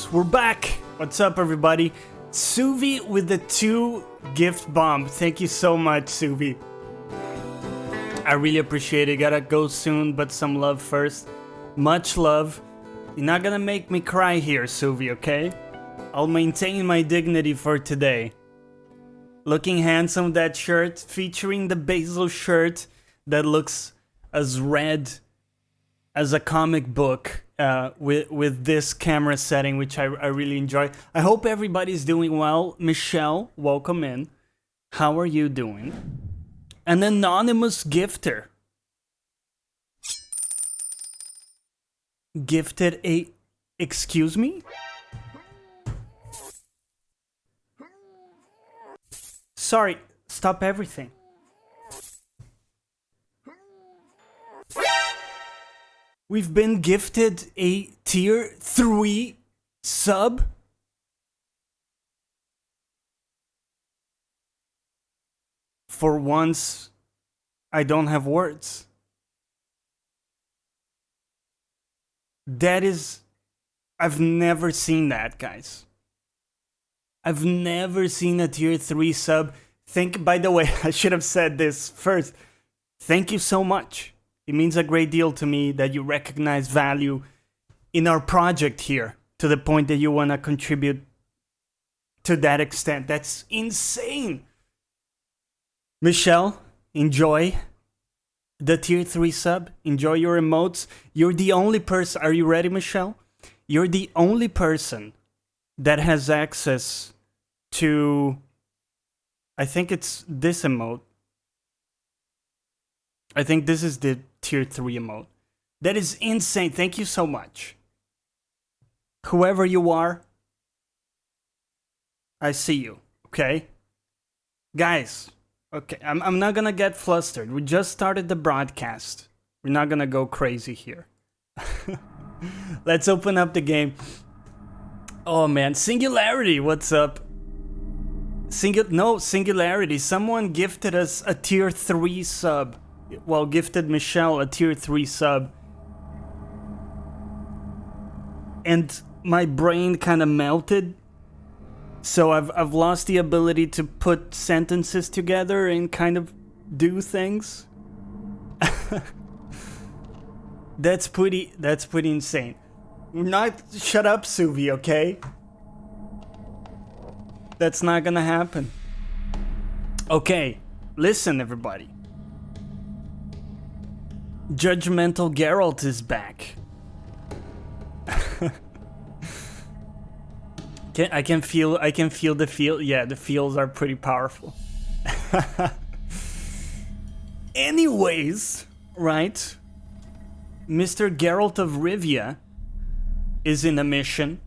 guys, we're back. What's up, everybody? Suvi with the 2 gift bomb. Thank you so much, Suvi. I really appreciate it. Gotta go soon, but some love first. Much love. You're not gonna make me cry here, Suvi, okay? I'll maintain my dignity for today. Looking handsome, that shirt, featuring the Basil shirt that looks as red as a comic book. With this camera setting, which I really enjoy. I hope everybody's doing well. Michelle, welcome in. How are you doing? An anonymous gifter gifted a... Excuse me? Sorry, stop everything. We've been gifted a tier 3 sub. For once, I don't have words. That is... I've never seen that, guys. I've never seen a tier 3 sub. By the way, I should have said this first. Thank you so much. It means a great deal to me that you recognize value in our project here, to the point that you want to contribute to that extent. That's insane. Michelle, enjoy the tier 3 sub. Enjoy your emotes. You're the only person... Are you ready, Michelle? You're the only person that has access to... I think it's this emote. I think this is the tier 3 emote. That is insane. Thank you so much. Whoever you are, I see you, okay? Guys, okay, I'm not gonna get flustered. We just started the broadcast. We're not gonna go crazy here. Let's open up the game. Oh man, Singularity, what's up? Singularity. Someone gifted us a tier 3 sub. Well, gifted Michelle a tier 3 sub. And my brain kind of melted. So I've lost the ability to put sentences together and kind of do things. That's pretty insane. Shut up, Suvi, okay? That's not gonna happen. Okay, listen, everybody. Judgmental Geralt is back. I can feel the feel. Yeah, the feels are pretty powerful. Anyways, right? Mr. Geralt of Rivia is in a mission.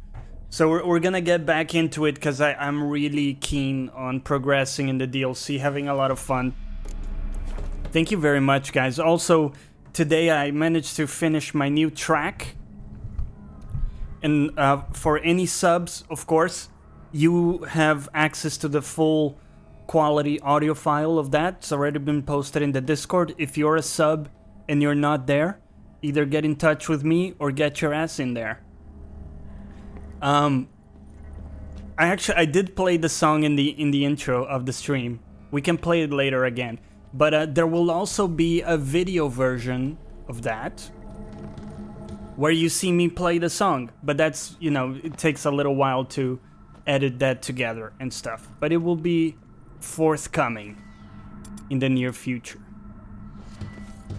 So we're gonna get back into it because I'm really keen on progressing in the DLC, having a lot of fun. Thank you very much, guys. Also, today I managed to finish my new track. And for any subs, of course, you have access to the full quality audio file of that. It's already been posted in the Discord. If you're a sub and you're not there, either get in touch with me or get your ass in there. I did play the song in the intro of the stream. We can play it later again. But there will also be a video version of that where you see me play the song. But that's, you know, it takes a little while to edit that together and stuff. But it will be forthcoming in the near future.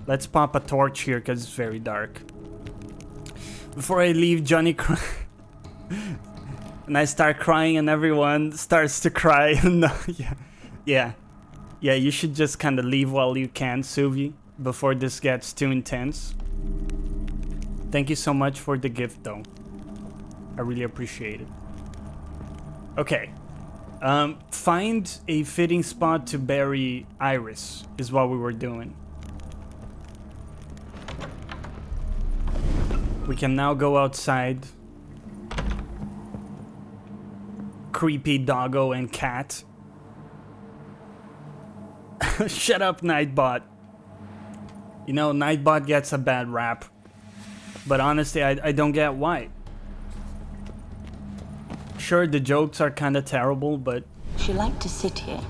Let's pop a torch here because it's very dark. Before I leave, Jonny and I start crying and everyone starts to cry. No, yeah, you should just kind of leave while you can, Suvi, before this gets too intense. Thank you so much for the gift, though. I really appreciate it. Okay. Find a fitting spot to bury Iris is what we were doing. We can now go outside. Creepy doggo and cat. Shut up, Nightbot. You know, Nightbot gets a bad rap. But honestly, I don't get why. Sure, the jokes are kind of terrible, but She liked to sit here,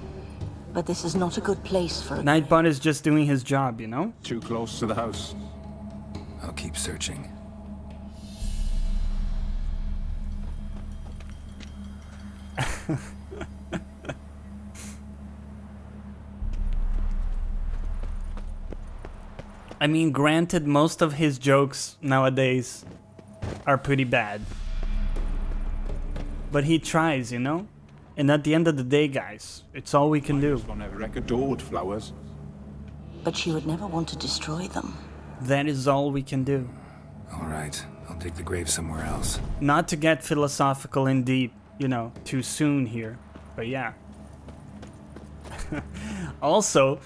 but this is not a good place for a Nightbot is just doing his job, you know? Too close to the house. I'll keep searching. I mean, granted, most of his jokes nowadays are pretty bad. But he tries, you know? And at the end of the day, guys, it's all we can do. Von Everett adored flowers. But she would never want to destroy them. That is all we can do. All right, I'll dig the grave somewhere else. Not to get philosophical and deep, you know, too soon here. But yeah. Also,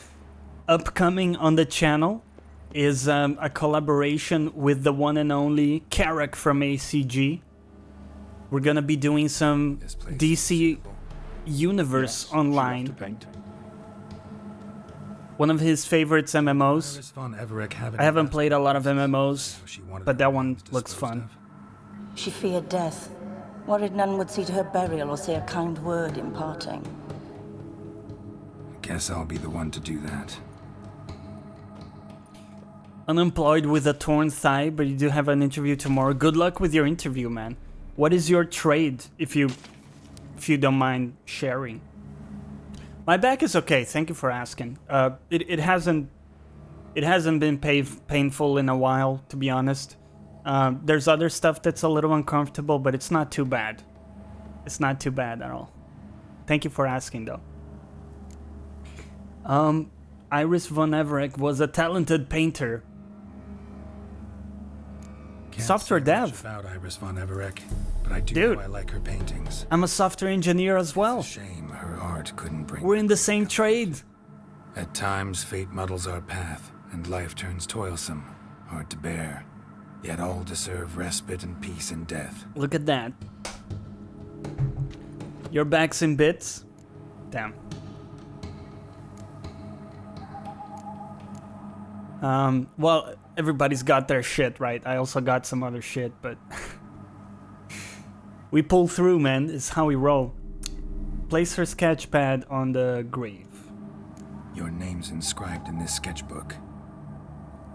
upcoming on the channel is a collaboration with the one and only Carrick from ACG. We're gonna be doing some DC Universe online. To paint. One of his favorites MMOs. Iris von Everett have I haven't played a lot of MMOs, She wanted but the that one remains looks disposed fun. of. She feared death, worried none would see to her burial or say a kind word in parting. Guess I'll be the one to do that. Unemployed with a torn thigh, but you do have an interview tomorrow. Good luck with your interview, man. What is your trade, if you don't mind sharing? My back is okay. Thank you for asking. It hasn't been painful in a while, to be honest. There's other stuff that's a little uncomfortable, but it's not too bad. It's not too bad at all. Thank you for asking, though. Iris von Everett was a talented painter. Can't Software say much dev. about Iris von Everett, but I do Dude. know I like her paintings. I'm a software engineer as well. Shame her art couldn't bring. We're in the same trade. At times, fate muddles our path, and life turns toilsome, hard to bear. Yet all deserve respite and peace in death. Look at that. Your back's in bits? Damn. Well, everybody's got their shit, right? I also got some other shit, but... we pull through, man. It's how we roll. Place her sketch pad on the grave. Your name's inscribed in this sketchbook.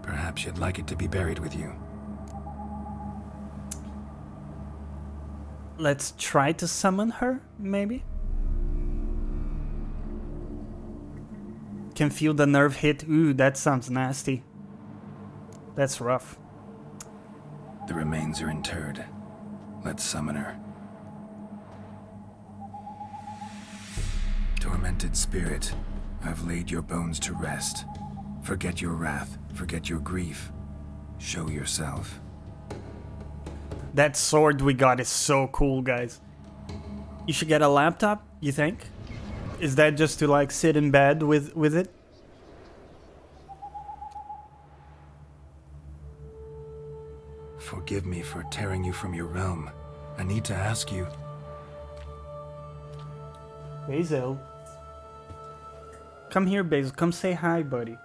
Perhaps you'd like it to be buried with you. Let's try to summon her, maybe? Can feel the nerve hit. Ooh, that sounds nasty. That's rough. The remains are interred. Let's summon her. Tormented spirit, I've laid your bones to rest. Forget your wrath, forget your grief. Show yourself. That sword we got is so cool, guys. You should get a laptop, you think? Is that just to like sit in bed with it? Forgive me for tearing you from your realm. I need to ask you. Basil. Come here, Basil. Come say hi, buddy.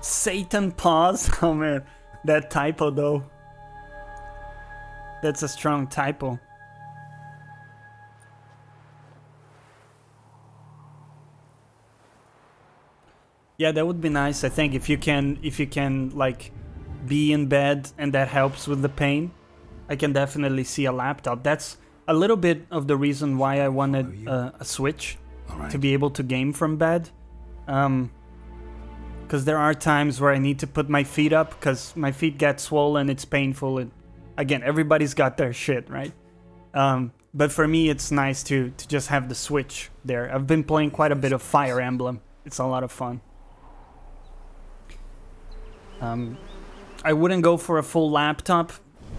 Satan paws. Oh man, that typo though. That's a strong typo. Yeah, that would be nice. I think if you can like be in bed and that helps with the pain, I can definitely see a laptop. That's a little bit of the reason why I wanted a Switch to be able to game from bed. Because there are times where I need to put my feet up because my feet get swollen, it's painful. Again, everybody's got their shit, right? But for me, it's nice to just have the Switch there. I've been playing quite a bit of Fire Emblem. It's a lot of fun. I wouldn't go for a full laptop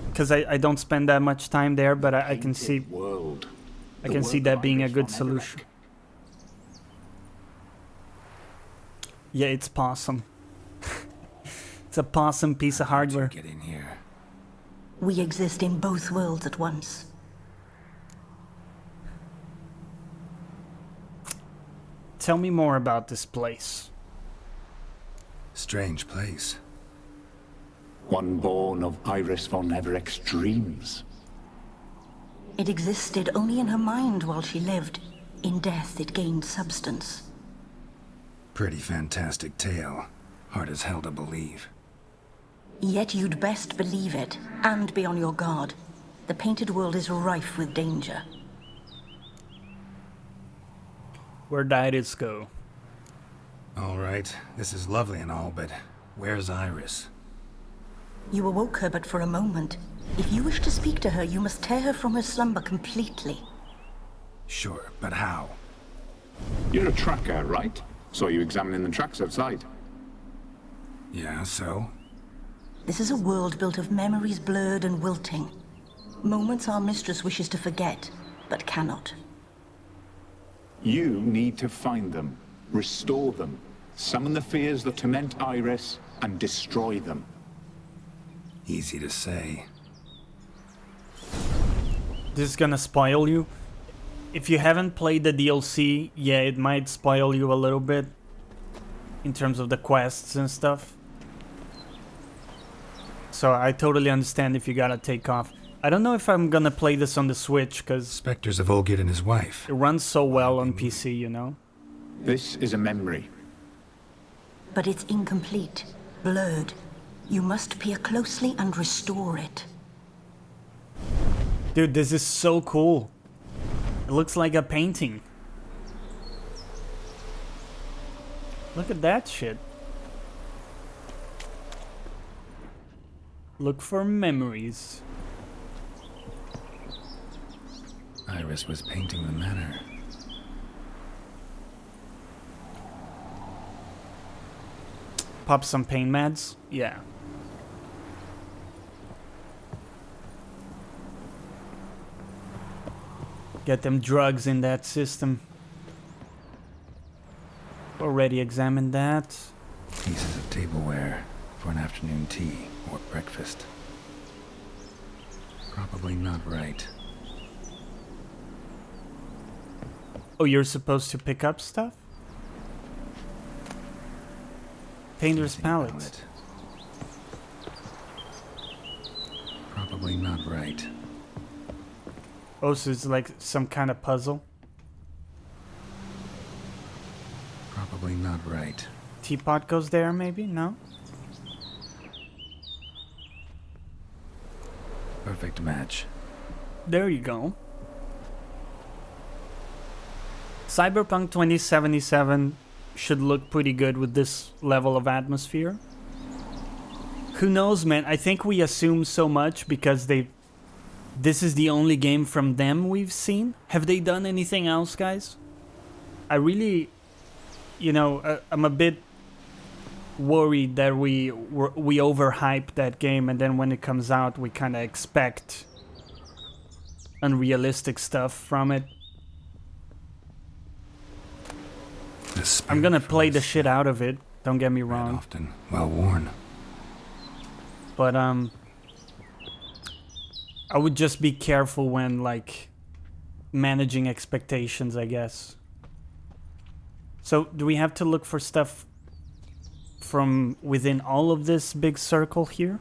because I don't spend that much time there, but I can see that being a good solution. Yeah, it's possum. It's a possum piece of hardware. Get in here. We exist in both worlds at once. tell me more about this place. Strange place. One born of Iris von Everett's dreams. It existed only in her mind while she lived. In death, it gained substance. Pretty fantastic tale. Hard as hell to believe. Yet you'd best believe it, and be on your guard. The painted world is rife with danger. Where'd Iris go? Alright, this is lovely and all, but where's Iris? You awoke her but for a moment. If you wish to speak to her, you must tear her from her slumber completely. Sure, but how? You're a tracker, right? Saw you examining the tracks outside. Yeah, so? This is a world built of memories blurred and wilting. Moments our mistress wishes to forget, but cannot. You need to find them, restore them, summon the fears that torment Iris, and destroy them. Easy to say. This is gonna spoil you. If you haven't played the DLC, yeah, it might spoil you a little bit in terms of the quests and stuff. So I totally understand if you gotta take off. I don't know if I'm gonna play this on the Switch, because Spectres of Olgid and his wife. it runs so well on PC, you know? This is a memory. But it's incomplete, blurred. You must peer closely and restore it. Dude, this is so cool. It looks like a painting. Look at that shit. Look for memories. Iris was painting the manor. Pop some pain meds? Yeah. Get them drugs in that system. Already examined that. Pieces of tableware for an afternoon tea or breakfast. Probably not right. Oh, you're supposed to pick up stuff? Painter's Missing palette. Probably not right. Oh, so it's like some kind of puzzle. Probably not right. Teapot goes there, maybe? No? Perfect match. There you go. Cyberpunk 2077 should look pretty good with this level of atmosphere. Who knows, man? I think we assume so much because this is the only game from them we've seen. Have they done anything else, guys? I really, you know, I'm a bit worried that we overhyped that game, and then when it comes out, we kind of expect unrealistic stuff from it. I'm gonna play the shit out of it. Don't get me wrong. Often well worn. But I would just be careful when like managing expectations, I guess. So do we have to look for stuff from within all of this big circle here?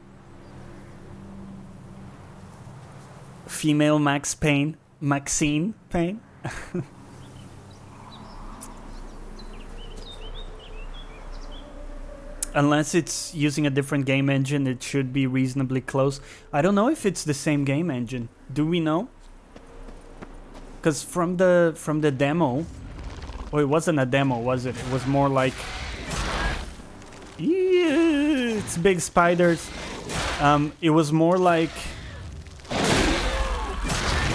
Female Maxine Payne. Unless it's using a different game engine, it should be reasonably close. I don't know if it's the same game engine. Do we know? Because from the demo, well, it wasn't a demo, was it? It was more like, yeah, it's big spiders. It was more like,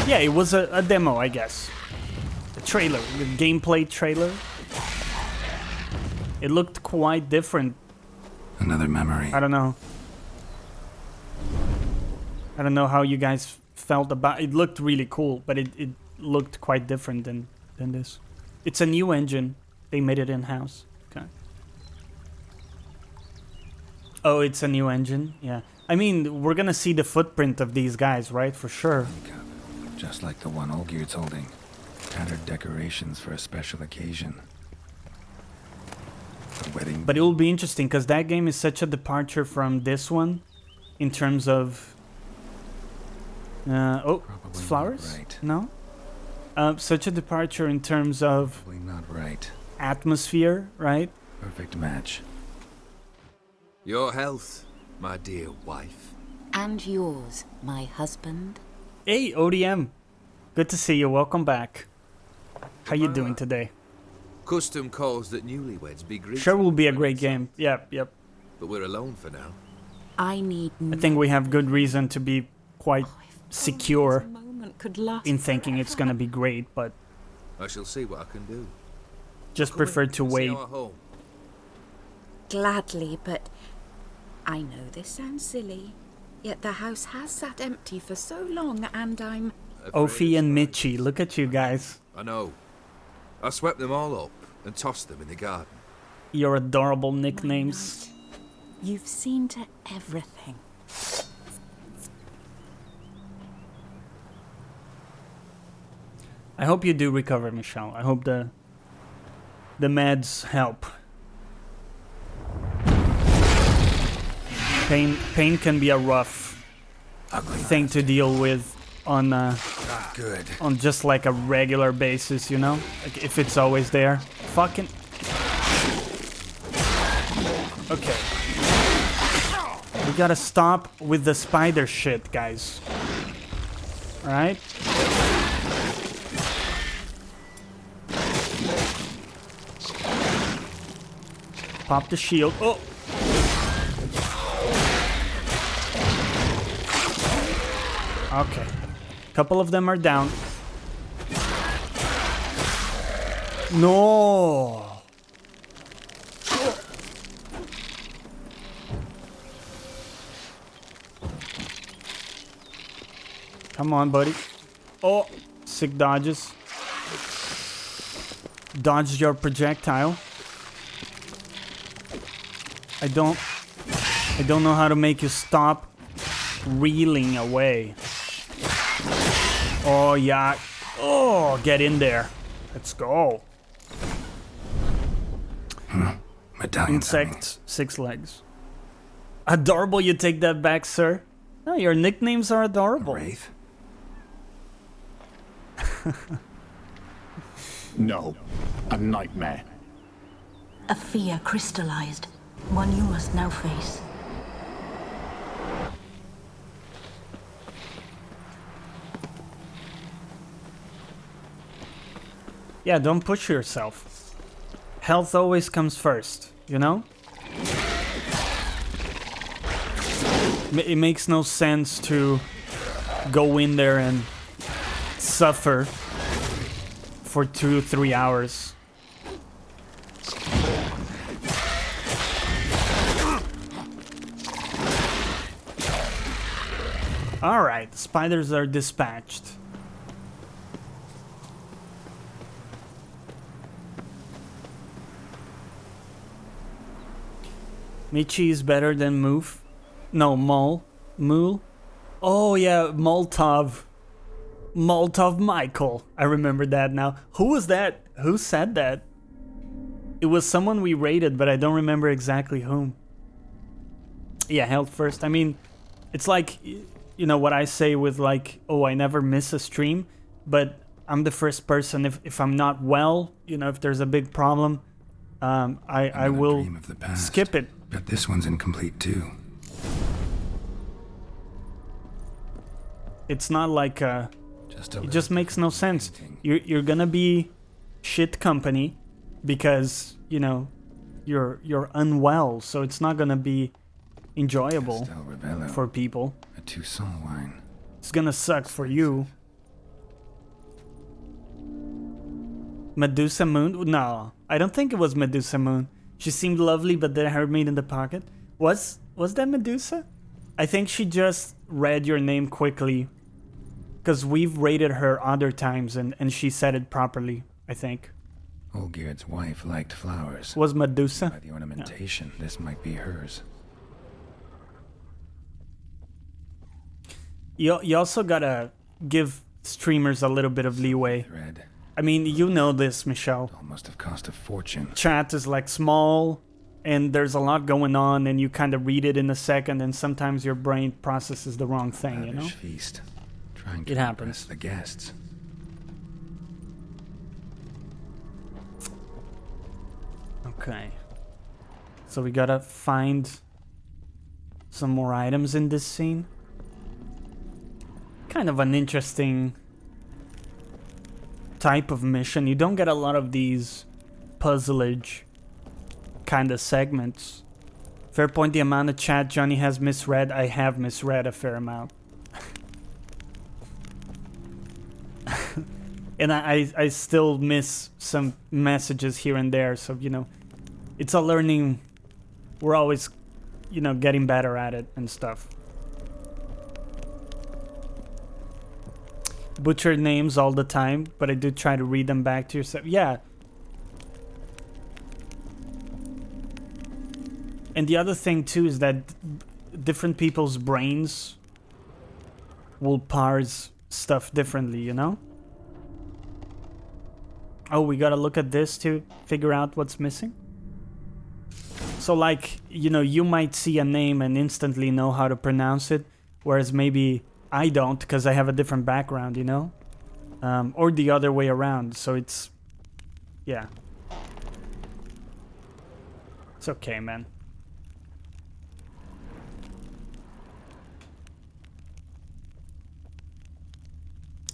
yeah, it was a demo, I guess. A trailer, the gameplay trailer. It looked quite different. Another memory. I don't know. I don't know how you guys felt about it. It looked really cool, but it looked quite different than this. It's a new engine. They made it in-house. Okay. Oh, it's a new engine? Yeah. I mean, we're gonna see the footprint of these guys, right? For sure. Just like the one Olgierd's holding. Tattered decorations for a special occasion. wedding. But it will be interesting because that game is such a departure from this one in terms of... oh, it's flowers? Right. No? Such a departure in terms of Probably not right. atmosphere, right? Perfect match. Your health, my dear wife. And yours, my husband. Hey, ODM. Good to see you. Welcome back. How you doing today? Custom calls that newlyweds be greeted. Sure will be a great game. Yep. But we're alone for now. I need I think we have good reason to be quite secure in thinking it's gonna be great, but I shall see what I can do. just Come prefer in, to see wait. our home. Gladly, but I know this sounds silly. Yet the house has sat empty for so long, and I'm... Ophi and Michi, look at you guys. I know. I swept them all up and tossed them in the garden. Your adorable My nicknames. knight, you've seen to everything. I hope you do recover, Michelle. I hope the meds help. Pain can be a rough Ugly thing to deal with on Not good. on just like a regular basis, you know? Like if it's always there. Fucking... Okay. We gotta stop with the spider shit, guys. Alright? Pop the shield. Oh! Okay. Couple of them are down. No! Come on, buddy. Oh! Sick dodges. Dodge your projectile. I don't know how to make you stop reeling away. Oh, yeah. Oh, get in there. Let's go. Medallion. Insect, 6 legs. Adorable, you take that back, sir. No, your nicknames are adorable. Wraith. No, a nightmare. A fear crystallized, one you must now face. Yeah, don't push yourself. Health always comes first, you know? It makes no sense to go in there and suffer for 2-3 hours. Alright, the spiders are dispatched. Michi is better than Moof. No, Mool. Oh yeah, Molotov. Molotov Michael. I remember that now. Who was that? Who said that? It was someone we rated, but I don't remember exactly whom. Yeah, health first. I mean, it's like, you know what I say with like, oh, I never miss a stream, but I'm the first person, if I'm not well, you know, if there's a big problem, I will Dream of the past. skip it. But this one's incomplete too. It's not like Just a it little just makes no sense. painting. You're gonna be shit company because, you know, you're unwell, so it's not gonna be enjoyable Castel Rebello, for people. a Toussaint wine. It's gonna suck for you. Medusa Moon? No, I don't think it was Medusa Moon. She seemed lovely, but then her meat in the pocket. Was that Medusa? I think she just read your name quickly, because we've rated her other times and she said it properly, I think. Olgierd's wife liked flowers. Was Medusa? By the ornamentation, this might be hers. You also gotta give streamers a little bit of leeway. Thread. I mean, you know this, Michelle. All must have cost a fortune. Chat is like small, and there's a lot going on, and you kind of read it in a second, and sometimes your brain processes the wrong thing, you know? Lavish feast. Trying to It happens. impress the guests. Okay. So we gotta find some more items in this scene. Kind of an interesting type of mission. You don't get a lot of these puzzleage kind of segments. Fair point, the amount of chat Jonny has misread. I have misread a fair amount. And I still miss some messages here and there, so, you know, it's a learning. We're always, you know, getting better at it and stuff. Butcher names all the time, but I do try to read them back to yourself. Yeah. And the other thing too is that different people's brains will parse stuff differently, you know? Oh, we gotta look at this to figure out what's missing? So, like, you know, you might see a name and instantly know how to pronounce it, whereas maybe I don't because I have a different background, you know? Or the other way around, so it's... yeah. It's okay, man.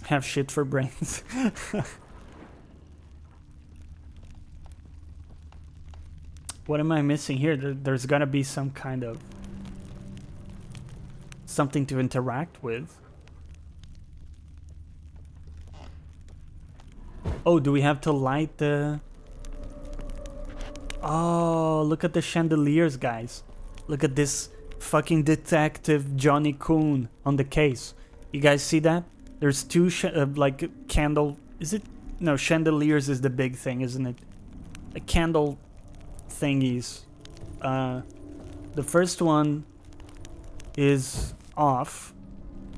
Have shit for brains. What am I missing here? There's gotta be some kind of... something to interact with. Oh, do we have to light the... Oh, look at the chandeliers, guys. Look at this fucking detective Jonny Coon on the case. You guys see that? There's two, like, candle... Is it? No, chandeliers is the big thing, isn't it? A candle thingies. The first one is off,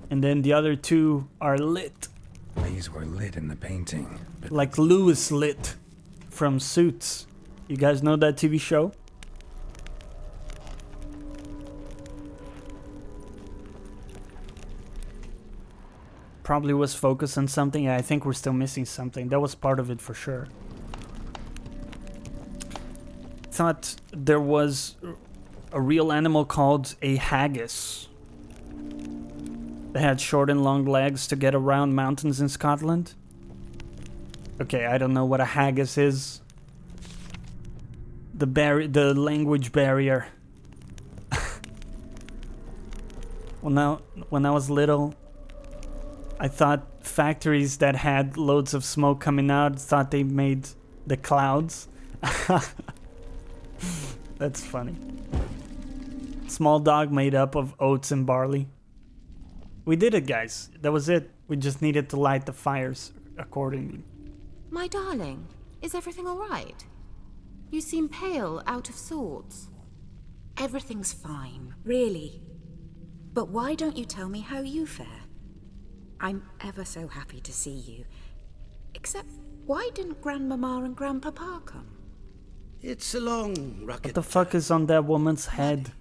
and then the other two are lit. These were lit in the painting, but Like Lewis lit from Suits. You guys know that TV show? Probably was focused on something. I think we're still missing something. That was part of it for sure. Thought there was a real animal called a haggis. They had short and long legs to get around mountains in Scotland. Okay, I don't know what a haggis is. The language barrier. Well, now, when I was little, I thought factories that had loads of smoke coming out thought they made the clouds. That's funny. Small dog made up of oats and barley. We did it, guys. That was it. We just needed to light the fires accordingly. My darling, is everything all right? You seem pale, out of sorts. Everything's fine, really. But why don't you tell me how you fare? I'm ever so happy to see you. Except, why didn't Grandmama and Grandpapa come? It's a long rocket. What the fuck is on that woman's head?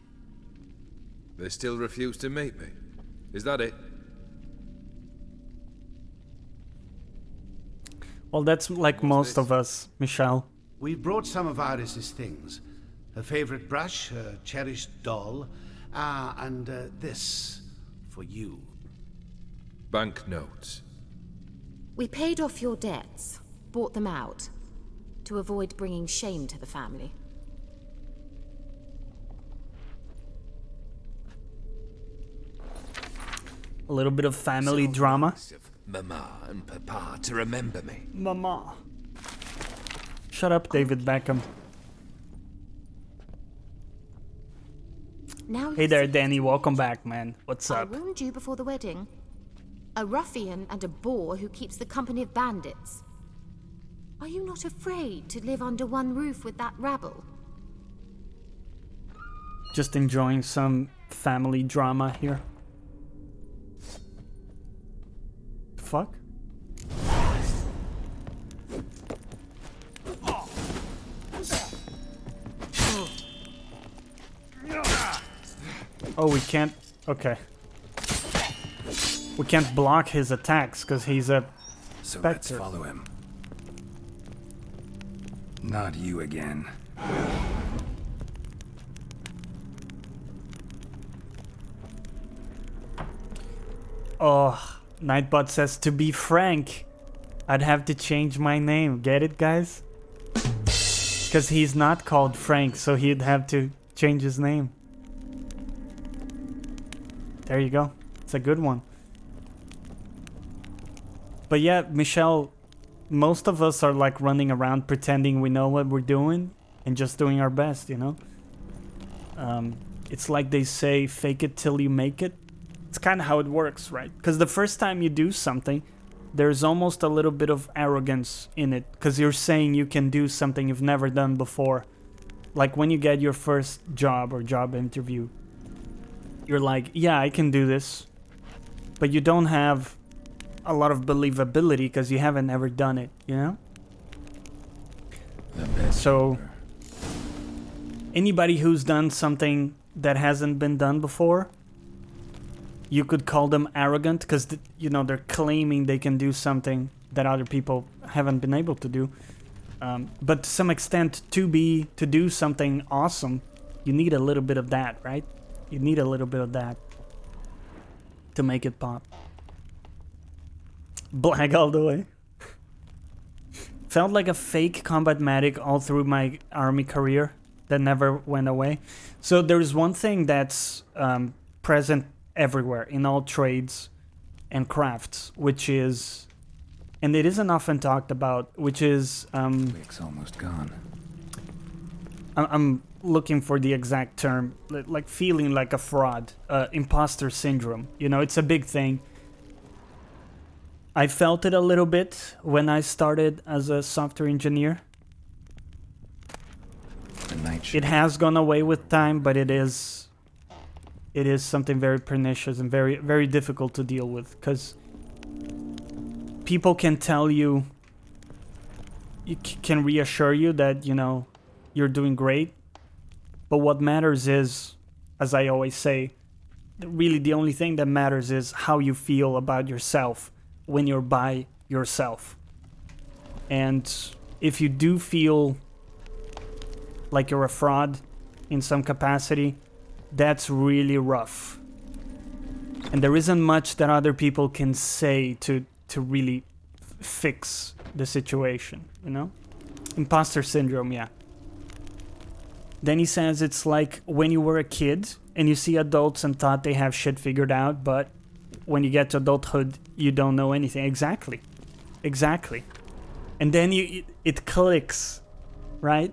They still refuse to meet me. Is that it? Well, that's like most of us, Michelle. We brought some of Iris's things. Her favorite brush, her cherished doll, and this for you. Banknotes. We paid off your debts, bought them out, to avoid bringing shame to the family. A little bit of family drama. Nice of Mama and Papa to remember me. Mama. Shut up, David Beckham. Now Hey there, Danny. Welcome back, man. What's I up? warned you before the wedding. A ruffian and a boor who keeps the company of bandits. Are you not afraid to live under one roof with that rabble? Just enjoying some family drama here. Fuck? Oh, we can't... Okay. We can't block his attacks because he's a So specter. let's follow him. Not you again. Oh, Nightbot says, to be frank, I'd have to change my name. Get it, guys? Because he's not called Frank, so he'd have to change his name. There you go. It's a good one. But yeah, Michelle, most of us are like running around pretending we know what we're doing and just doing our best, you know? It's like they say, fake it till you make it. It's kind of how it works, right? Because the first time you do something, there's almost a little bit of arrogance in it. Because you're saying you can do something you've never done before. Like when you get your first job or job interview, you're like, yeah, I can do this. But you don't have a lot of believability because you haven't ever done it, you know? So, anybody who's done something that hasn't been done before, you could call them arrogant because, you know, they're claiming they can do something that other people haven't been able to do. But to some extent, to do something awesome, you need a little bit of that, right? You need a little bit of that to make it pop. Black all the way. Felt like a fake combat medic all through my army career that never went away. So there's one thing that's present everywhere in all trades and crafts, which is, and it isn't often talked about, which is Week's almost gone. I'm looking for the exact term, like feeling like a fraud, imposter syndrome. You know, it's a big thing. I felt it a little bit when I started as a software engineer. The night shift. It has gone away with time, but it is something very pernicious and very, very difficult to deal with, because people can tell you, can reassure you that, you know, you're doing great, but what matters is, as I always say, really the only thing that matters is how you feel about yourself when you're by yourself. And if you do feel like you're a fraud in some capacity, that's really rough. And there isn't much that other people can say to really fix the situation, you know? Imposter syndrome, yeah. Then he says it's like when you were a kid and you see adults and thought they have shit figured out, but when you get to adulthood, you don't know anything. Exactly. And then it clicks, right?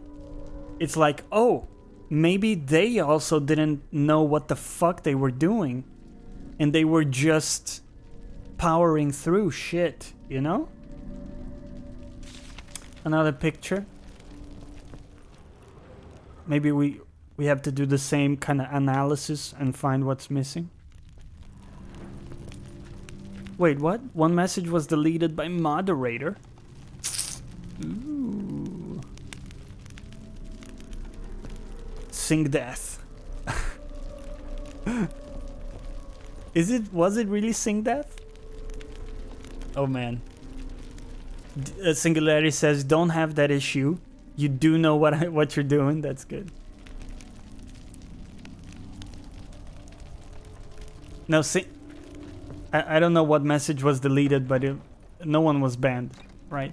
It's like, oh, maybe they also didn't know what the fuck they were doing. And they were just powering through shit, you know? Another picture. Maybe we have to do the same kind of analysis and find what's missing. Wait, what? One message was deleted by moderator. Ooh. Sing death. Was it really Sing Death? Oh man. Singularity says, don't have that issue. You do know what you're doing. That's good. No, I don't know what message was deleted, but no one was banned, right?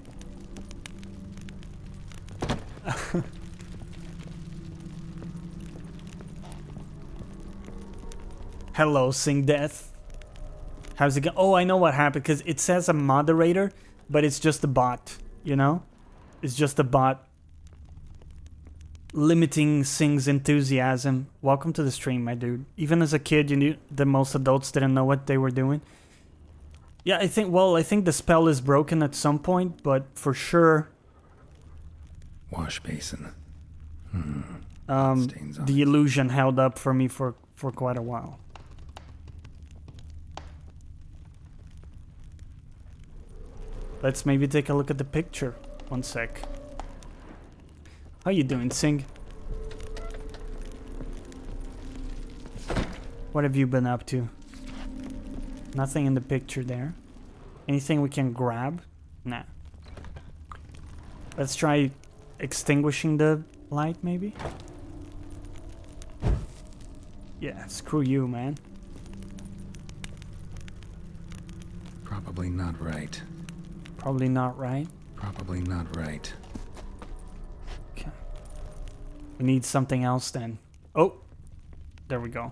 Hello, Sing Death. How's it going? Oh, I know what happened, because it says a moderator, but it's just a bot, you know? It's just a bot limiting Sing's enthusiasm. Welcome to the stream, my dude. Even as a kid, you knew that most adults didn't know what they were doing. Yeah, I think the spell is broken at some point, but for sure... Wash basin. The illusion held up for me for quite a while. Let's maybe take a look at the picture. One sec. How you doing, Sing? What have you been up to? Nothing in the picture there. Anything we can grab? Nah. Let's try extinguishing the light, maybe? Yeah, screw you, man. Probably not right. Probably not right. Probably not right. Okay. We need something else then. Oh! There we go.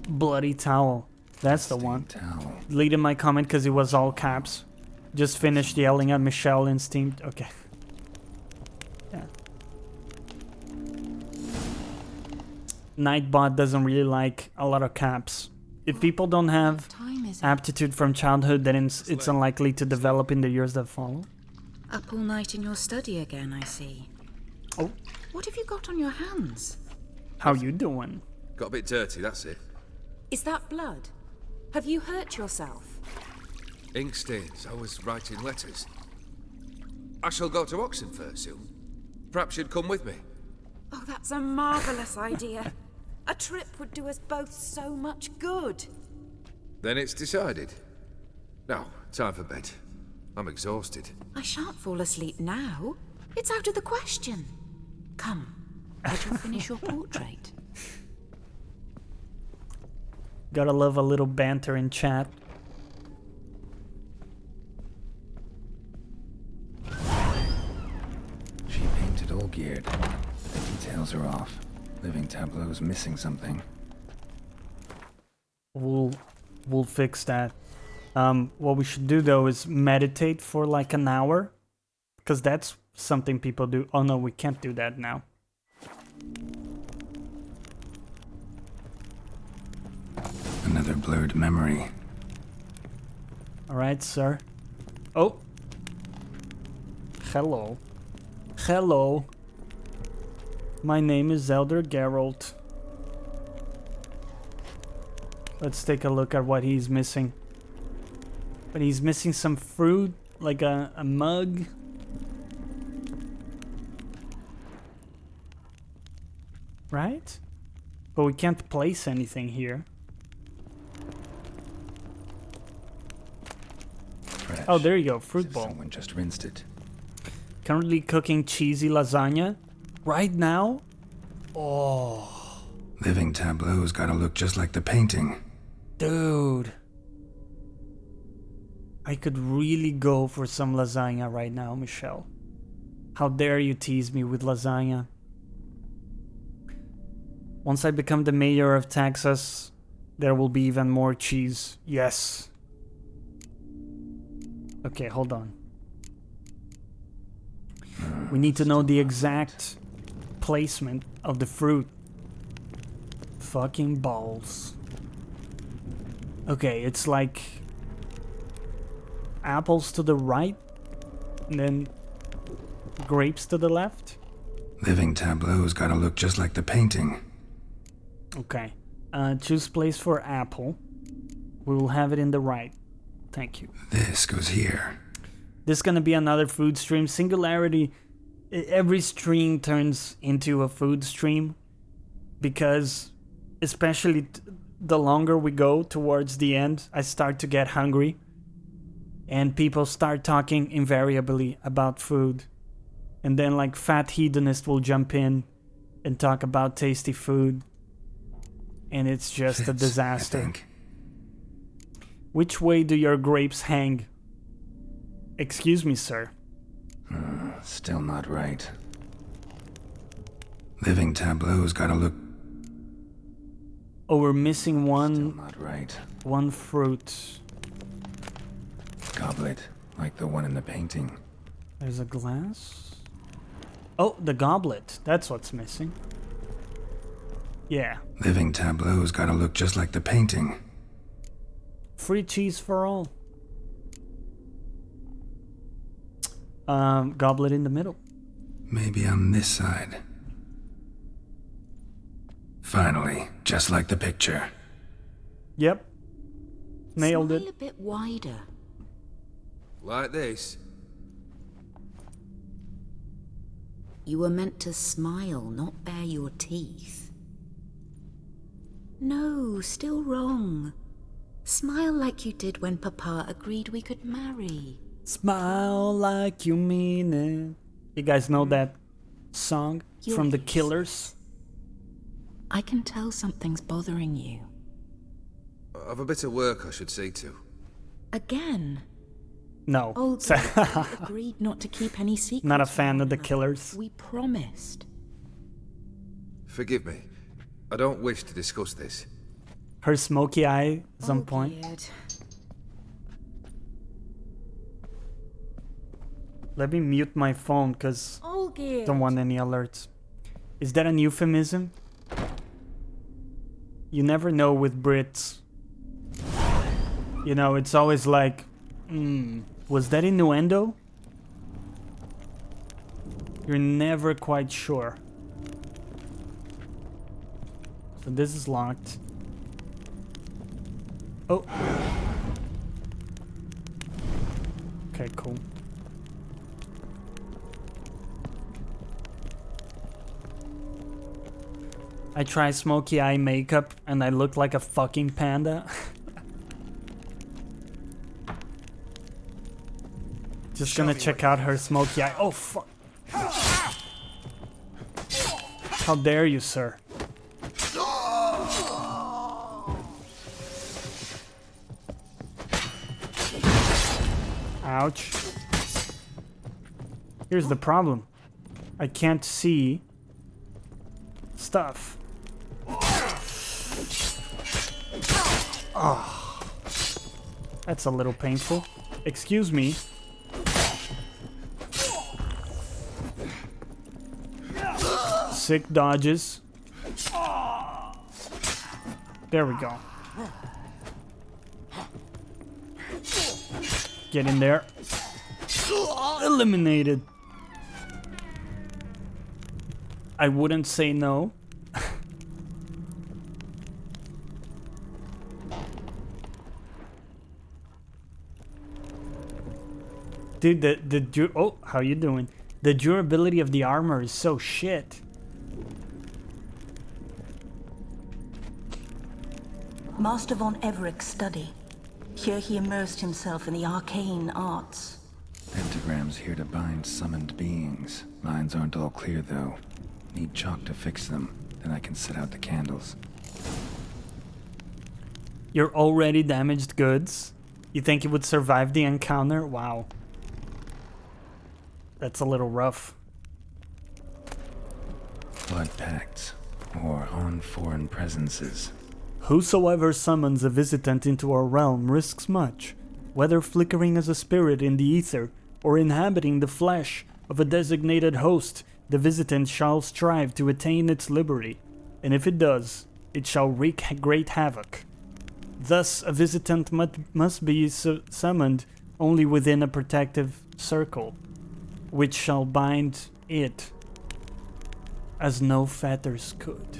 Bloody towel. That's the one. Towel. Deleted my comment because it was all caps. Just finished yelling at Michelle in Steam. Okay. Yeah. Nightbot doesn't really like a lot of caps. If people don't have aptitude from childhood, then it's unlikely to develop in the years that follow. Up all night in your study again, I see. Oh. What have you got on your hands? How you doing? Got a bit dirty, that's it. Is that blood? Have you hurt yourself? Ink stains. I was writing letters. I shall go to Oxenfurt soon. Perhaps you'd come with me. Oh, that's a marvellous idea. A trip would do us both so much good. Then it's decided. Now, time for bed. I'm exhausted. I shan't fall asleep now. It's out of the question. Come, let you finish your portrait. Gotta love a little banter in chat. She painted all geared. The details are off. Living tableau's missing something. We'll fix that. What we should do though is meditate for like an hour, because that's something people do. Oh no, we can't do that now. Another blurred memory. All right, sir. Oh. Hello. Hello. My name is Elder Geralt. Let's take a look at what he's missing. But he's missing some fruit, like a mug. Right? But we can't place anything here. Fresh. Oh, there you go, fruit As if bowl. Someone just rinsed it. Currently cooking cheesy lasagna. Right now? Oh. Living tableau's gotta look just like the painting. Dude. I could really go for some lasagna right now, Michelle. How dare you tease me with lasagna? Once I become the mayor of Texas, there will be even more cheese. Yes. Okay, hold on. We need to know the exact placement of the fruit. Fucking balls. Okay, it's like apples to the right, and then grapes to the left. Living tableau's gotta look just like the painting. Okay. Choose place for apple. We will have it in the right. Thank you. This goes here. This is gonna be another food stream. Singularity. Every stream turns into a food stream, because especially the longer we go towards the end, I start to get hungry, and people start talking invariably about food, and then like fat hedonist will jump in and talk about tasty food, and it's just a Fits, disaster. I think. Which way do your grapes hang? Excuse me, sir. Still not right. Living tableau's gotta look Oh, we're missing still not right. one fruit. Goblet, like the one in the painting. There's a glass. Oh, the goblet. That's what's missing. Yeah. Living tableau's gotta look just like the painting. Free cheese for all. Goblet in the middle. Maybe on this side. Finally, just like the picture. Yep. Nailed Smile it. a bit wider. Like this. You were meant to smile, not bare your teeth. No, still wrong. Smile like you did when Papa agreed we could marry. Smile like you mean it. You guys know that song from the Killers? I can tell something's bothering you. I've a bit of work I should see to. Again? No. Old girl, we agreed not to keep any secrets. Not a fan from of the one another. Killers. We promised. Forgive me. I don't wish to discuss this. Her smoky eye is on point. Weird. Let me mute my phone because All geared. don't want any alerts. Is that an euphemism? You never know with Brits. You know, it's always like, was that innuendo? You're never quite sure. So this is locked. Oh. Okay, cool. I try smoky eye makeup and I look like a fucking panda. Just gonna check out her smoky eye. Oh fuck. How dare you, sir? Ouch. Here's the problem. I can't see stuff. Oh. That's a little painful. Excuse me. Sick dodges. There we go. Get in there. Eliminated. I wouldn't say no. Dude, oh, how you doing? The durability of the armor is so shit. Master von Everett's study. Here he immersed himself in the arcane arts. Pentagrams here to bind summoned beings. Lines aren't all clear, though. Need chalk to fix them, then I can set out the candles. You're already damaged goods? You think you would survive the encounter? Wow. That's a little rough. Blood pacts, or on foreign presences. Whosoever summons a visitant into our realm risks much, whether flickering as a spirit in the ether or inhabiting the flesh of a designated host. The visitant shall strive to attain its liberty, and if it does, it shall wreak great havoc. Thus, a visitant must be summoned only within a protective circle, which shall bind it, as no fetters could.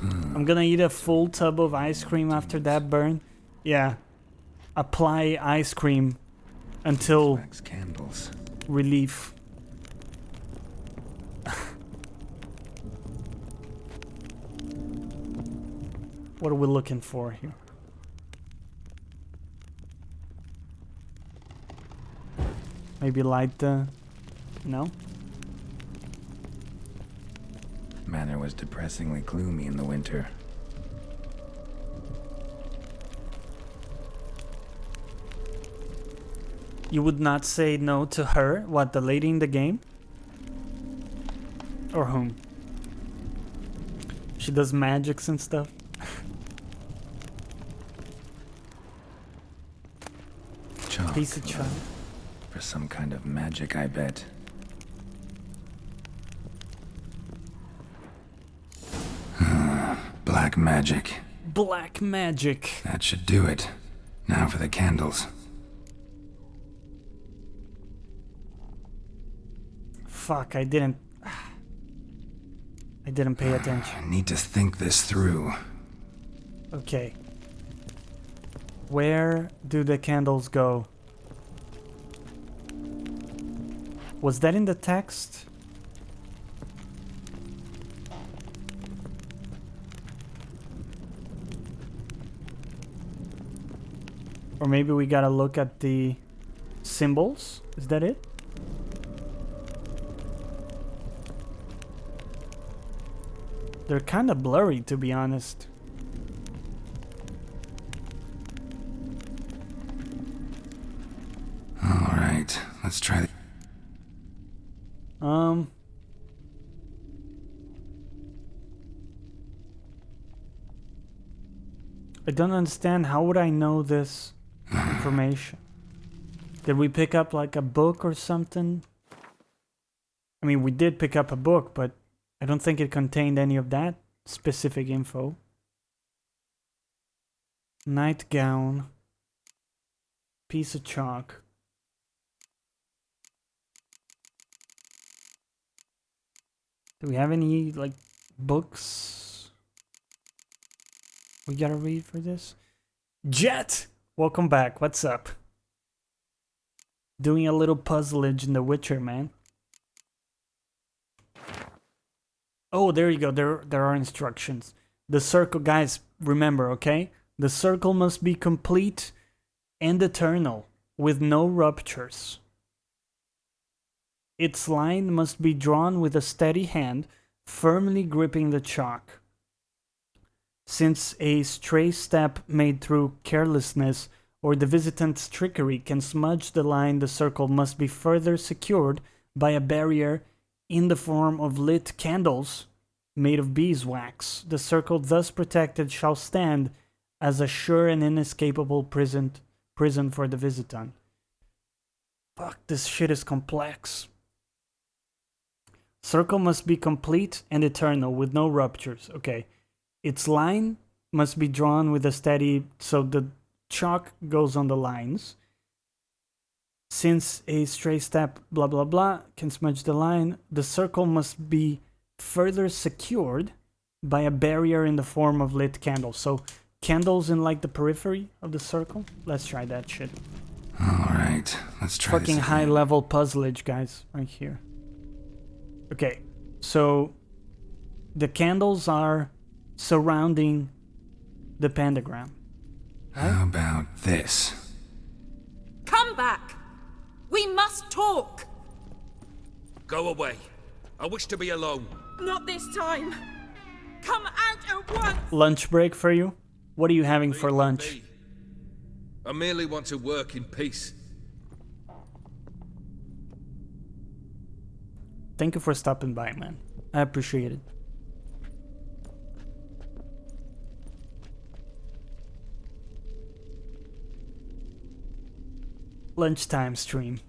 I'm gonna eat a full tub of ice cream after that burn. Yeah, apply ice cream until Wax candles. relief. What are we looking for here? Maybe light the... No? Manor was depressingly gloomy in the winter. You would not say no to her? What, the lady in the game? Or whom? She does magics and stuff? Chalk. Piece of chalk. For some kind of magic, I bet. Black magic. Black magic. That should do it. Now for the candles. Fuck, I didn't pay attention. I need to think this through. Okay. Where do the candles go? Was that in the text? Or maybe we gotta look at the symbols. Is that it? They're kind of blurry, to be honest. All right, let's try. I don't understand. How would I know this information? Did we pick up like a book or something? I mean, we did pick up a book, but I don't think it contained any of that specific info. Nightgown. Piece of chalk. Do we have any, like, books we gotta read for this? Jet! Welcome back. What's up? Doing a little puzzleage in The Witcher, man. Oh, there you go. There are instructions. The circle, guys, remember, okay? The circle must be complete and eternal, with no ruptures. Its line must be drawn with a steady hand, firmly gripping the chalk. Since a stray step made through carelessness or the visitant's trickery can smudge the line, the circle must be further secured by a barrier in the form of lit candles made of beeswax. The circle thus protected shall stand as a sure and inescapable prison for the visitant. Fuck, this shit is complex. Circle must be complete and eternal with no ruptures. Okay. Its line must be drawn with a steady, so the chalk goes on the lines. Since a stray step, blah blah blah, can smudge the line, the circle must be further secured by a barrier in the form of lit candles. So candles in like the periphery of the circle. Let's try that shit. All right, let's try. Fucking this high level puzzleage, guys, right here. Okay, so the candles are surrounding the pentagram. Right? How about this? Come back! We must talk! Go away. I wish to be alone. Not this time! Come out at once! Lunch break for you? What are you having for Leave lunch? me. I merely want to work in peace. Thank you for stopping by, man. I appreciate it. Lunchtime stream.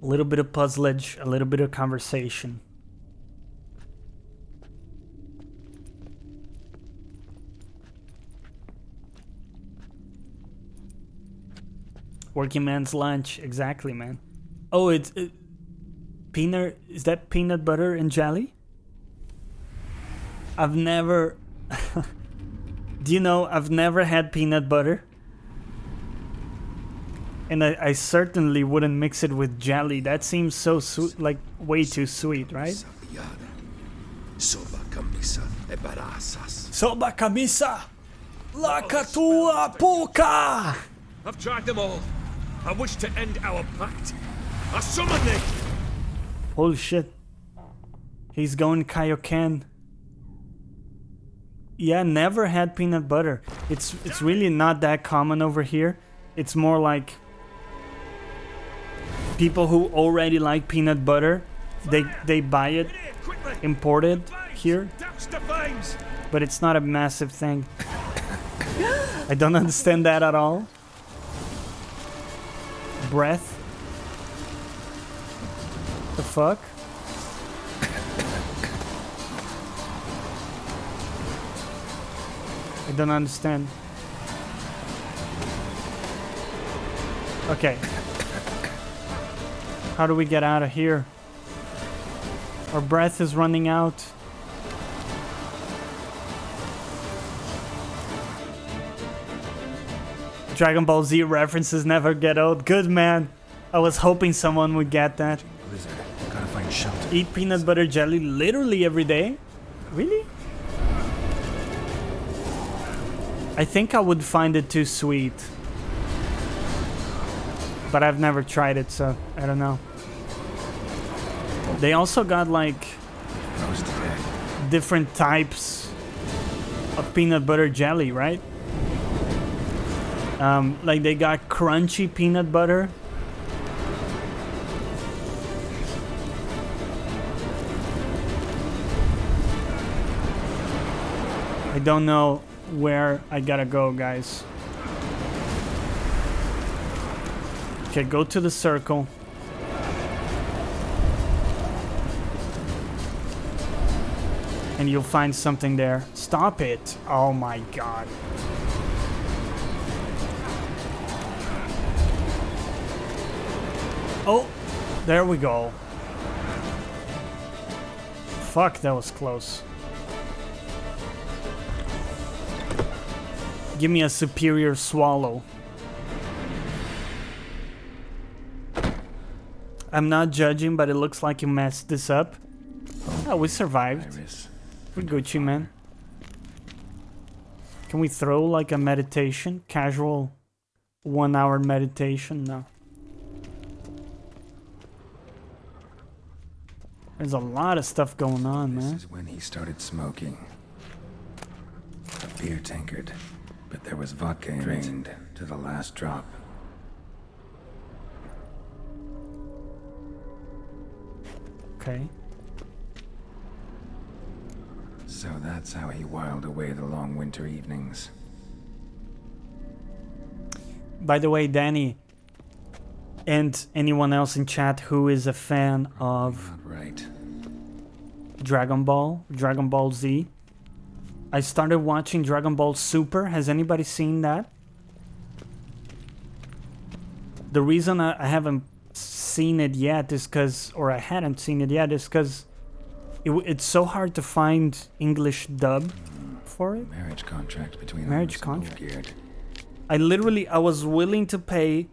A little bit of puzzleage, a little bit of conversation. Working man's lunch, exactly, man. Oh, it's peanut. Is that peanut butter and jelly? I've never. Do you know I've never had peanut butter? And I certainly wouldn't mix it with jelly. That seems so sweet, like way too sweet, right? Soba camisa e barassas. Soba camisa, la catua puka. I've tried them all. I wish to end our pact. I summon thee! Holy shit. He's going Kaioken. Yeah, never had peanut butter. It's really not that common over here. It's more like people who already like peanut butter, they buy it imported here. But it's not a massive thing. I don't understand that at all. Breath. The fuck? I don't understand. Okay. How do we get out of here? Our breath is running out. Dragon Ball Z references never get old. Good, man. I was hoping someone would get that. Blizzard, gotta find shelter. Eat peanut butter jelly literally every day? Really? I think I would find it too sweet. But I've never tried it, so I don't know. They also got like different types of peanut butter jelly, right? Like they got crunchy peanut butter. I don't know where I gotta go, guys. Okay, go to the circle. And you'll find something there. Stop it. Oh my god. Oh, there we go. Fuck, that was close. Give me a superior swallow. I'm not judging, but it looks like you messed this up. Oh, we survived. We're Gucci, man. Can we throw like a meditation? Casual 1 hour meditation? No. There's a lot of stuff going on, man. This is when he started smoking. A beer tankard, but there was vodka in it to the last drop. Okay. So that's how he whiled away the long winter evenings. By the way, Danny, and anyone else in chat who is a fan of Dragon Ball Z, I started watching Dragon Ball Super. Has anybody seen that? The reason I haven't seen it yet is because, or I hadn't seen it yet, is because it's so hard to find English dub for it. Marriage contract between marriage contract. I was willing to pay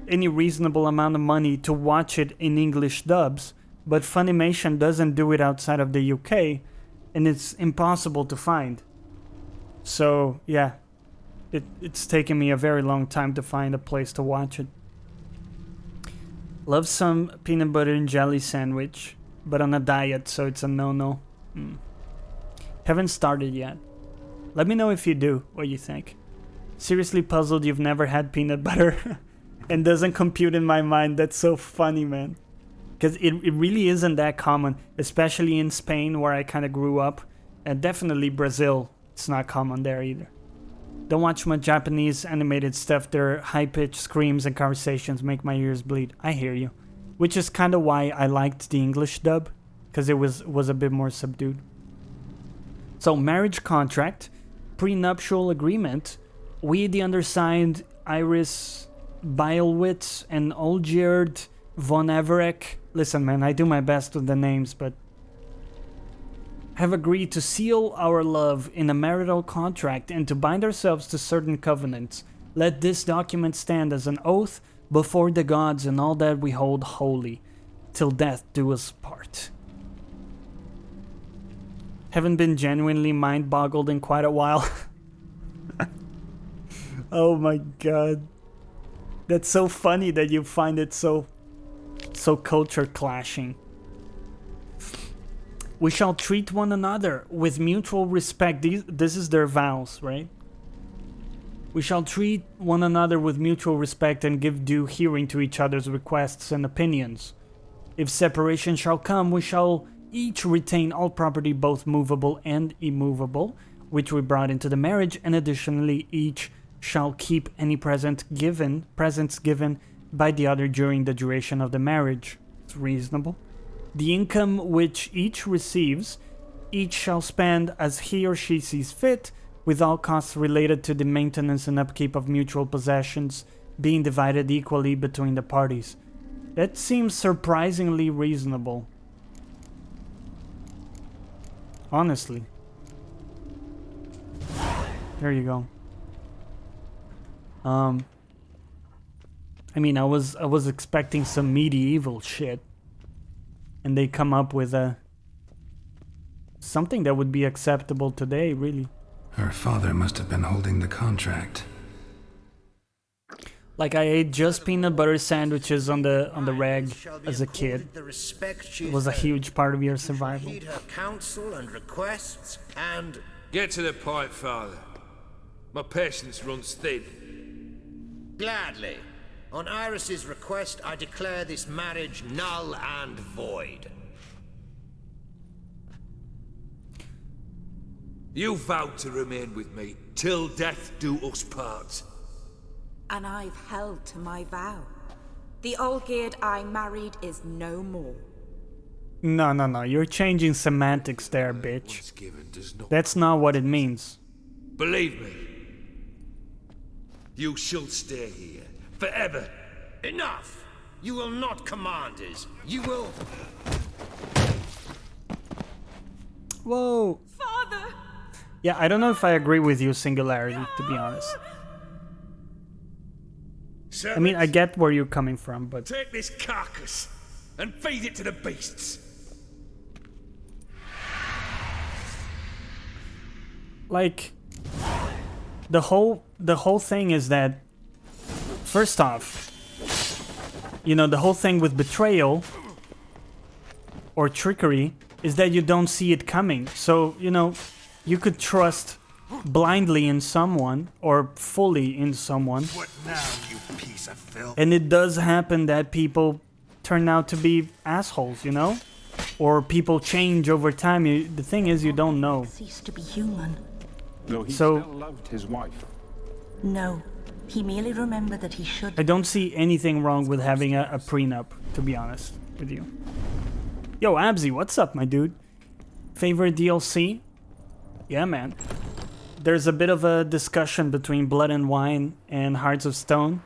any reasonable amount of money to watch it in English dubs, but Funimation doesn't do it outside of the UK, and it's impossible to find. So yeah, it's taken me a very long time to find a place to watch it. Love some peanut butter and jelly sandwich, but on a diet, so it's a no-no. Haven't started yet. Let me know if you do, what you think. Seriously puzzled you've never had peanut butter and doesn't compute in my mind. That's so funny, man. Because it really isn't that common, especially in Spain where I kind of grew up. And definitely Brazil, it's not common there either. Don't watch much Japanese animated stuff. Their high-pitched screams and conversations make my ears bleed. I hear you. Which is kind of why I liked the English dub, because it was a bit more subdued. So, marriage contract, prenuptial agreement. We, the undersigned, Iris Beilwitz and Olgierd von Everek. Listen, man, I do my best with the names, but have agreed to seal our love in a marital contract and to bind ourselves to certain covenants. Let this document stand as an oath before the gods and all that we hold holy, till death do us part. Haven't been genuinely mind-boggled in quite a while. Oh my god. That's so funny that you find it so culture clashing. We shall treat one another with mutual respect. This is their vows, right? We shall treat one another with mutual respect and give due hearing to each other's requests and opinions. If separation shall come, we shall each retain all property, both movable and immovable, which we brought into the marriage, and additionally each shall keep any presents given by the other during the duration of the marriage. It's reasonable. The income which each receives, each shall spend as he or she sees fit, with all costs related to the maintenance and upkeep of mutual possessions being divided equally between the parties. That seems surprisingly reasonable. Honestly. There you go. I mean, I was expecting some medieval shit, and they come up with something that would be acceptable today, really. Her father must have been holding the contract. Like I ate just peanut butter sandwiches on the reg as a kid. It was a huge part of your survival. Heed her counsel and requests, and Get to the point, Father. My patience runs thin. gladly. On Iris's request, I declare this marriage null and void. You vowed to remain with me till death do us part. And I've held to my vow. The Olgierd I married is no more. No. You're changing semantics there, bitch. What's given does not. That's not what it means. Believe me. You shall stay here forever. Enough! You will not command us. You will... Whoa. Father! Yeah, I don't know if I agree with you, Singularity, to be honest. I mean, I get where you're coming from, but... Take this carcass and feed it to the beasts. Like, the whole thing is that, first off, you know, the whole thing with betrayal or trickery is that you don't see it coming. So, you know, you could trust blindly in someone or fully in someone. What now, you piece of filth? And it does happen that people turn out to be assholes, you know? Or people change over time. The thing is, you don't know. Cease to be human. Though he So- still loved his wife. No, he merely remembered that he should. I don't see anything wrong with having a prenup, to be honest with you. Yo, Abzy, what's up, my dude? Favorite DLC? Yeah, man. There's a bit of a discussion between Blood and Wine and Hearts of Stone.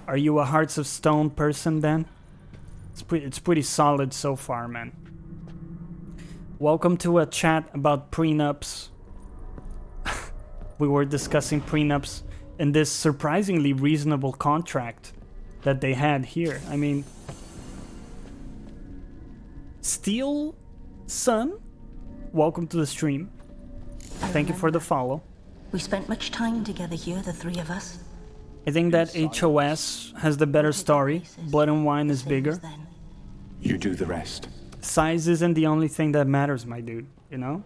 Are you a Hearts of Stone person, Ben? It's pretty solid so far, man. Welcome to a chat about prenups. We were discussing prenups and this surprisingly reasonable contract that they had here. I mean, Steel Sun, welcome to the stream. Thank you for the follow. We spent much time together here, the three of us. I think that HOS has the better story. Blood and Wine is bigger. Then. You do the rest. Size isn't the only thing that matters, my dude, you know?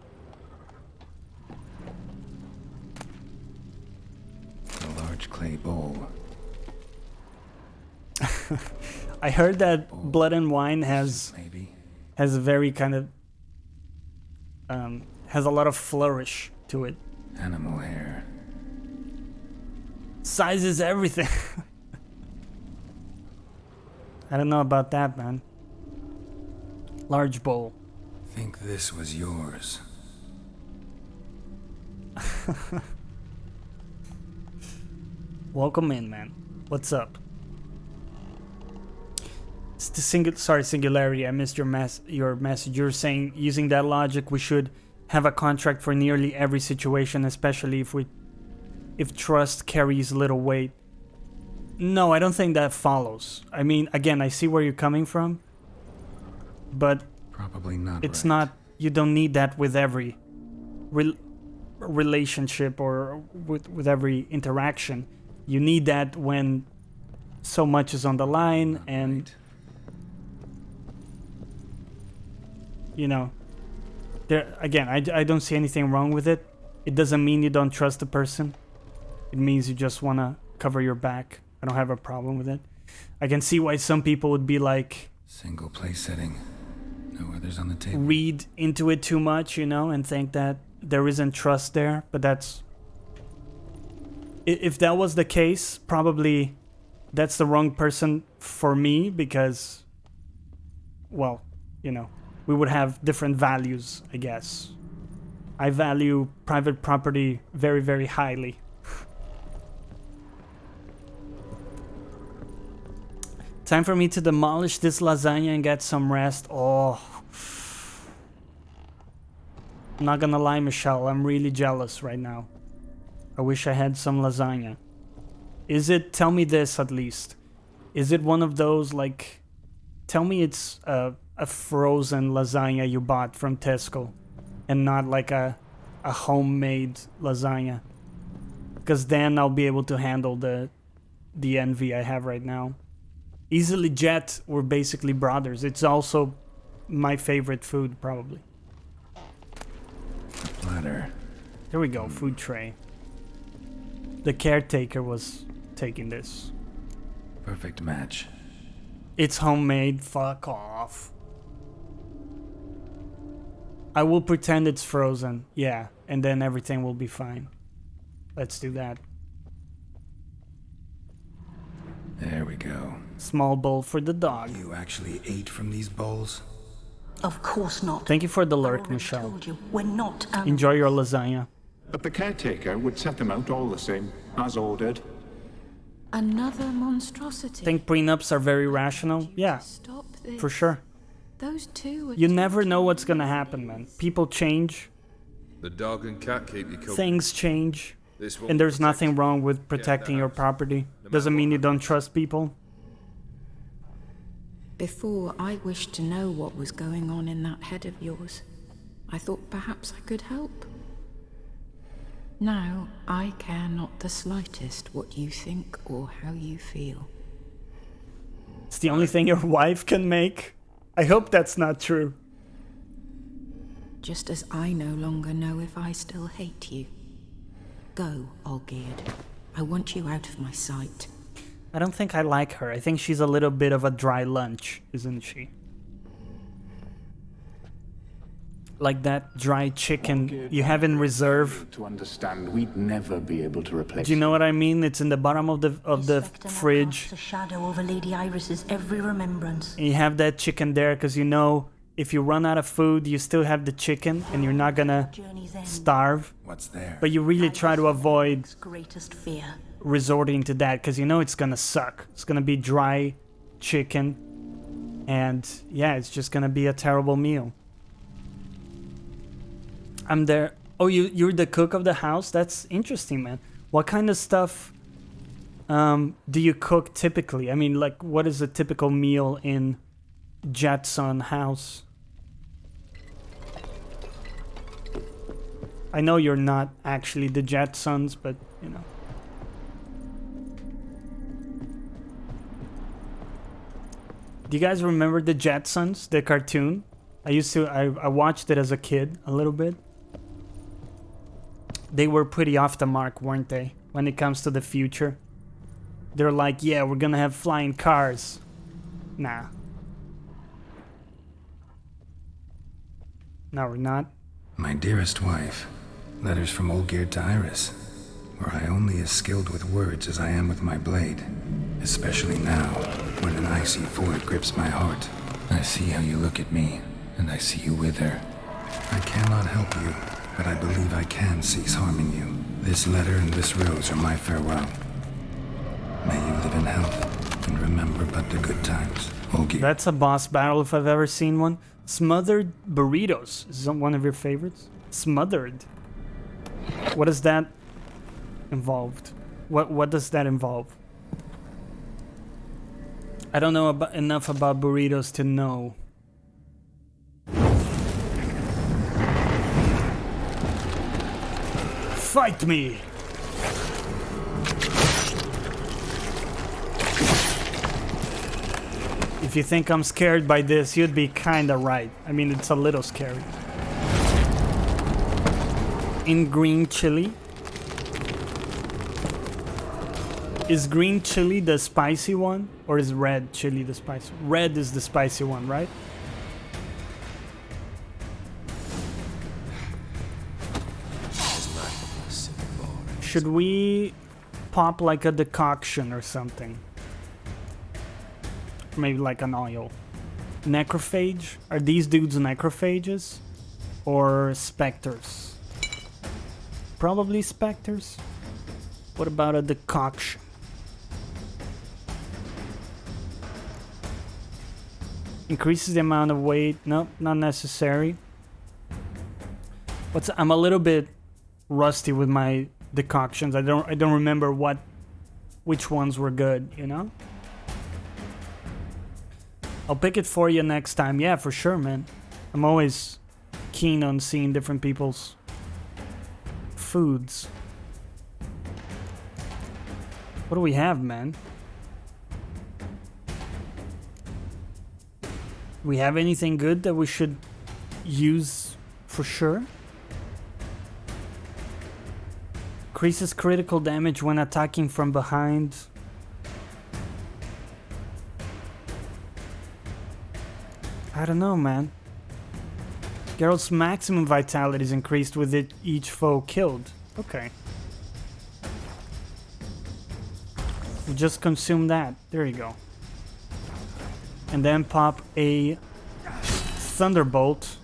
A large clay bowl. I heard that Blood and Wine has Maybe. a very kind of has a lot of flourish to it. Animal hair. Size is everything. I don't know about that, man. Large bowl. Think this was yours. Welcome in, man. What's up? It's the Singularity. I missed your message. You're saying, using that logic, we should have a contract for nearly every situation, especially if trust carries little weight. No, I don't think that follows. I mean, again, I see where you're coming from, but Probably not. it's right. not. You don't need that with every relationship or with every interaction. You need that when so much is on the line, Not and right. you know, there again, I don't see anything wrong with it. It doesn't mean you don't trust the person. It means you just want to cover your back. I don't have a problem with it. I can see why some people would be like, Single place setting. No others on the table. read into it too much, you know, and think that there isn't trust there. But that's, if that was the case, probably that's the wrong person for me, because, well, you know, we would have different values, I guess. I value private property very, very highly. Time for me to demolish this lasagna and get some rest. Oh. I'm not gonna lie, Michelle, I'm really jealous right now. I wish I had some lasagna. Is it, tell me this at least, is it one of those, like, tell me it's a frozen lasagna you bought from Tesco and not like a a homemade lasagna. Because then I'll be able to handle the envy I have right now. Easily Jet, we're basically brothers. It's also my favorite food, probably. Platter. There we go, food tray. The caretaker was taking this. Perfect match. It's homemade, fuck off. I will pretend it's frozen, yeah, and then everything will be fine. Let's do that. There we go. Small bowl for the dog. You actually ate from these bowls? Of course not. Thank you for the I lurk, already Michelle. told you, we're not animals. Enjoy your lasagna. But the caretaker would set them out all the same, as ordered. Another monstrosity. I think prenups are very rational. Yeah, Stop this. for sure. Those two are You never know what's gonna happen, man. People change, The dog and cat keep you company. things change, This will and there's protect nothing you. wrong with protecting your property. Doesn't mean you don't trust people. Before, I wished to know what was going on in that head of yours. I thought perhaps I could help. Now, I care not the slightest what you think or how you feel. It's the only thing your wife can make. I hope that's not true. Just as I no longer know if I still hate you. Go, Olgierd. I want you out of my sight. I don't think I like her. I think she's a little bit of a dry lunch, isn't she? Like that dry chicken you have in reserve. To understand, we'd never be able to replace. Do you know what I mean? It's in the bottom of the Spectre now fridge. casts a shadow over Lady Iris's every remembrance. And you have that chicken there because you know if you run out of food, you still have the chicken and you're not gonna Journey's end. starve. What's there? But you really try to avoid Greatest fear. resorting to that because you know it's gonna suck. It's gonna be dry chicken, and yeah, it's just gonna be a terrible meal. I'm there. Oh, you're the cook of the house? That's interesting, man. What kind of stuff do you cook typically? I mean, like, what is a typical meal in Jetson house? I know you're not actually the Jetsons, but you know. Do you guys remember the Jetsons, the cartoon? I watched it as a kid a little bit. They were pretty off the mark, weren't they? When it comes to the future. They're like, yeah, we're gonna have flying cars. Nah. No, we're not. My dearest wife, letters from Olgierd to Iris, were I only as skilled with words as I am with my blade, especially now, when an icy void grips my heart. I see how you look at me, and I see you wither. I cannot help you, but I believe I can cease harming you. This letter and this rose are my farewell. May you live in health, and remember but the good times, Olgierd. That's a boss battle if I've ever seen one. Smothered burritos. Is that one of your favorites? Smothered. What does that involved? What does that involve? I don't know enough about burritos to know. Fight me! If you think I'm scared by this, you'd be kinda right. I mean, it's a little scary. In green chili. Is green chili the spicy one? Or is red chili the spicy one? Red is the spicy one, right? Should we pop like a decoction or something? Maybe like an oil. Necrophage? Are these dudes necrophages? Or specters? Probably specters. What about a decoction? Increases the amount of weight. Nope, not necessary. I'm a little bit rusty with my decoctions. I don't remember which ones were good, you know? I'll pick it for you next time. Yeah, for sure, man. I'm always keen on seeing different people's foods. What do we have, man? Do we have anything good that we should use for sure? Increases critical damage when attacking from behind. I don't know, man. Geralt's maximum vitality is increased with each foe killed. Okay. We just consume that. There you go. And then pop a Thunderbolt.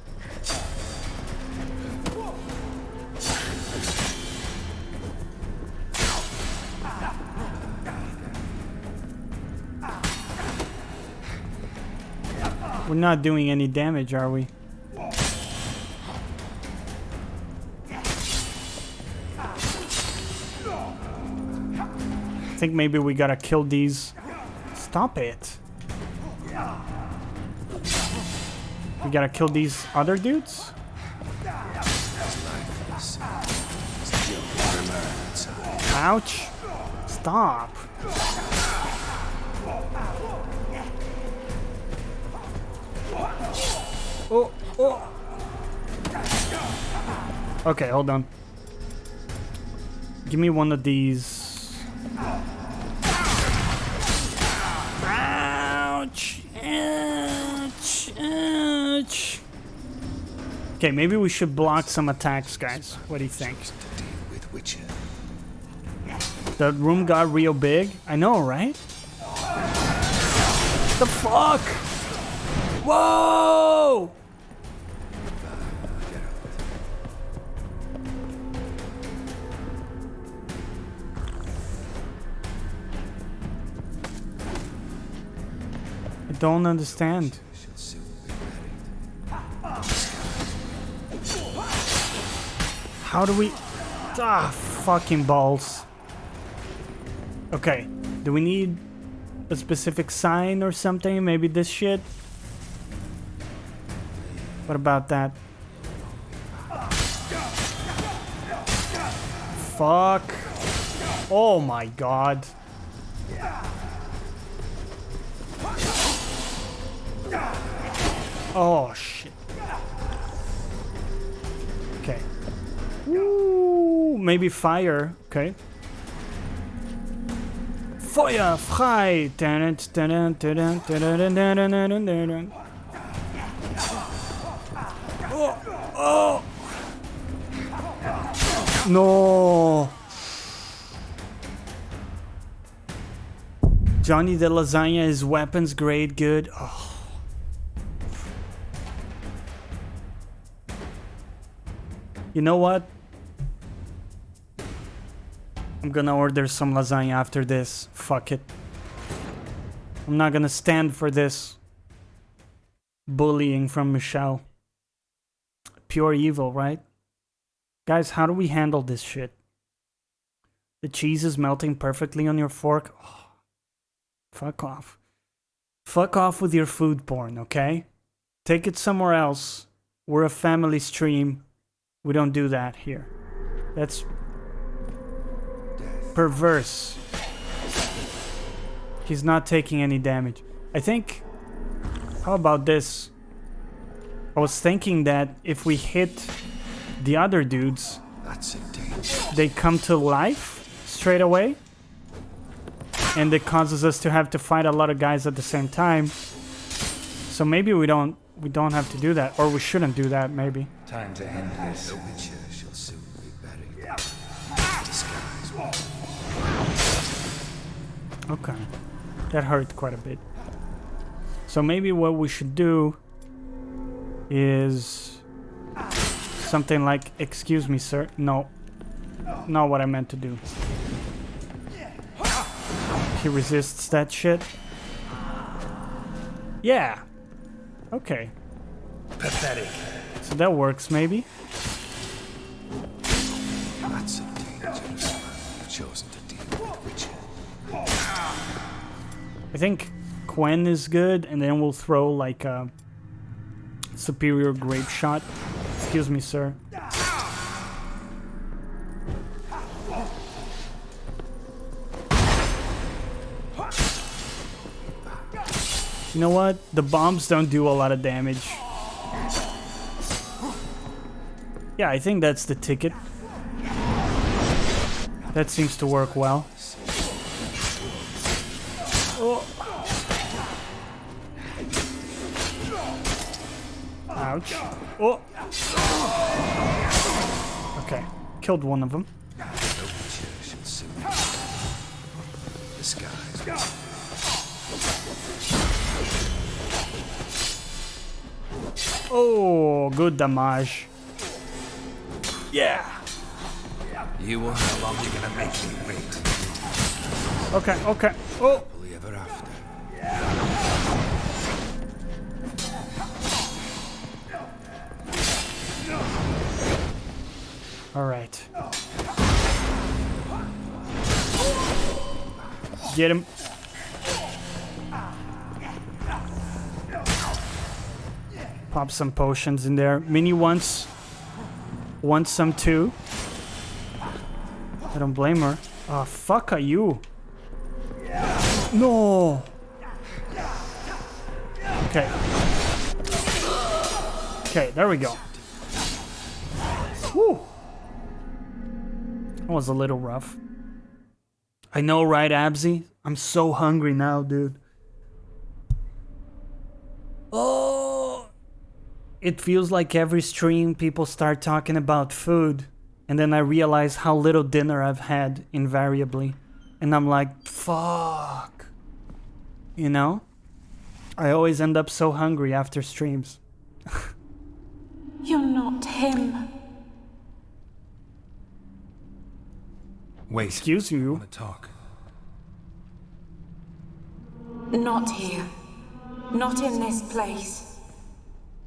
We're not doing any damage, are we? I think maybe we gotta kill these. Stop it. We gotta kill these other dudes? Ouch. Stop. Oh, oh. Okay, hold on. Give me one of these. Ouch. Ouch. Ouch. Okay, maybe we should block some attacks, guys. What do you think? The room got real big. I know, right? The fuck? Whoa! I don't understand. How do we... Ah, fucking balls. Okay, do we need a specific sign or something? Maybe this shit? What about that? Fuck. Oh my god. Oh shit. Okay. Ooh, maybe fire. Okay. Feuer frei. Oh. No. Jonny, the lasagna is weapons grade good. Oh. You know what? I'm gonna order some lasagna after this. Fuck it. I'm not gonna stand for this bullying from Michelle. Pure evil, right? Guys, how do we handle this shit? The cheese is melting perfectly on your fork. Oh, fuck off. Fuck off with your food porn, okay? Take it somewhere else. We're a family stream. We don't do that here. That's perverse. He's not taking any damage. I think... How about this? I was thinking that if we hit the other dudes, they come to life straight away. And it causes us to have to fight a lot of guys at the same time. So maybe we don't have to do that. Or we shouldn't do that, maybe. Time to end this. The Witcher shall soon be buried. Okay. That hurt quite a bit. So maybe what we should do is something like, excuse me, sir. No. Not what I meant to do. He resists that shit. Yeah. Okay. Pathetic. So that works, maybe. That's a dangerous man you've chosen to deal with, Witcher. I think Quen is good, and then we'll throw like a superior grape shot. Excuse me, sir. You know what? The bombs don't do a lot of damage. Yeah, I think that's the ticket. That seems to work well. Oh. Ouch. Oh. Okay, killed one of them. Oh, good damage. Yeah. You wonder how long you're gonna make me wait. Okay, okay. Oh. Happily ever after. All right. Get him. Pop some potions in there. Minnie wants some too. I don't blame her. Oh, fuck are you? No. Okay. Okay, there we go. Whew. That was a little rough. I know, right, Absy? I'm so hungry now, dude. Oh! It feels like every stream people start talking about food, and then I realize how little dinner I've had invariably. And I'm like, fuck. You know? I always end up so hungry after streams. You're not him. Wait. Excuse you. I want to talk. Not here. Not in this place.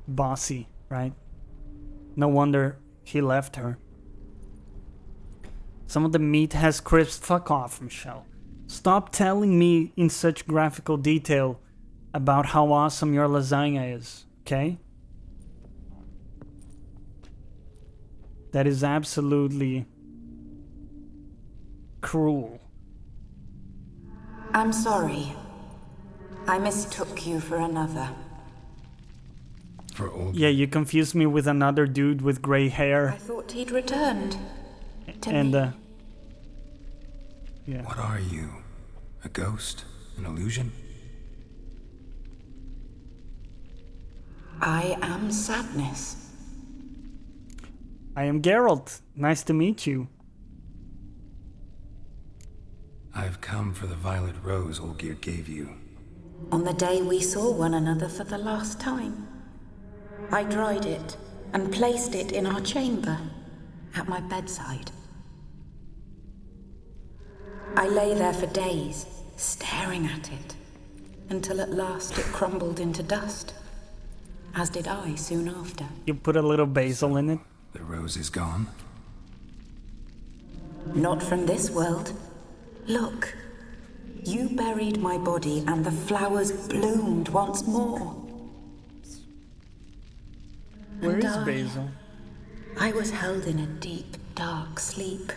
Bossy, right? No wonder he left her. Some of the meat has crisps. Fuck off, Michelle. Stop telling me in such graphical detail about how awesome your lasagna is, okay? That is absolutely cruel. I'm sorry. I mistook you for another. For old. Yeah, you confused me with another dude with gray hair. I thought he'd returned. To And, me. yeah. What are you? A ghost? An illusion? I am sadness. I am Geralt. Nice to meet you. I've come for the violet rose Olgierd gave you. On the day we saw one another for the last time, I dried it and placed it in our chamber at my bedside. I lay there for days, staring at it, until at last it crumbled into dust, as did I soon after. You put a little basil in it. The rose is gone? Not from this world. Look, you buried my body and the flowers bloomed once more. Where And is Basil? I was held in a deep, dark sleep.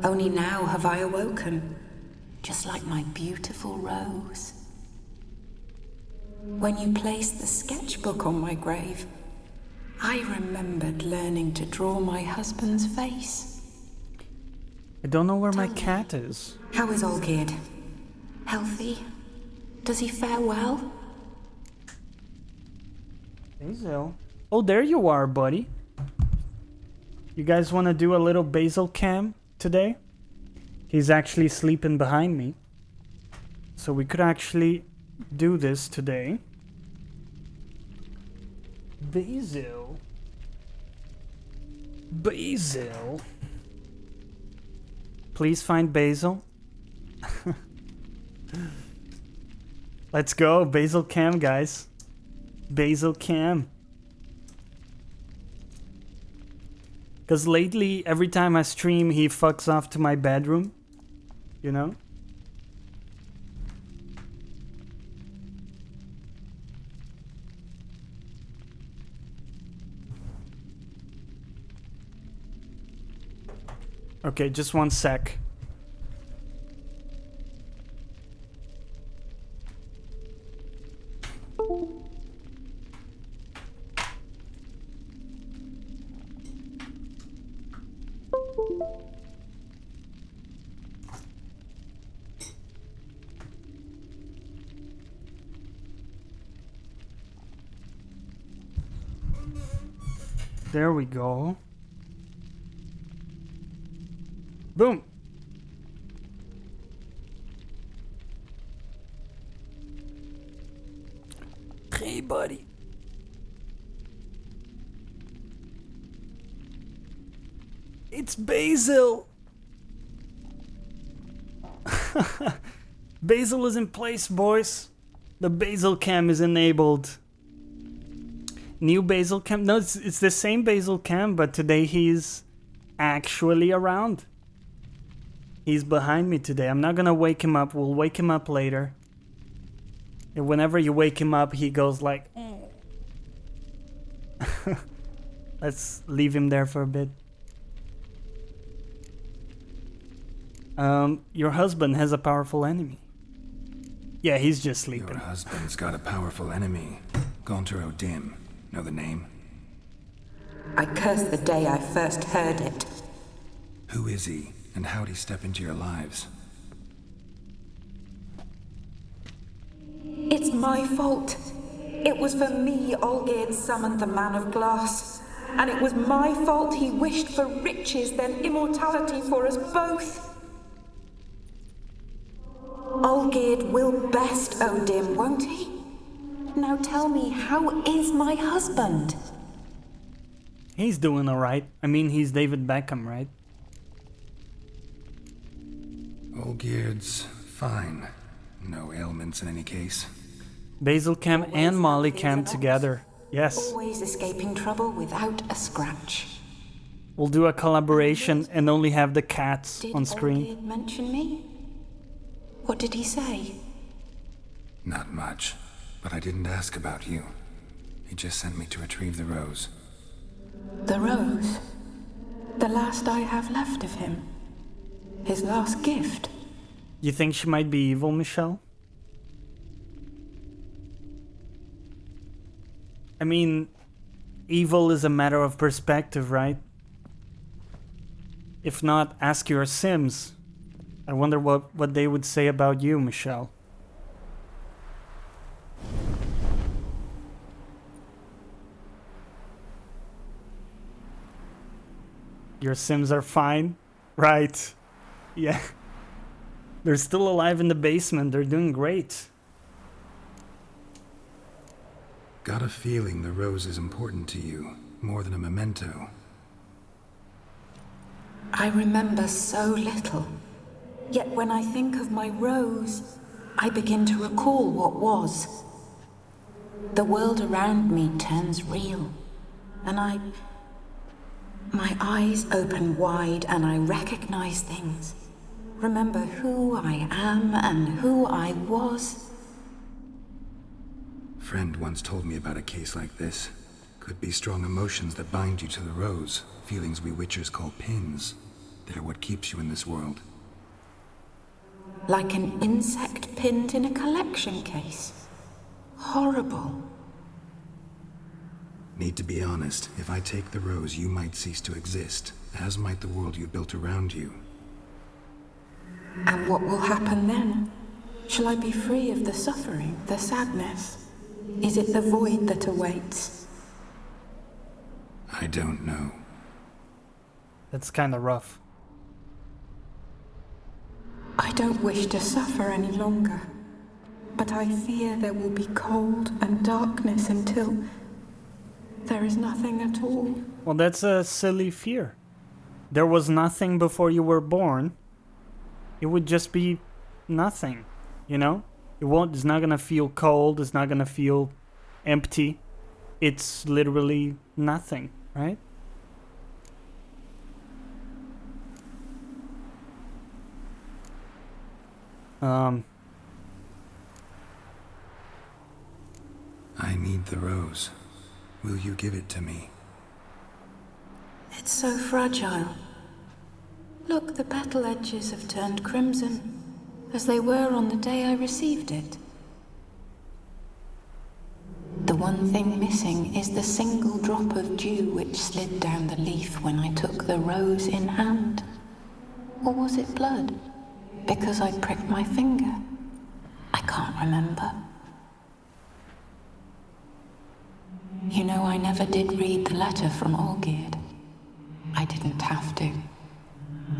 Only now have I awoken, just like my beautiful rose. When you placed the sketchbook on my grave, I remembered learning to draw my husband's face. I don't know where my Tell me. cat is. How is Olgierd? Healthy? Does he fare well? Basil. Oh, there you are, buddy. You guys want to do a little Basil cam today? He's actually sleeping behind me. So we could actually do this today. Basil. Basil. Please find Basil. Let's go, Basil cam, guys. Basil cam. Because lately, every time I stream, he fucks off to my bedroom. You know? Okay, just one sec. There we go. Boom. Hey, buddy. It's Basil. Basil is in place, boys. The Basil cam is enabled. New Basil cam. No, it's the same Basil cam, but today he's actually around. He's behind me today. I'm not gonna wake him up. We'll wake him up later. And whenever you wake him up, he goes like... Let's leave him there for a bit. Your husband has a powerful enemy. Yeah, he's just sleeping. Your husband's got a powerful enemy. Gaunter O'Dim. Know the name? I curse the day I first heard it. Who is he, and how'd he step into your lives? It's my fault. It was for me Olgierd summoned the Man of Glass. And it was my fault he wished for riches, then immortality for us both. Olgierd will best O'Dim, won't he? Now tell me, how is my husband? He's doing alright. I mean, he's David Beckham, right? Olgierd's fine. No ailments in any case. Basil Cam and Molly Cam together. Yes. Always escaping trouble without a scratch. We'll do a collaboration and only have the cats on screen. Did Olgierd mention me? What did he say? Not much, but I didn't ask about you. He just sent me to retrieve the rose. The rose? The last I have left of him? His last gift? You think she might be evil, Michelle? I mean, evil is a matter of perspective, right? If not, ask your Sims. I wonder what they would say about you, Michelle. Your Sims are fine? Right. Yeah. They're still alive in the basement. They're doing great. Got a feeling the rose is important to you, more than a memento. I remember so little. Yet when I think of my rose, I begin to recall what was. The world around me turns real, and my eyes open wide and I recognize things. Remember who I am and who I was. Friend once told me about a case like this. Could be strong emotions that bind you to the rose, feelings we witchers call pins. They're what keeps you in this world. Like an insect pinned in a collection case. Horrible. Need to be honest, if I take the rose, you might cease to exist, as might the world you built around you. And what will happen then? Shall I be free of the suffering, the sadness? Is it the void that awaits? I don't know. That's kind of rough. I don't wish to suffer any longer, but I fear there will be cold and darkness until there is nothing at all. Well, that's a silly fear. There was nothing before you were born. It would just be nothing, you know? It's not gonna feel cold, it's not gonna feel empty. It's literally nothing, right? I need the rose. Will you give it to me? It's so fragile. Look, the petal edges have turned crimson, as they were on the day I received it. one thing missing is the single drop of dew which slid down the leaf when I took the rose in hand. Or was it blood? Because I pricked my finger. I can't remember. You know, I never did read the letter from Olgierd. I didn't have to.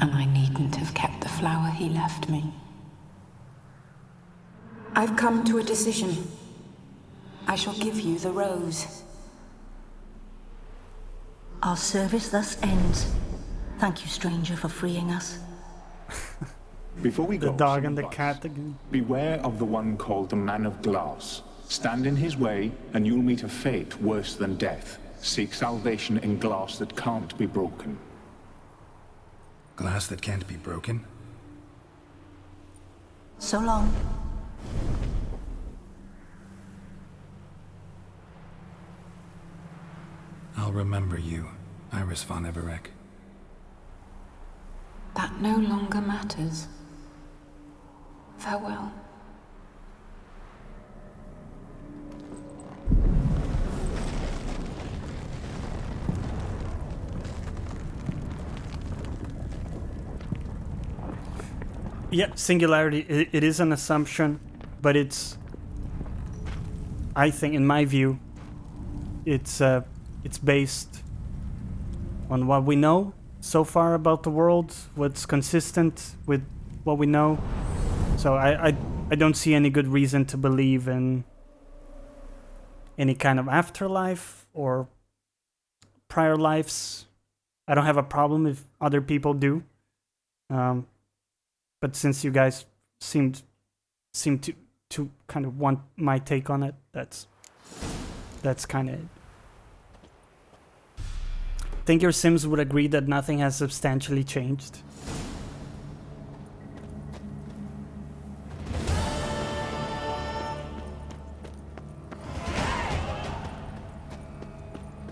And I needn't have kept the flower he left me. I've come to a decision. I shall give you the rose. Our service thus ends. Thank you, stranger, for freeing us. Before we go, The dog some and the advice. cat again. Beware of the one called the Man of Glass. Stand in his way, and you'll meet a fate worse than death. Seek salvation in glass that can't be broken. Glass that can't be broken? So long. I'll remember you, Iris von Everec. That no longer matters. Farewell. Yeah, singularity, it is an assumption, but it's, I think, in my view, it's based on what we know so far about the world, what's consistent with what we know. So I don't see any good reason to believe in any kind of afterlife or prior lives. I don't have a problem if other people do. But since you guys seem to kind of want my take on it, that's kind of it. Think your Sims would agree that nothing has substantially changed?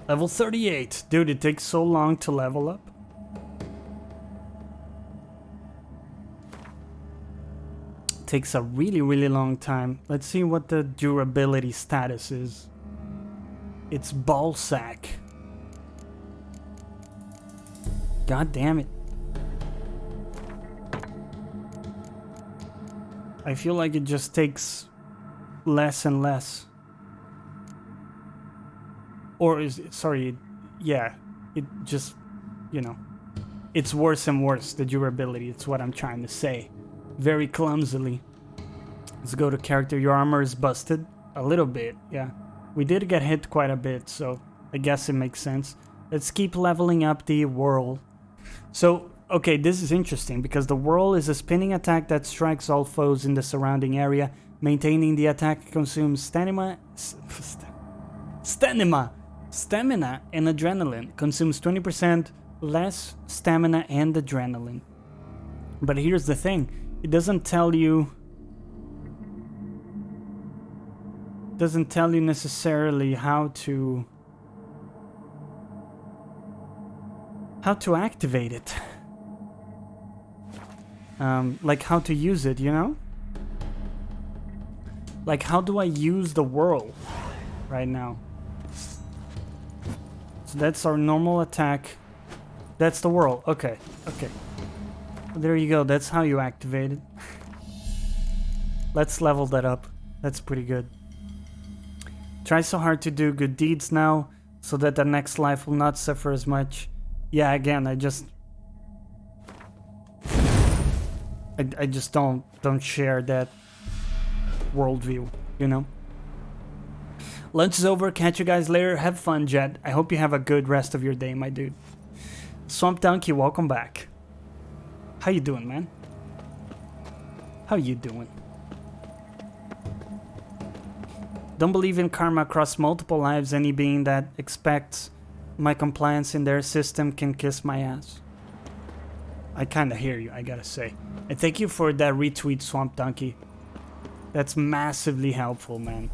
Level 38. Dude, it takes so long to level up. Takes a really, really long time. Let's see what the durability status is. It's ball sack. God damn it. I feel like it just takes less and less. Or is it, sorry, yeah, it just, you know, it's worse and worse, the durability. It's what I'm trying to say. Very clumsily. Let's go to character. Your armor is busted. A little bit, yeah. We did get hit quite a bit, so I guess it makes sense. Let's keep leveling up the whirl. So, okay, this is interesting because the whirl is a spinning attack that strikes all foes in the surrounding area. Maintaining the attack consumes stamina and adrenaline. Consumes 20% less stamina and adrenaline. But here's the thing. It doesn't tell you necessarily how to activate it. Like how to use it, you know? Like how do I use the whirl right now? So that's our normal attack. That's the whirl. Okay, okay. There you go, that's how you activate it. Let's level that up. That's pretty good. Try so hard to do good deeds now, so that the next life will not suffer as much. Yeah, again, I just don't share that worldview, you know? Lunch is over, catch you guys later. Have fun, Jet. I hope you have a good rest of your day, my dude. Swamp Donkey, welcome back. How you doing, man? How you doing? Don't believe in karma across multiple lives. Any being that expects my compliance in their system can kiss my ass. I kinda hear you, I gotta say. And thank you for that retweet, Swamp Donkey. That's massively helpful, man.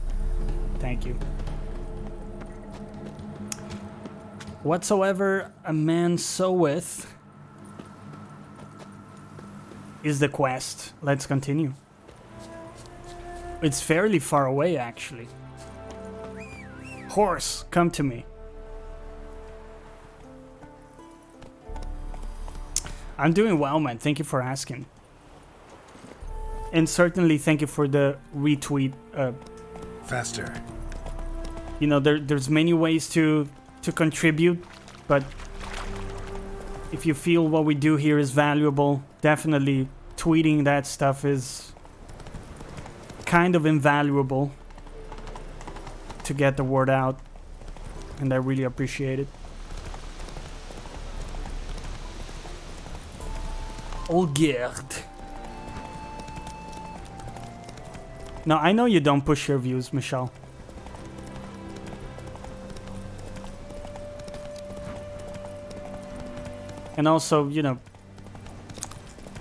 Thank you. Whatsoever a man soweth is the quest. Let's continue. It's fairly far away, actually. Horse, come to me. I'm doing well, man. Thank you for asking. And certainly thank you for the retweet. Faster. You know, there's many ways to contribute, but if you feel what we do here is valuable, definitely tweeting that stuff is kind of invaluable to get the word out, and I really appreciate it. Olgerd. No, I know you don't push your views, Michelle. And also, you know,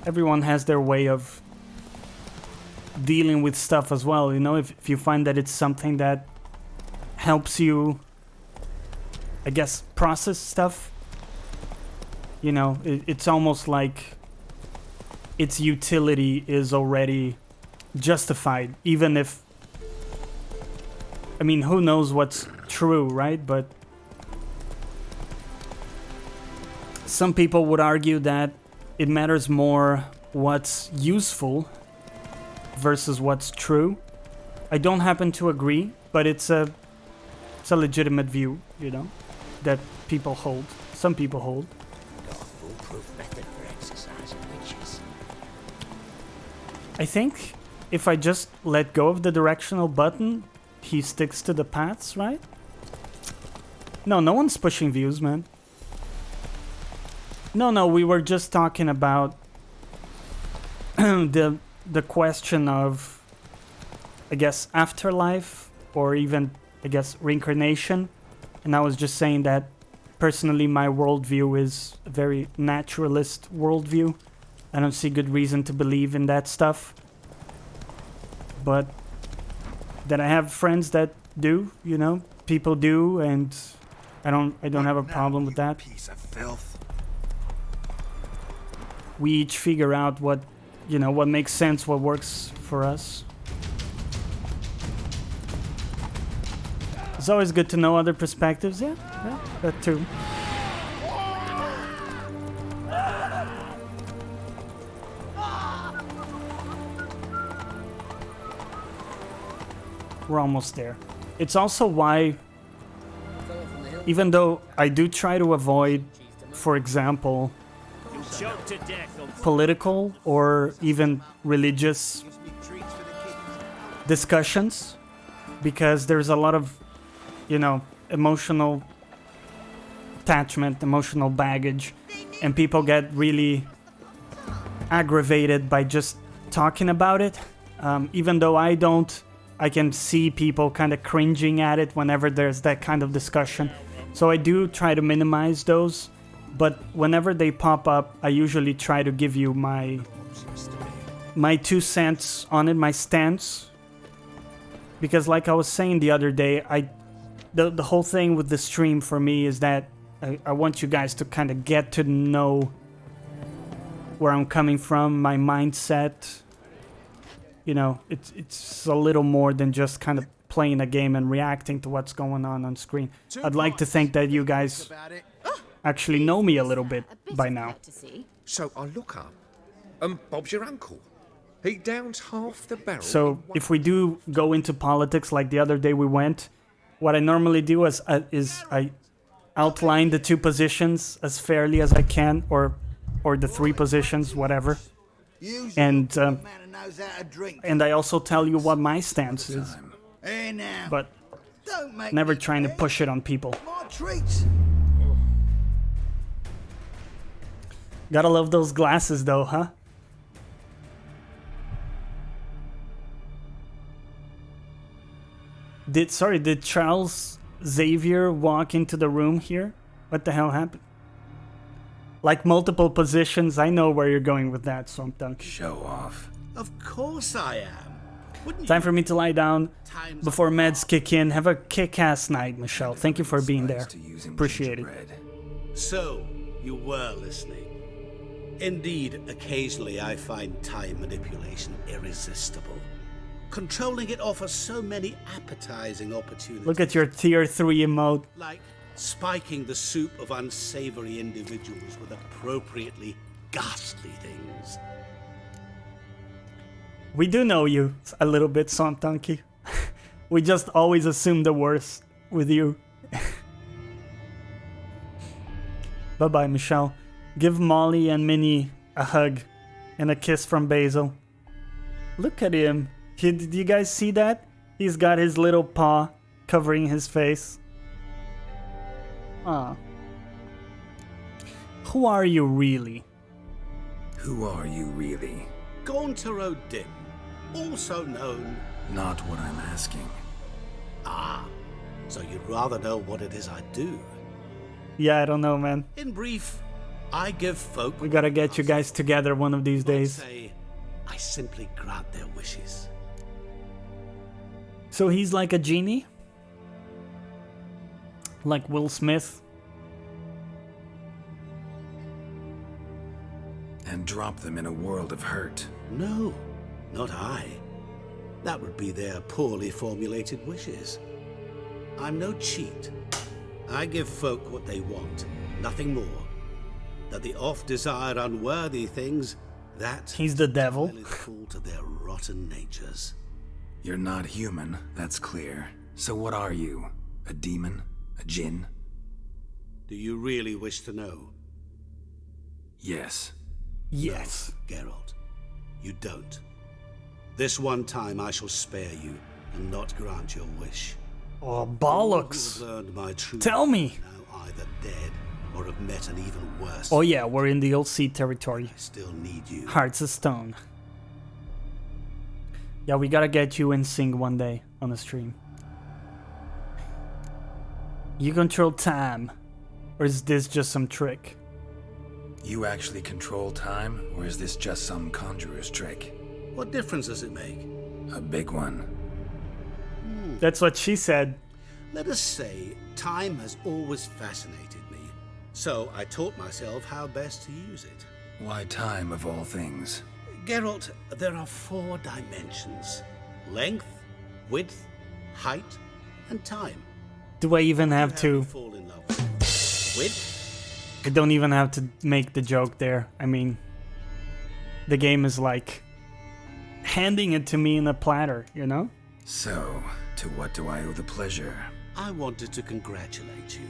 everyone has their way of dealing with stuff as well. You know, if you find that it's something that helps you, I guess, process stuff, you know, it's almost like its utility is already justified, even if, I mean, who knows what's true, right? But some people would argue that it matters more what's useful versus what's true. I don't happen to agree, but it's a legitimate view, you know, that people hold. Some people hold. Got a foolproof method for exercising witches. I think if I just let go of the directional button, he sticks to the paths, right? No one's pushing views, man. No, we were just talking about the question of, I guess, afterlife, or even, I guess, reincarnation. And I was just saying that personally my worldview is a very naturalist worldview. I don't see good reason to believe in that stuff. But that I have friends that do, you know, people do, and I don't have a problem with that. Piece of filth. We each figure out what, you know, what makes sense, what works for us. It's always good to know other perspectives, yeah, that too. We're almost there. It's also why, even though I do try to avoid, for example, political or even religious discussions, because there's a lot of, you know, emotional attachment, emotional baggage, and people get really aggravated by just talking about it. Even though I can see people kind of cringing at it whenever there's that kind of discussion. So I do try to minimize those. But whenever they pop up, I usually try to give you my 2 cents on it, my stance. Because like I was saying the other day, the whole thing with the stream for me is that I want you guys to kind of get to know where I'm coming from, my mindset. You know, it's a little more than just kind of playing a game and reacting to what's going on screen. I'd like to think that you guys actually know me a little bit by now. So I look up, and Bob's your uncle. He downs half the barrel. So if we do go into politics like the other day we went, what I normally do is I outline the 2 positions as fairly as I can, or the 3 positions, whatever. And I also tell you what my stance is, but never trying to push it on people. Gotta love those glasses though, huh? Did Charles Xavier walk into the room here? What the hell happened? Like multiple positions, I know where you're going with that, Swamp Dunk. Show off. Of course I am. Wouldn't Time for me to lie down before meds kick in. Have a kick-ass night, Michelle. Thank you for being there. Appreciate it. So, you were listening. Indeed, occasionally I find time manipulation irresistible. Controlling it offers so many appetizing opportunities. Look at your tier 3 emote. Like spiking the soup of unsavory individuals with appropriately ghastly things. We do know you a little bit, Swamp Donkey. We just always assume the worst with you. Bye-bye, Michelle. Give Molly and Minnie a hug and a kiss from Basil. Look at him. Did you guys see that? He's got his little paw covering his face. Ah. Who are you really? Who are you really? Gaunter O'Dim, also known... Not what I'm asking. Ah, so you'd rather know what it is I do. Yeah, I don't know, man. In brief, I give folk... We gotta get you guys together one of these days. Say, I simply grant their wishes. So he's like a genie? Like Will Smith? And drop them in a world of hurt. No, not I. That would be their poorly formulated wishes. I'm no cheat. I give folk what they want, nothing more. That the oft desire unworthy things, that... He's the devil. ...fall to their rotten natures. You're not human, that's clear. So what are you? A demon? A djinn? Do you really wish to know? Yes. Yes. No, Geralt. You don't. This one time I shall spare you and not grant your wish. Oh, bollocks. You have learned my truth. Tell me. Now either dead or have met an even worse. Oh yeah, we're in the OC territory. I still need you. Hearts of Stone. Yeah, we gotta get you in sync one day on the stream. You control time, or is this just some trick? You actually control time, or is this just some conjurer's trick? What difference does it make? A big one. That's what she said. Let us say time has always fascinated me, so I taught myself how best to use it. Why time of all things? Geralt, there are 4 dimensions. Length, width, height, and time. Do I even have to? Fall in love with? Width? I don't even have to make the joke there. I mean, the game is like handing it to me in a platter, you know? So, to what do I owe the pleasure? I wanted to congratulate you.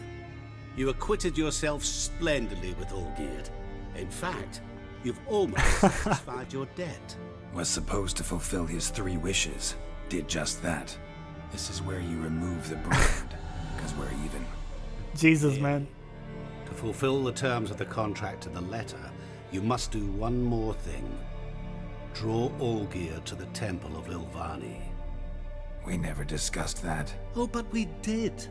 You acquitted yourself splendidly with Olgierd. In fact, you've almost satisfied your debt. Was supposed to fulfill his 3 wishes. Did just that. This is where you remove the brand, because we're even. Jesus, man. To fulfill the terms of the contract to the letter, you must do one more thing. Draw Olgierd to the Temple of Lilvani. We never discussed that. Oh, but we did.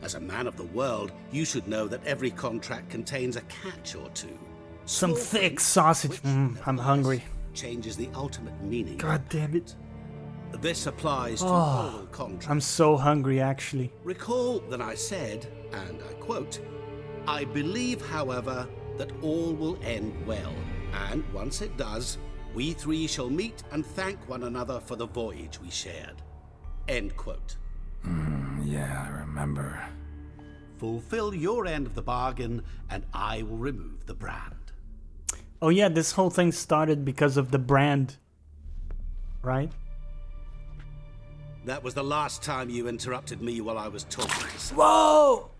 As a man of the world, you should know that every contract contains a catch or two. Some thick sausage. I'm hungry. Changes the ultimate meaning. God damn it. This applies to all contracts. I'm so hungry, actually. Recall that I said, and I quote, I believe, however, that all will end well, and once it does, we 3 shall meet and thank one another for the voyage we shared. End quote. Yeah, I remember. Fulfill your end of the bargain, and I will remove the brand. Oh yeah, this whole thing started because of the brand, right? That was the last time you interrupted me while I was talking. Whoa!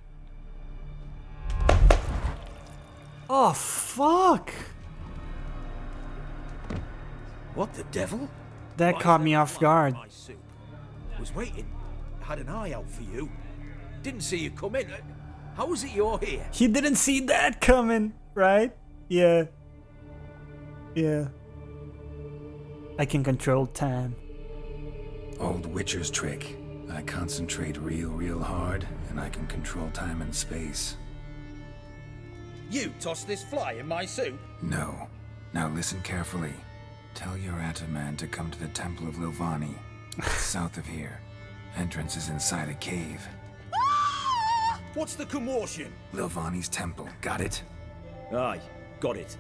Oh, fuck! What the devil? That caught me off guard. Was waiting. Had an eye out for you. Didn't see you come in. How was it you're here? He didn't see that coming, right? Yeah. Yeah. I can control time. Old Witcher's trick. I concentrate real hard, and I can control time and space. You tossed this fly in my soup? No. Now listen carefully. Tell your Ataman to come to the Temple of Lilvani. South of here. Entrance is inside a cave. What's the commotion? Lilvani's temple. Got it? Aye, got it.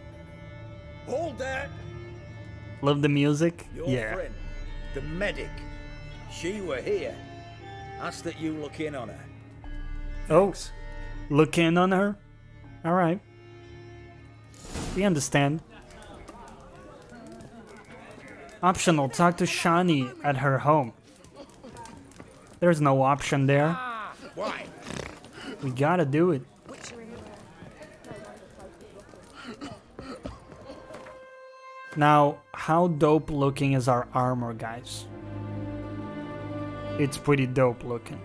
Hold there! Love the music? Your Yeah. friend, the medic. She were here. Asked that you look in on her. Oh, look in on her? Alright. We understand. Optional, talk to Shani at her home. There's no option there. Why? We gotta do it. Now, how dope looking is our armor, guys? It's pretty dope looking.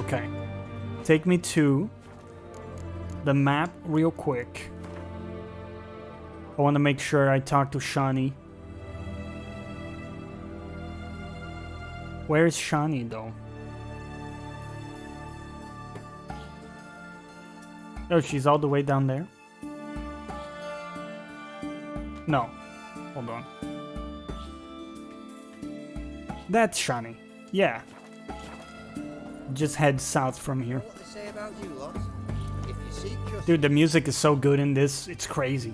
Okay. Take me to the map real quick. I want to make sure I talk to Shani. Where is Shani, though? Oh, she's all the way down there? No. Hold on. That's Shani. Yeah. Just head south from here. What they say about you lot? If you seek justice... Dude, the music is so good in this. It's crazy.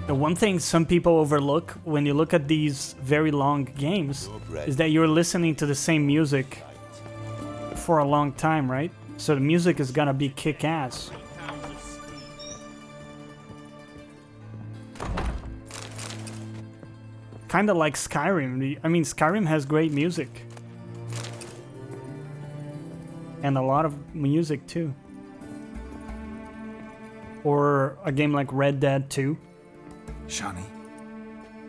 The one thing some people overlook when you look at these very long games is that you're listening to the same music for a long time, right? So the music is gonna be kick-ass. Kinda like Skyrim. I mean, Skyrim has great music. And a lot of music too. Or a game like Red Dead 2. Shani,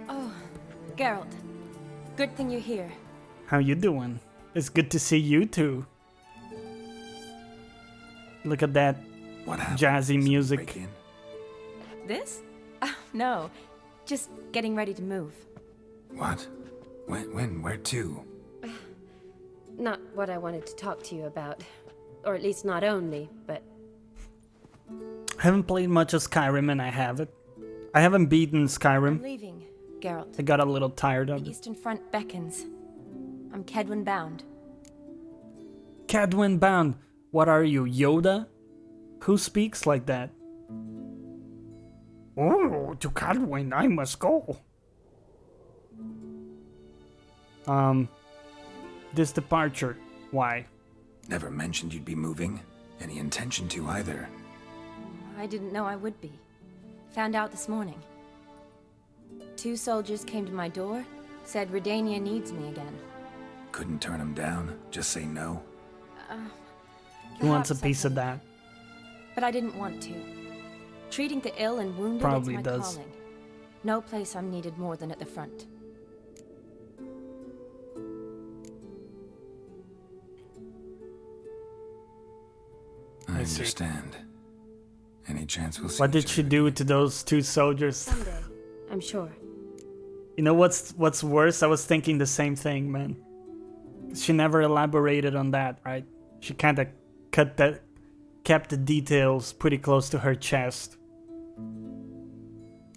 Oh, Geralt. Good thing you're here. How you doing? It's good to see you too. Look at that what happened? jazzy music. Break in? This? No. Just getting ready to move. What? When? Where to? Not what I wanted to talk to you about. Or at least not only, but... Haven't played much of Skyrim and I haven't beaten I'm Skyrim. leaving, Geralt. I got a little tired of The it. Eastern Front beckons. I'm Kedwin bound. Cadwin bound. What are you, Yoda? Who speaks like that? Oh, to Cadwin, I must go. This departure. Why? Never mentioned you'd be moving. Any intention to either. I didn't know I would be. Found out this morning. 2 soldiers came to my door, said Redania needs me again. Couldn't turn him down? Just say no? He wants a Perhaps I piece of could, that. But I didn't want to. Treating the ill and wounded Probably is my does. calling. No place I'm needed more than at the front. I see. understand. Any chance we'll see What each did she other do again? to those 2 soldiers? Someday, I'm sure. You know what's worse? I was thinking the same thing, man. She never elaborated on that, right? She kind of kept the details pretty close to her chest.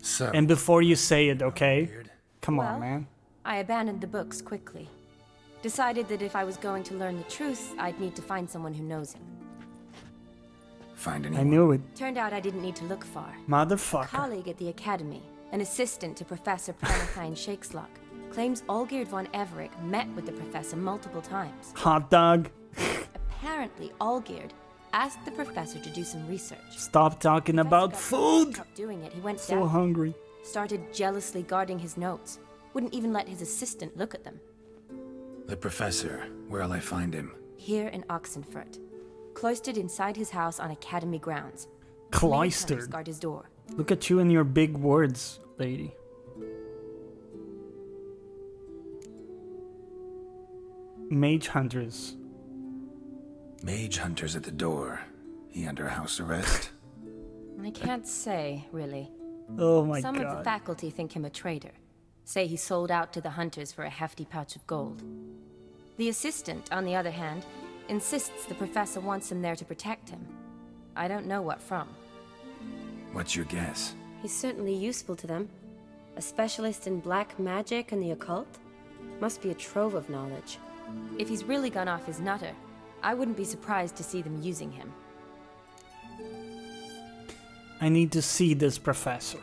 So, And before you say it, okay? weird. Come Well, on, man. I abandoned the books quickly. Decided that if I was going to learn the truth, I'd need to find someone who knows him. Find I anyone? knew it. Turned out I didn't need to look far. A Motherfucker. colleague at the academy, an assistant to Professor Pranathian Shakeslock, claims Olgierd von Everick met with the professor multiple times. Hot dog. Apparently, Olgierd asked the professor to do some research. Stop talking about Professor got food. stopped doing it. He went So deaf. hungry. Started jealously guarding his notes. Wouldn't even let his assistant look at them. The professor. Where'll I find him? Here in Oxenfurt. Cloistered inside his house on academy grounds. Mage hunters Cloistered. guard his door. Look at you and your big words, lady. Mage hunters. Mage hunters at the door. He under house arrest? I can't say, really. Oh my Some of the god. faculty think him a traitor. Say he sold out to the hunters for a hefty pouch of gold. The assistant, on the other hand, insists the professor wants him there to protect him. I don't know what from. What's your guess? He's certainly useful to them. A specialist in black magic and the occult? Must be a trove of knowledge. If he's really gone off his nutter, I wouldn't be surprised to see them using him. I need to see this professor.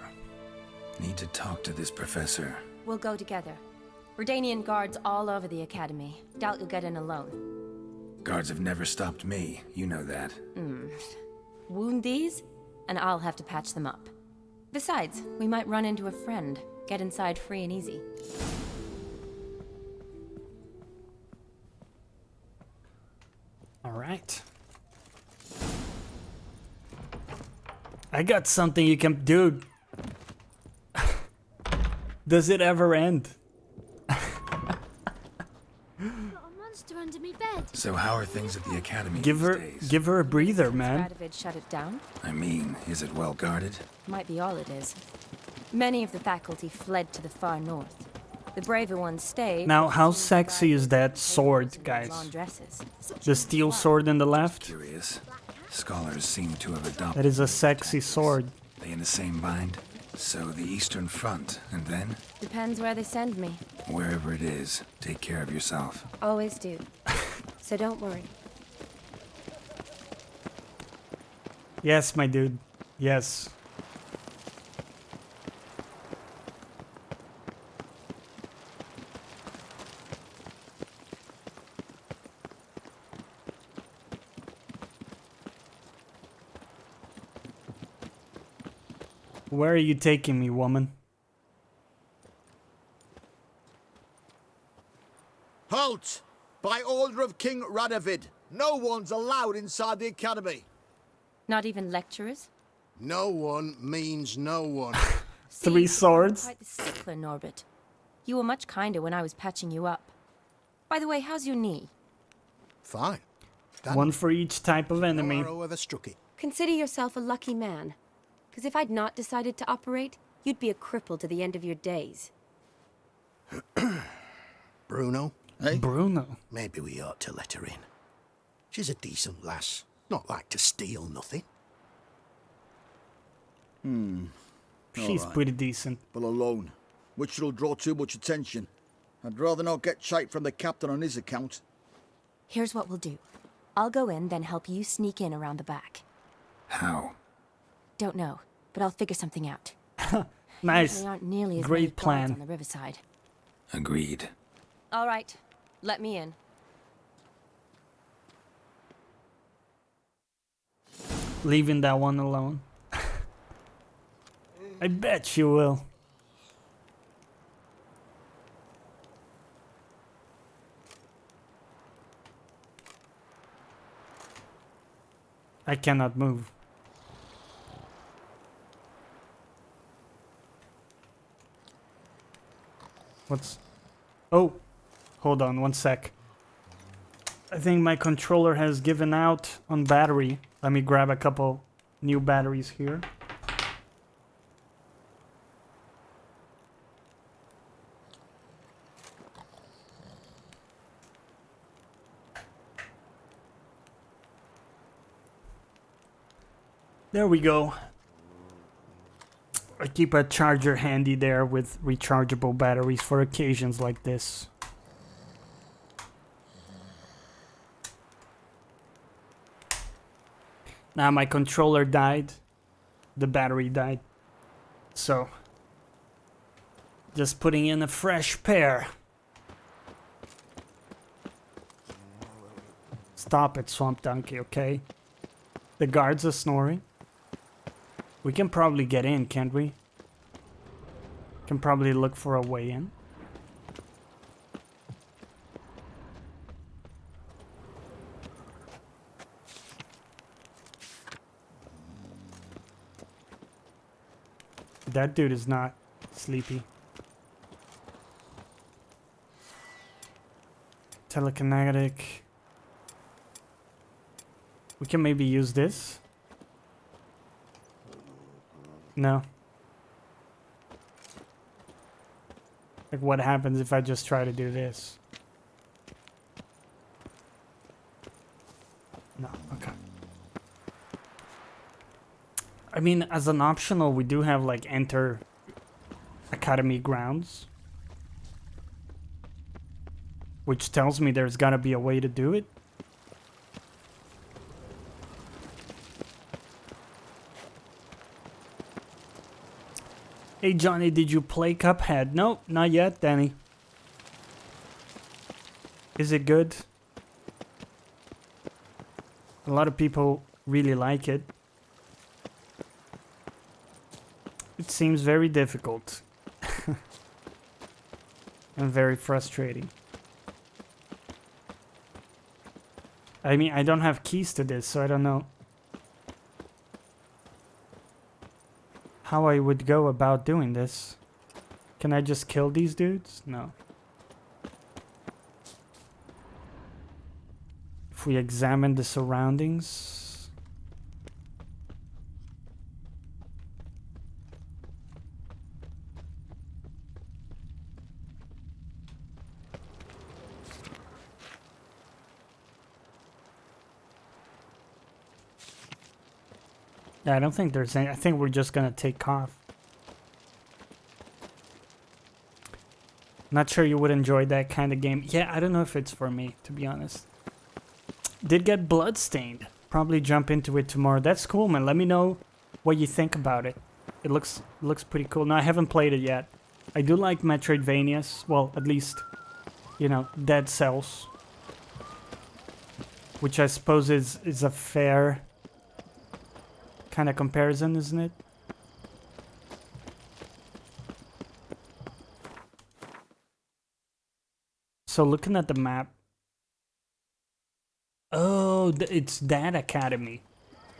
Need to talk to this professor. We'll go together. Redanian guards all over the academy. Doubt you'll get in alone. Guards have never stopped me, you know that. Wound these, and I'll have to patch them up. Besides, we might run into a friend. Get inside free and easy. All right. I got something you can... Dude. Does it ever end? Under me bed. So how are things at the academy Give her a breather, man. Radovid shut it down? I mean, is it well guarded? Might be all it is. Many of the faculty fled to the far north. The braver ones stayed. Now, how sexy is that sword, guys? The steel sword in the left? Curious. Scholars seem to have adopted... That is a sexy sword. They in the same bind? So the Eastern Front, and then? Depends where they send me. Wherever it is, take care of yourself. Always do. So don't worry. Yes, my dude. Yes. Where are you taking me, woman? Halt! By order of King Radovid, no one's allowed inside the academy. Not even lecturers? No one means no one. 3 swords? Quite the stickler, Norbert. You were much kinder when I was patching you up. By the way, how's your knee? Fine. One for each type of enemy. No arrow ever struck it. Consider yourself a lucky man. Because if I'd not decided to operate, you'd be a cripple to the end of your days. Bruno? Hey? Bruno? Maybe we ought to let her in. She's a decent lass. Not like to steal nothing. She's pretty decent. But alone, which will draw too much attention. I'd rather not get shite from the captain on his account. Here's what we'll do. I'll go in, then help you sneak in around the back. How? Don't know, but I'll figure something out. Nice. They aren't nearly as Great many guards plan. on the riverside. Agreed. All right, let me in. Leaving that one alone. I bet you will. I cannot move. What's... Oh, hold on 1 sec. I think my controller has given out on battery. Let me grab a couple new batteries here. There we go. I keep a charger handy there with rechargeable batteries for occasions like this. Now my controller died. The battery died. So, just putting in a fresh pair. Stop it, Swamp Donkey, okay? The guards are snoring. We can probably get in, can't we? Can probably look for a way in. That dude is not sleepy. Telekinetic. We can maybe use this. No. Like, what happens if I just try to do this? No, okay. I mean, as an optional, we do have, like, enter Academy grounds. Which tells me there's gotta be a way to do it. Hey Johnny, did you play Cuphead? Nope, not yet, Danny. Is it good? A lot of people really like it. It seems very difficult. And very frustrating. I mean, I don't have keys to this, so I don't know how I would go about doing this. Can I just kill these dudes? No. If we examine the surroundings... Yeah, I don't think there's any... I think we're just gonna take off. Not sure you would enjoy that kind of game. Yeah, I don't know if it's for me, to be honest. Did get bloodstained. Probably jump into it tomorrow. That's cool, man. Let me know what you think about it. It looks pretty cool. No, I haven't played it yet. I do like Metroidvanias. Well, at least, you know, Dead Cells. Which I suppose is a fair kind of comparison, isn't it? So looking at the map. Oh, it's that academy.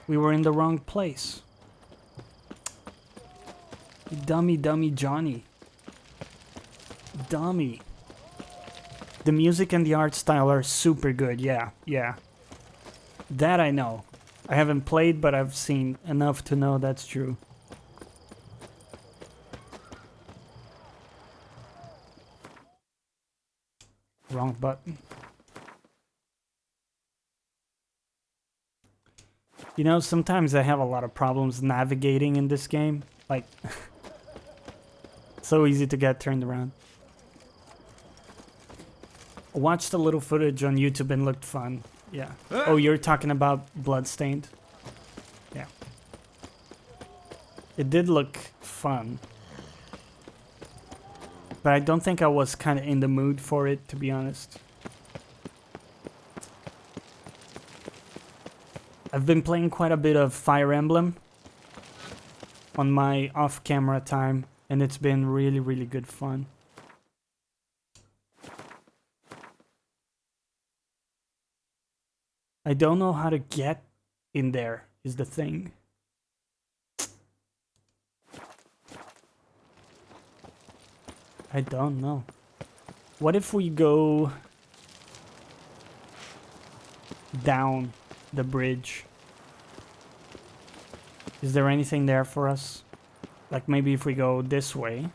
We were in the wrong place. Dummy Johnny. Dummy. The music and the art style are super good, yeah. That I know. I haven't played, but I've seen enough to know that's true. Wrong button. You know, sometimes I have a lot of problems navigating in this game. Like, so easy to get turned around. I watched a little footage on YouTube and looked fun. Yeah. Oh, you're talking about Bloodstained? Yeah. It did look fun. But I don't think I was kind of in the mood for it, to be honest. I've been playing quite a bit of Fire Emblem on my off-camera time, and it's been really, really good fun. I don't know how to get in there, is the thing. I don't know. What if we go down the bridge? Is there anything there for us? Like maybe if we go this way.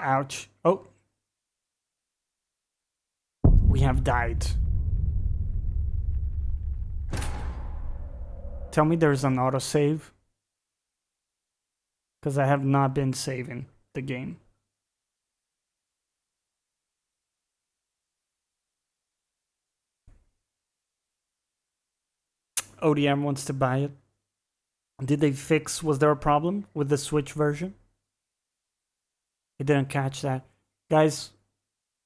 Ouch. Oh. We have died. Tell me there's an autosave. Because I have not been saving the game. ODM wants to buy it. Did they fix... Was there a problem with the Switch version? I didn't catch that. Guys,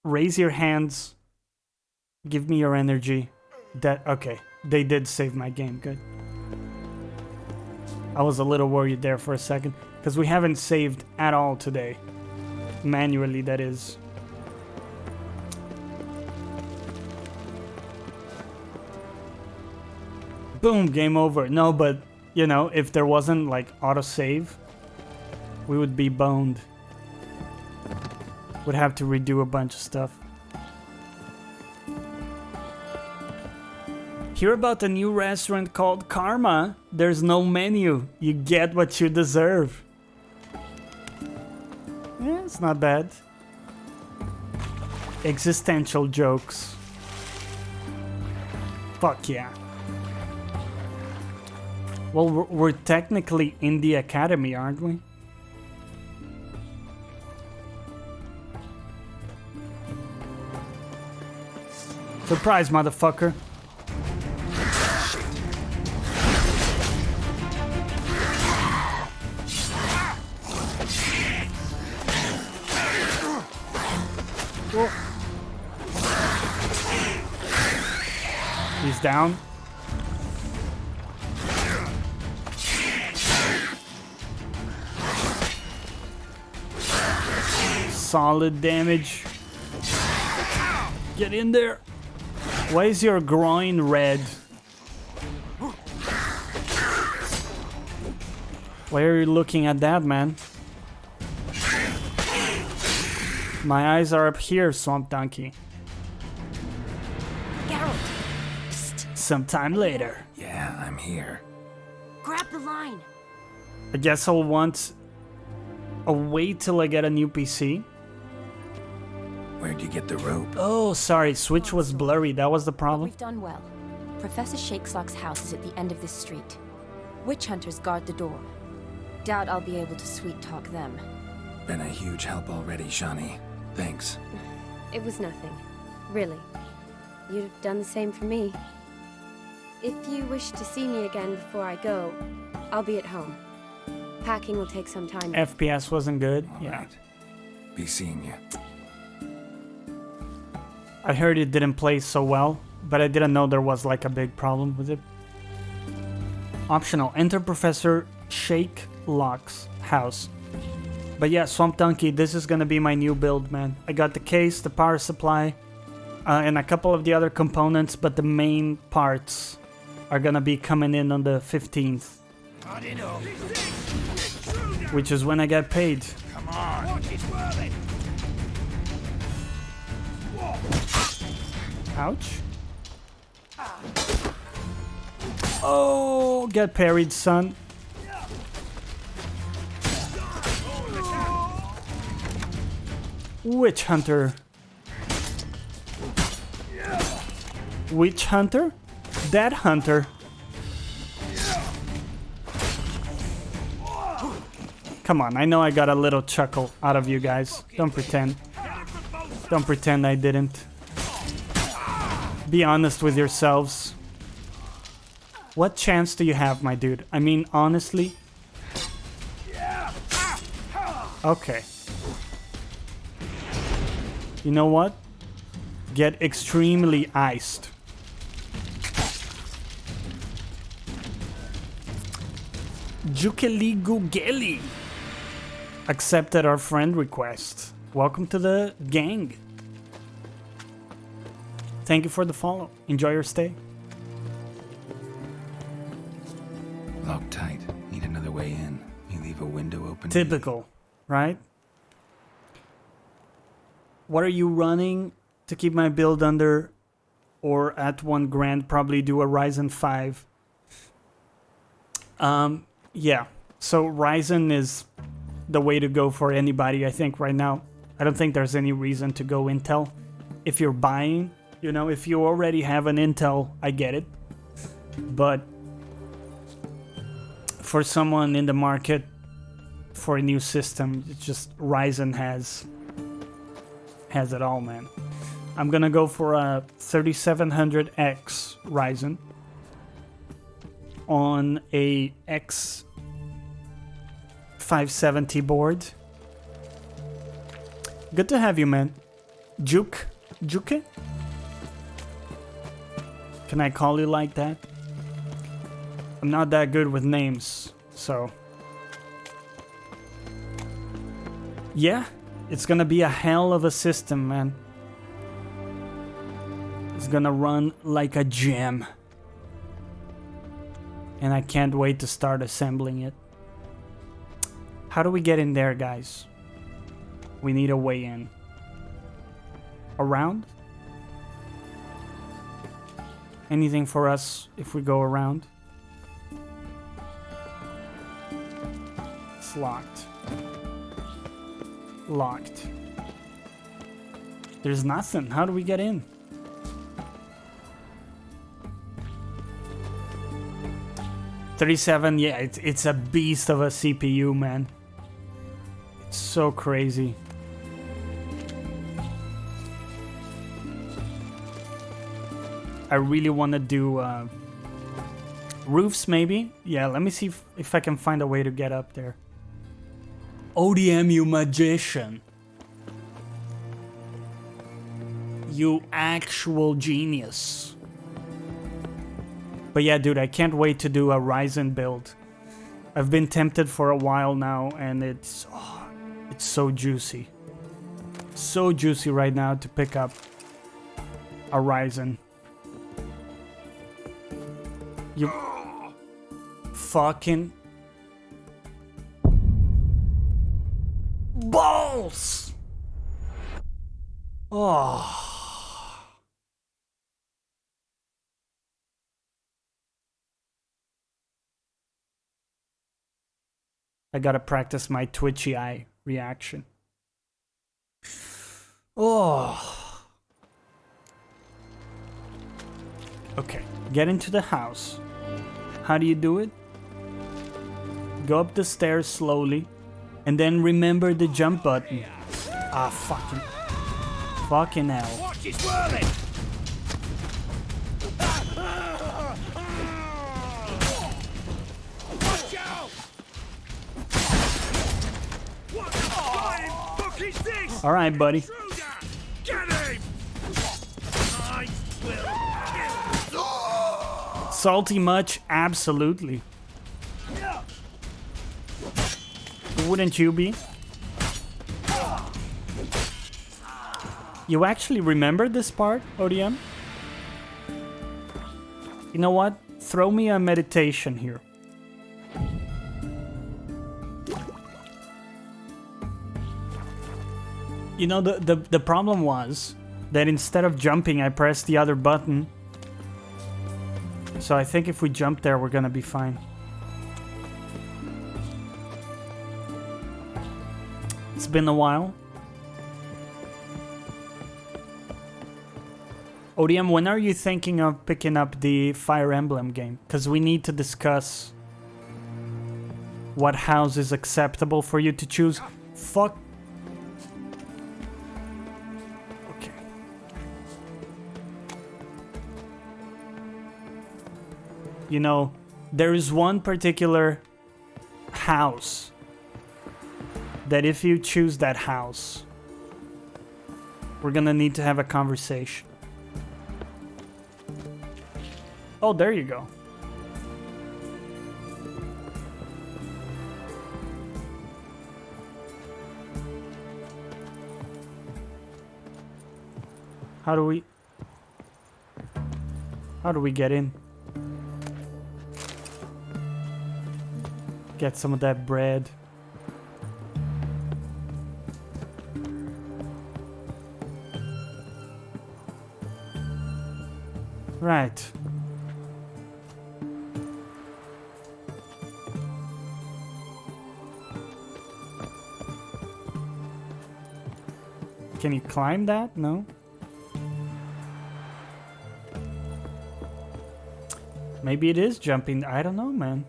raise your hands. Give me your energy. That... Okay. They did save my game. Good. I was a little worried there for a second. Because we haven't saved at all today. Manually, that is. Boom, game over. No, but, you know, if there wasn't, like, autosave, we would be boned. Would have to redo a bunch of stuff. Hear about the new restaurant called Karma? There's no menu. You get what you deserve. Yeah, it's not bad. Existential jokes. Fuck yeah. Well, we're technically in the academy, aren't we? Surprise, motherfucker. down. Solid damage. Get in there. Why is your groin red? Why are you looking at that, man? My eyes are up here, Swamp Donkey. Geralt! Sometime later. Yeah, I'm here. Grab the line! I guess I'll want a wait till I get a new PC. Where'd you get the rope? Oh, sorry, Switch was blurry. That was the problem. We've done well. Professor Shakeslock's house is at the end of this street. Witch hunters guard the door. Doubt I'll be able to sweet-talk them. Been a huge help already, Jonny. Thanks. It was nothing. Really. You'd have done the same for me. If you wish to see me again before I go, I'll be at home. Packing will take some time. FPS wasn't good. Yeah. Right. Be seeing you. I heard it didn't play so well, but I didn't know there was like a big problem with it. Optional. Enter Professor Shakeslock's house. But yeah, Swamp Donkey, this is gonna be my new build, man. I got the case, the power supply, and a couple of the other components, but the main parts are gonna be coming in on the 15th. Which is when I get paid. Come on. Watch it whirling. Ouch. Oh, get parried, son. Witch Hunter. Witch Hunter? Dead Hunter. Come on, I know I got a little chuckle out of you guys. Don't pretend. Don't pretend I didn't. Be honest with yourselves. What chance do you have, my dude? I mean, honestly. Okay. You know what? Get extremely iced. Jukeligugeli accepted our friend request. Welcome to the gang. Thank you for the follow. Enjoy your stay. Locked tight. Need another way in. You leave a window open. Typical, right? What are you running to keep my build under or at 1 grand? Probably do a Ryzen 5. Yeah. So Ryzen is the way to go for anybody, I think, right now. I don't think there's any reason to go Intel. If you're buying, you know, if you already have an Intel, I get it. But for someone in the market for a new system, it's just Ryzen has it all, man. I'm gonna go for a 3700X Ryzen on a X570 board. Good to have you, man. Juke? Can I call you like that? I'm not that good with names, so... Yeah, it's gonna be a hell of a system, man. It's gonna run like a gem. And I can't wait to start assembling it. How do we get in there, guys? We need a way in. Around? Anything for us if we go around? It's locked. Locked. There's nothing. How do we get in? $37, yeah, it's a beast of a CPU, man. It's so crazy. I really want to do roofs, maybe. Yeah, let me see if I can find a way to get up there. ODM, you magician. You actual genius. But yeah, dude, I can't wait to do a Ryzen build. I've been tempted for a while now, and it's so juicy. So juicy right now to pick up a Ryzen. You fucking balls! Oh. I gotta practice my twitchy eye reaction. Oh. Okay, get into the house. How do you do it? Go up the stairs slowly, and then remember the jump button. Ah, fucking hell. Watch it swirling! Watch out! What the flying fuck is this? All right, buddy. Get him! I will kill. Salty much? Absolutely. Wouldn't you be? You actually remember this part, ODM? You know what? Throw me a meditation here. You know, the problem was that instead of jumping, I pressed the other button. So I think if we jump there, we're gonna be fine. It's been a while. ODM, when are you thinking of picking up the Fire Emblem game? Because we need to discuss what house is acceptable for you to choose. Fuck. Okay. You know, there is one particular house that if you choose that house, we're gonna need to have a conversation. Oh, there you go. How do we get in? Get some of that bread. Right. Can you climb that? No? Maybe it is jumping. I don't know, man.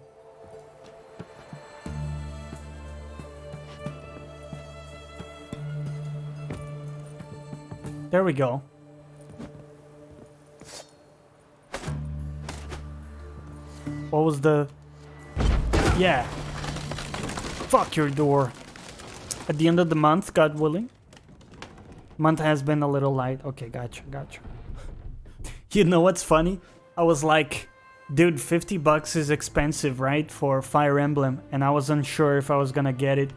There we go. What was the... Yeah. Fuck your door. At the end of the month, God willing. Month has been a little light. Okay, gotcha. You know what's funny? I was like, dude, $50 is expensive, right? For Fire Emblem. And I was unsure if I was gonna get it.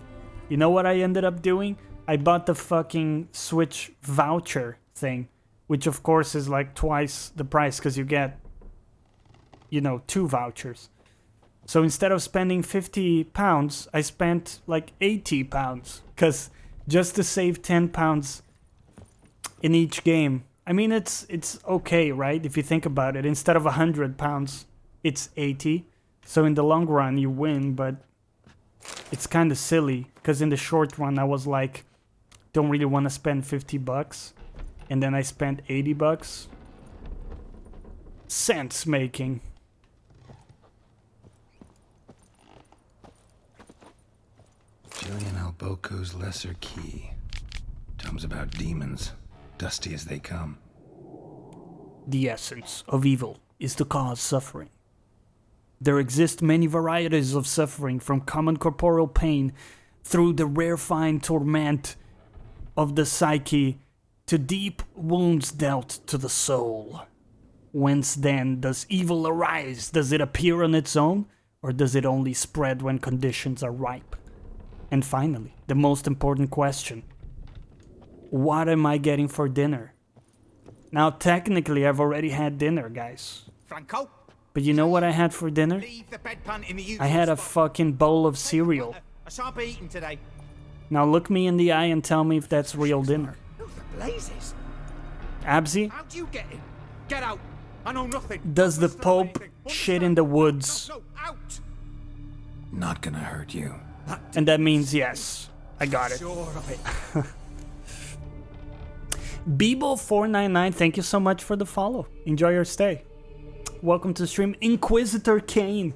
You know what I ended up doing? I bought the fucking Switch voucher thing. Which of course is like twice the price because you get, you know, 2 vouchers. So instead of spending £50, I spent like £80. Because just to save £10 in each game. I mean, it's okay, right? If you think about it. Instead of £100, it's 80. So in the long run, you win, but it's kind of silly. Because in the short run, I was like, don't really want to spend $50. And then I spent $80. Sense making. Julian Alboco's Lesser Key. Tomes about demons, dusty as they come. The essence of evil is to cause suffering. There exist many varieties of suffering, from common corporeal pain through the rarefied torment of the psyche to deep wounds dealt to the soul. Whence then does evil arise? Does it appear on its own, or does it only spread when conditions are ripe? And finally, the most important question. What am I getting for dinner? Now, technically, I've already had dinner, guys. Franco? But you know what I had for dinner? Leave the bedpan in the usual I had a spot. fucking bowl of cereal. I shan't be eating today. Now look me in the eye and tell me if that's real dinner. Who the blazes? Absy? How'd you get in? Get out! I know nothing. Does the Pope shit in the woods? No, out! Not gonna hurt you. And that means yes. I got it. Sure of it. Bebo499, thank you so much for the follow. Enjoy your stay. Welcome to the stream, Inquisitor Kane.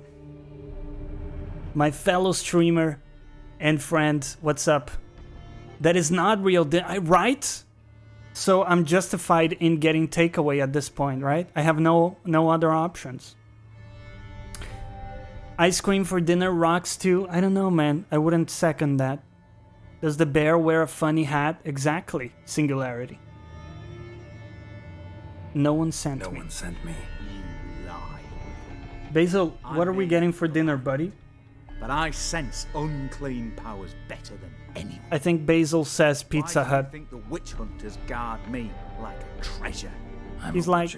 My fellow streamer and friend, what's up? That is not real dinner, right? So I'm justified in getting takeaway at this point, right? I have no other options. Ice cream for dinner rocks too? I don't know, man. I wouldn't second that. Does the bear wear a funny hat? Exactly. Singularity. No one sent me. No one sent me. You lie. Basil, what are we getting for dinner, buddy? But I sense unclean powers better than anyone. I think Basil says Pizza Why do Hut. you think the witch hunters guard me like a treasure? He's like,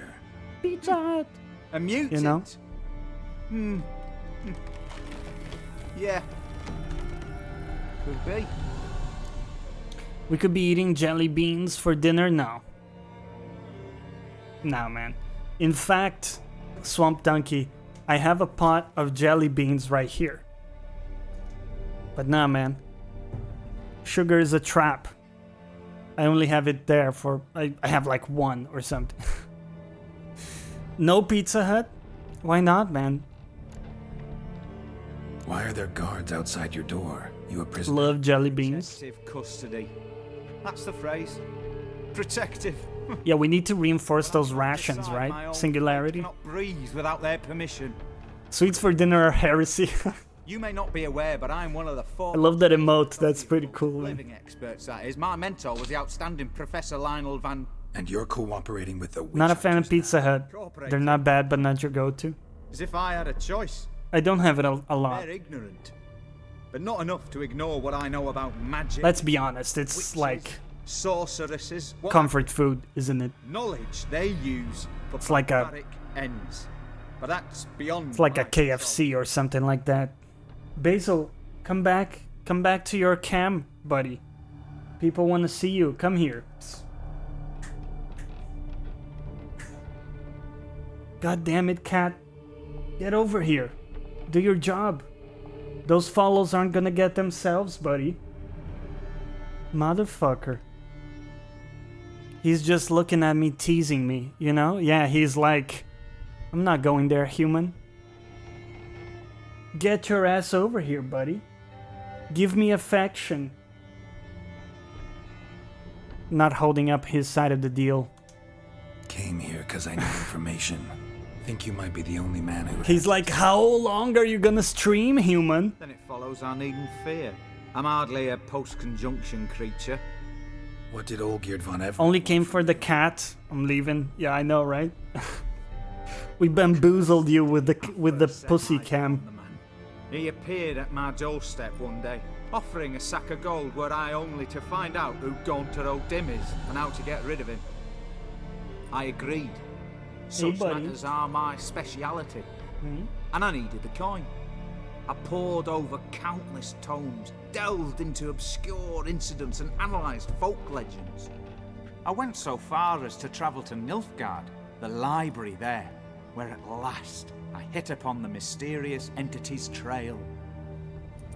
Pizza Hut. A mutant? You know? Yeah. Could be. We could be eating jelly beans for dinner? No. No, man. In fact, Swamp Donkey, I have a pot of jelly beans right here. But nah, man. Sugar is a trap. I only have it there for... I have like one or something. No Pizza Hut? Why not, man? Why are there guards outside your door? You a prisoner? Love jelly beans. Protective custody. That's the phrase. Protective. Yeah, we need to reinforce those rations, right? Singularity. I cannot breathe without their permission. Sweets for dinner are heresy. You may not be aware, but I'm one of the four... I love that emote. That's pretty cool, man. Living experts, that is. My mentor was the outstanding Professor Lionel Van... And you're cooperating with the witch Not a fan of Pizza Hut. They're not bad, but not your go-to. As if I had a choice. I don't have it a lot. They're ignorant. But not enough to ignore what I know about magic. Let's be honest, it's witches, like sorceresses. comfort food, isn't it? Knowledge they use for It's like pragmatic ends. But that's beyond... It's like a my KFC or something like that. Basil, come back. Come back to your cam, buddy. People want to see you. Come here. God damn it, cat. Get over here. Do your job. Those follows aren't gonna get themselves, buddy. Motherfucker. He's just looking at me, teasing me, you know? Yeah, he's like, I'm not going there, human. Get your ass over here, buddy. Give me affection. Not holding up his side of the deal. Came here because I need information. Think you might be the only man who... He's like, how long are you gonna stream, human? Then it follows I needn't fear. I'm hardly a post-conjunction creature. What did Olgierd von Ever... Only came for the cat. I'm leaving. Yeah, I know, right? We bamboozled you with the pussy cam. He appeared at my doorstep one day, offering a sack of gold were I only to find out who Gaunter O'Dim is and how to get rid of him. I agreed. Such matters are my speciality. And I needed the coin. I pored over countless tomes, delved into obscure incidents and analysed folk legends. I went so far as to travel to Nilfgaard, the library there, where at last I hit upon the mysterious entity's trail.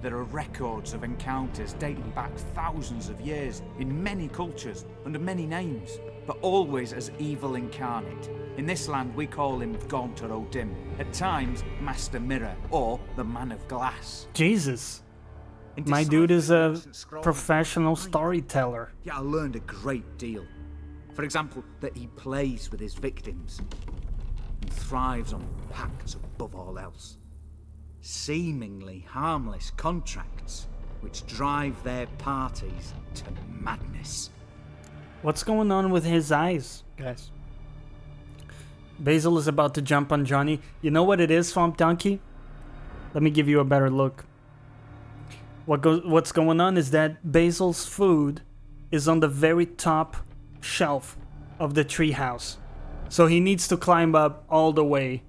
There are records of encounters dating back thousands of years in many cultures under many names, but always as evil incarnate. In this land we call him Gaunter O'Dim, at times Master Mirror or the Man of Glass. Jesus. My dude is a professional storyteller. Yeah, I learned a great deal. For example, that he plays with his victims and thrives on pacts above all else. Seemingly harmless contracts which drive their parties to madness. What's going on with his eyes, guys? Basil is about to jump on Jonny. You know what it is, Swamp Donkey? Let me give you a better look. What's going on is that Basil's food is on the very top shelf of the treehouse. So he needs to climb up all the way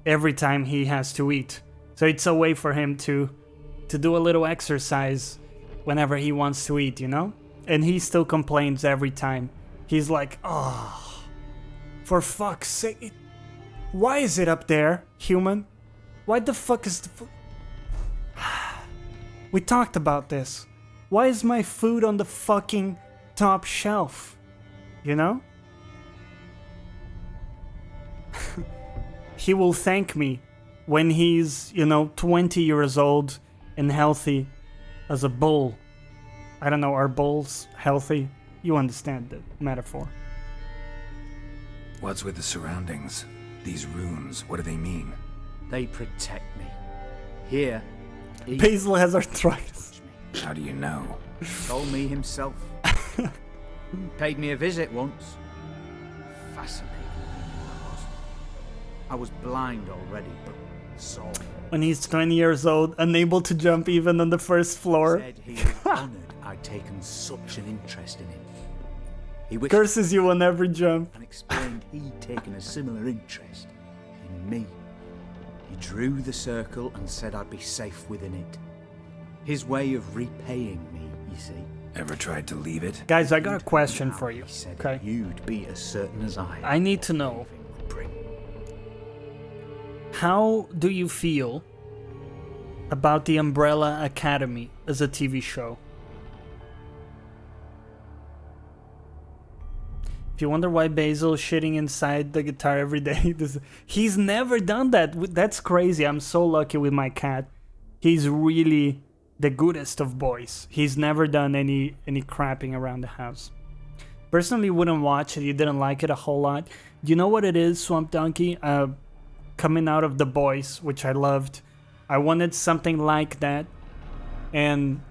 every time he has to eat. So it's a way for him to do a little exercise whenever he wants to eat, you know? And he still complains every time. He's like, oh, for fuck's sake. Why is it up there, human? Why the fuck is the We talked about this. Why is my food on the fucking top shelf? You know? He will thank me when he's, 20 years old and healthy as a bull. I don't know, are bulls healthy? You understand the metaphor. What's with the surroundings? These runes, what do they mean? They protect me. Here, Basil has arthritis. How do you know? Told me himself. Paid me a visit once. Fascinating. I was blind already, but saw. When he's 20 years old, unable to jump even on the first floor. Said he was honoured I'd taken such an interest in him. He wished Curses you on every jump. and explained he'd taken a similar interest in me. He drew the circle and said I'd be safe within it. His way of repaying me, you see. Ever tried to leave it? Guys, I got a question for you. Okay. You'd be as certain as I need to know. How do you feel about the Umbrella Academy as a TV show? If you wonder why Basil is shitting inside the guitar every day, he's never done that. That's crazy. I'm so lucky with my cat. He's really the goodest of boys. He's never done any crapping around the house. Personally, wouldn't watch it. You didn't like it a whole lot. You know what it is, Swamp Donkey? Coming out of The Boys, which I loved. I wanted something like that. And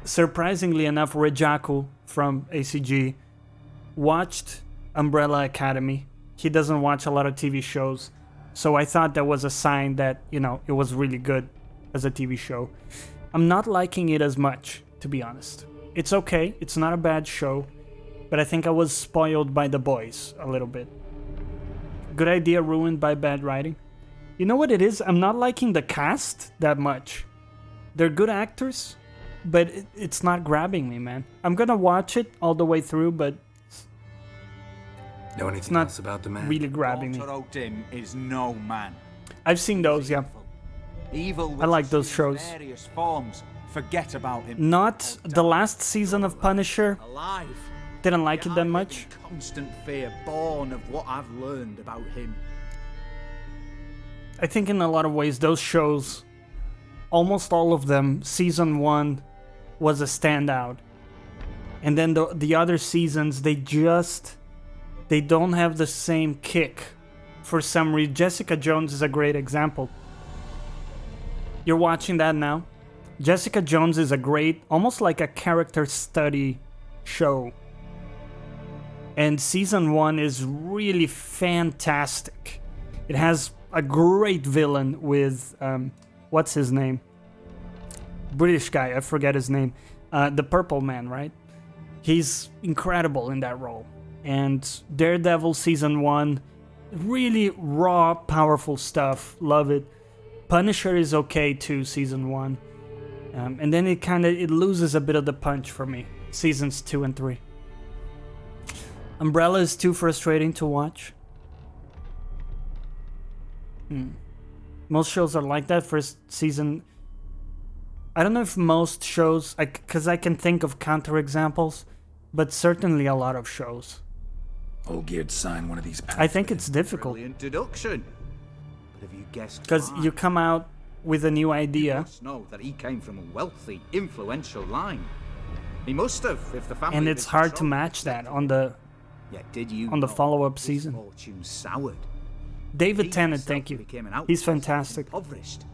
surprisingly enough, Rejaku from ACG watched Umbrella Academy. He doesn't watch a lot of TV shows. So I thought that was a sign that, it was really good as a TV show. I'm not liking it as much, to be honest. It's okay. It's not a bad show. But I think I was spoiled by The Boys a little bit. Good idea ruined by bad writing. You know what it is? I'm not liking the cast that much. They're good actors, but it's not grabbing me, man. I'm gonna watch it all the way through, but know anything else about the man? Really grabbing me. Walter O'Dim is no man. I've seen those, yeah. Evil I like those shows. Various forms. Forget about him. Not the last season of Punisher. Alive. Didn't like it that much. Constant fear, born of what I've learned about him. I think in a lot of ways, those shows, almost all of them, season 1 was a standout. And then the other seasons, they don't have the same kick for some reason. Jessica Jones is a great example. You're watching that now? Jessica Jones is a great, almost like a character study show. And season 1 is really fantastic. It has a great villain with, what's his name? British guy, I forget his name. The Purple Man, right? He's incredible in that role. And Daredevil season 1, really raw, powerful stuff. Love it. Punisher is okay too, season 1. And then it loses a bit of the punch for me. Seasons 2 and 3. Umbrella is too frustrating to watch. Most shows are like that. First season, I don't know if most shows, because I can think of counterexamples, but certainly a lot of shows. Old Geared sign one of these packs. I think it's difficult. Brilliant deduction. But have you guessed because why? you come out with a new idea. You must know that he came from a wealthy, influential line. He must have, if the family. And it's hard to match that on the. Yet did you on the follow-up season. Fortune soured. David Tennant, thank you. He's fantastic. Impoverished.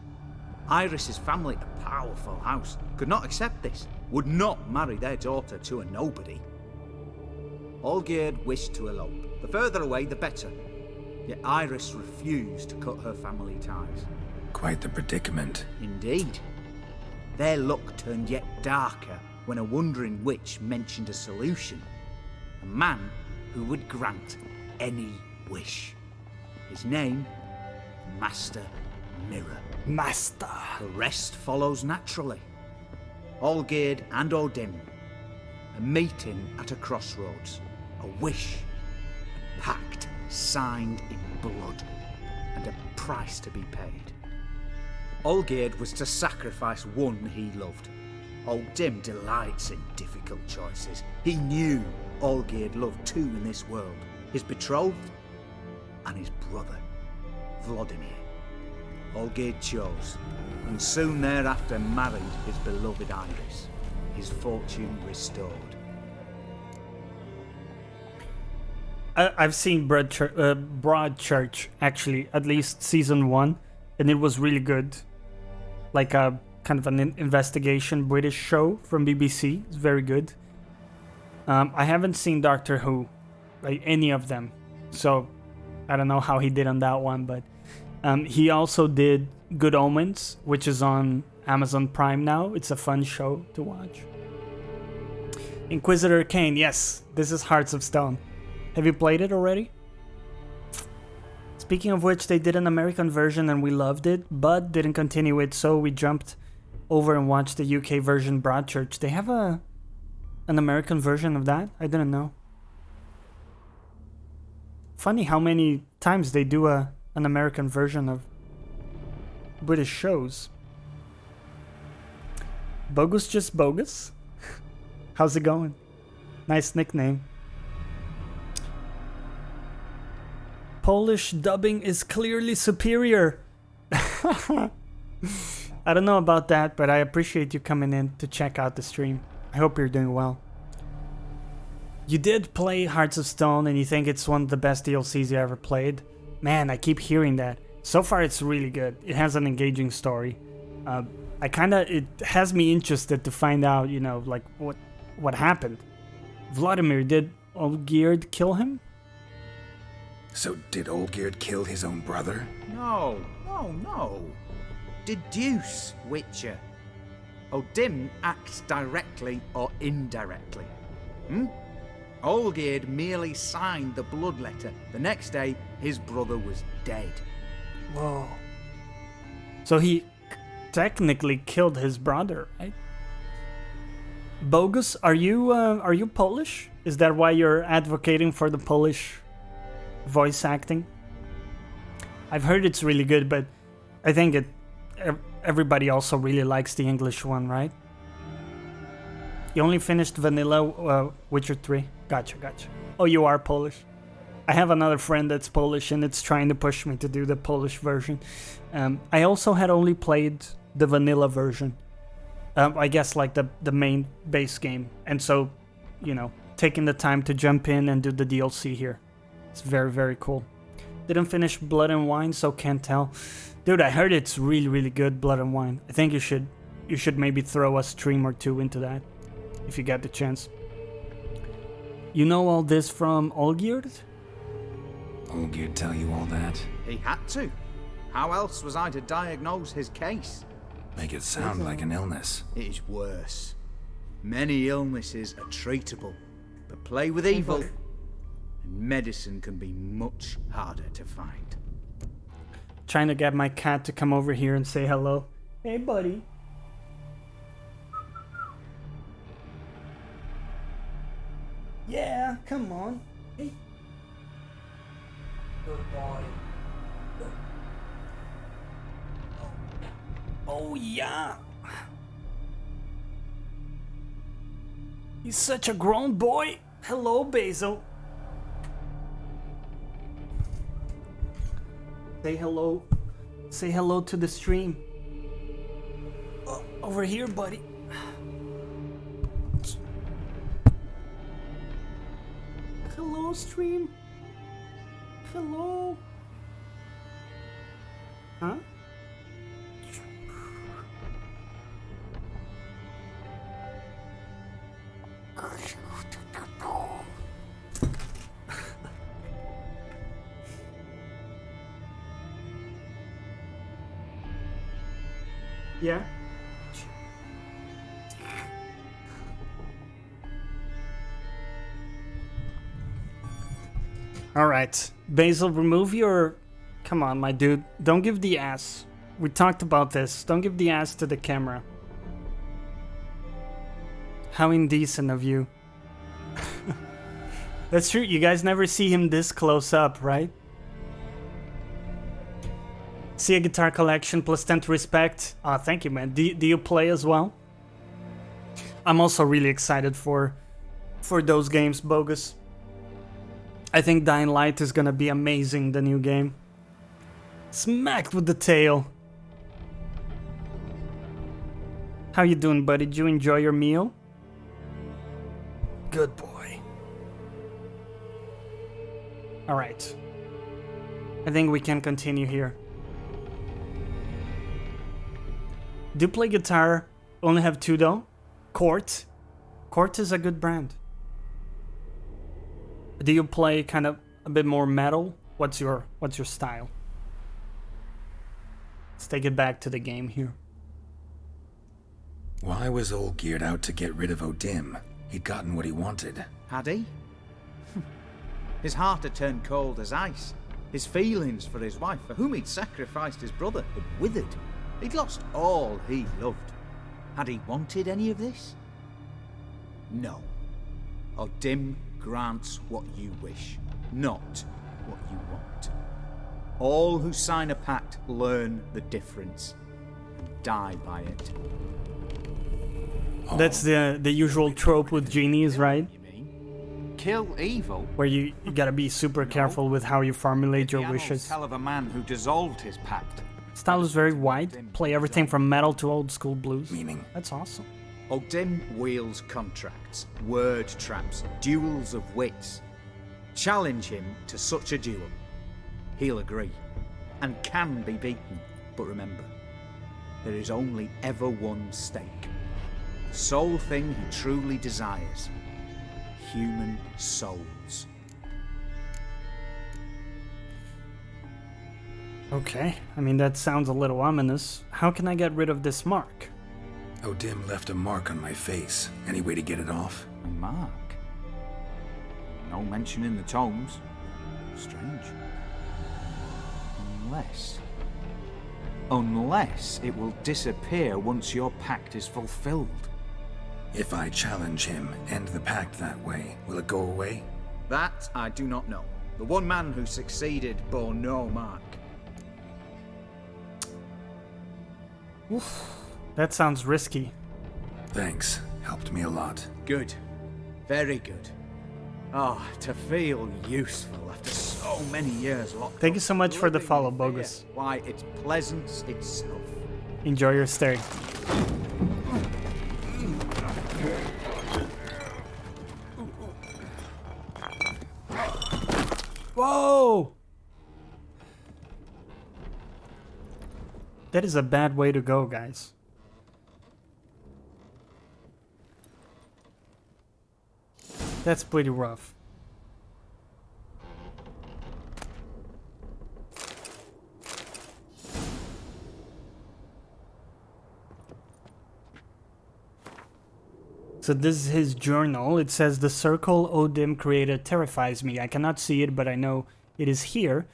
Iris's family, a powerful house, could not accept this. Would not marry their daughter to a nobody. Olgierd wished to elope. The further away, the better. Yet Iris refused to cut her family ties. Quite the predicament. Indeed. Their luck turned yet darker when a wandering witch mentioned a solution. A man who would grant any wish. His name, Master Mirror. Master. The rest follows naturally. Olgierd and Odin, a meeting at a crossroads, a wish, a pact signed in blood, and a price to be paid. Olgierd was to sacrifice one he loved. Old Dim delights in difficult choices. He knew Olgierd loved two in this world, his betrothed and his brother, Vladimir. Olgierd chose, and soon thereafter married his beloved Iris, his fortune restored. I've seen Broadchurch, actually, at least season 1, and it was really good. Like a kind of an investigation British show from BBC. It's very good. I haven't seen Doctor Who, like any of them, so I don't know how he did on that one, but he also did Good Omens, which is on Amazon Prime now. It's a fun show to watch. Inquisitor Kane, yes, this is Hearts of Stone. Have you played it already? Speaking of which, they did an American version and we loved it, but didn't continue it, so we jumped over and watched the UK version, Broadchurch. They have an American version of that? I didn't know. Funny how many times they do an American version of British shows. Bogus just bogus? How's it going? Nice nickname. Polish dubbing is clearly superior. I don't know about that, but I appreciate you coming in to check out the stream. I hope you're doing well. You did play Hearts of Stone and you think it's one of the best DLCs you ever played? Man, I keep hearing that. So far it's really good. It has an engaging story. It has me interested to find out, you know, like what happened. Vladimir, did Olgierd kill him? So did Olgierd kill his own brother? No. Deduce, Witcher. Odin acts directly or indirectly. Olgierd merely signed the blood letter. The next day, his brother was dead. Whoa. So he technically killed his brother, right? Bogus, are you Polish? Is that why you're advocating for the Polish voice acting? I've heard it's really good, but I think everybody also really likes the English one, right? You only finished vanilla Witcher 3. Gotcha. Oh, you are Polish. I have another friend that's Polish and it's trying to push me to do the Polish version. I also had only played the vanilla version. I guess like the main base game. And so, you know, taking the time to jump in and do the DLC here. It's very, very cool. Didn't finish Blood and Wine, so can't tell. Dude, I heard it's really, really good, Blood and Wine. I think you should maybe throw a stream or two into that, if you get the chance. You know all this from Olgierd? Olgierd tell you all that? He had to. How else was I to diagnose his case? Make it sound like an illness. It is worse. Many illnesses are treatable, but play with evil, and medicine can be much harder to find. Trying to get my cat to come over here and say hello. Hey, buddy. Yeah, come on. Hey. Good boy. Oh, yeah. He's such a grown boy. Hello, Basil. Say hello. Say hello to the stream. Oh, over here, buddy. Hello, stream. Hello. Huh? Yeah? Alright. Basil, remove your... Come on, my dude. Don't give the ass. We talked about this. Don't give the ass to the camera. How indecent of you. That's true. You guys never see him this close up, right? See a guitar collection plus 10 to respect. Oh, thank you, man. Do you play as well? I'm also really excited for those games, Bogus. I think Dying Light is gonna be amazing, the new game. Smacked with the tail. How you doing, buddy? Did you enjoy your meal? Good boy. Alright. I think we can continue here. Do you play guitar? Only have 2 though? Court? Court is a good brand. Do you play kind of a bit more metal? What's your style? Let's take it back to the game here. Why was Olgierd out to get rid of Odim? He'd gotten what he wanted. Had he? His heart had turned cold as ice. His feelings for his wife, for whom he'd sacrificed his brother, had withered. He'd lost all he loved. Had he wanted any of this? No. Odim grants what you wish, not what you want. All who sign a pact learn the difference and die by it. That's the usual trope with genies, right? Kill evil? Where you gotta be super careful with how you formulate your wishes. Tell of a man who dissolved his pact. Style is very wide. Play everything from metal to old school blues. Meaning? That's awesome. Odim wields contracts, word traps, duels of wits. Challenge him to such a duel. He'll agree, and can be beaten. But remember, there is only ever one stake. The sole thing he truly desires. Human souls. Okay, I mean that sounds a little ominous. How can I get rid of this mark? Odim left a mark on my face. Any way to get it off? A mark? No mention in the tomes. Strange. Unless it will disappear once your pact is fulfilled. If I challenge him, end the pact that way, will it go away? That I do not know. The one man who succeeded bore no mark. Oof. That sounds risky. Thanks. Helped me a lot. Good. Very good. Oh, to feel useful after so many years locked Thank you up, so much for the living follow, in Bogus. fear. Why, it's pleasance itself. Enjoy your stay. Whoa! That is a bad way to go, guys. That's pretty rough. So this is his journal. It says, the circle Odim created terrifies me. I cannot see it, but I know it is here.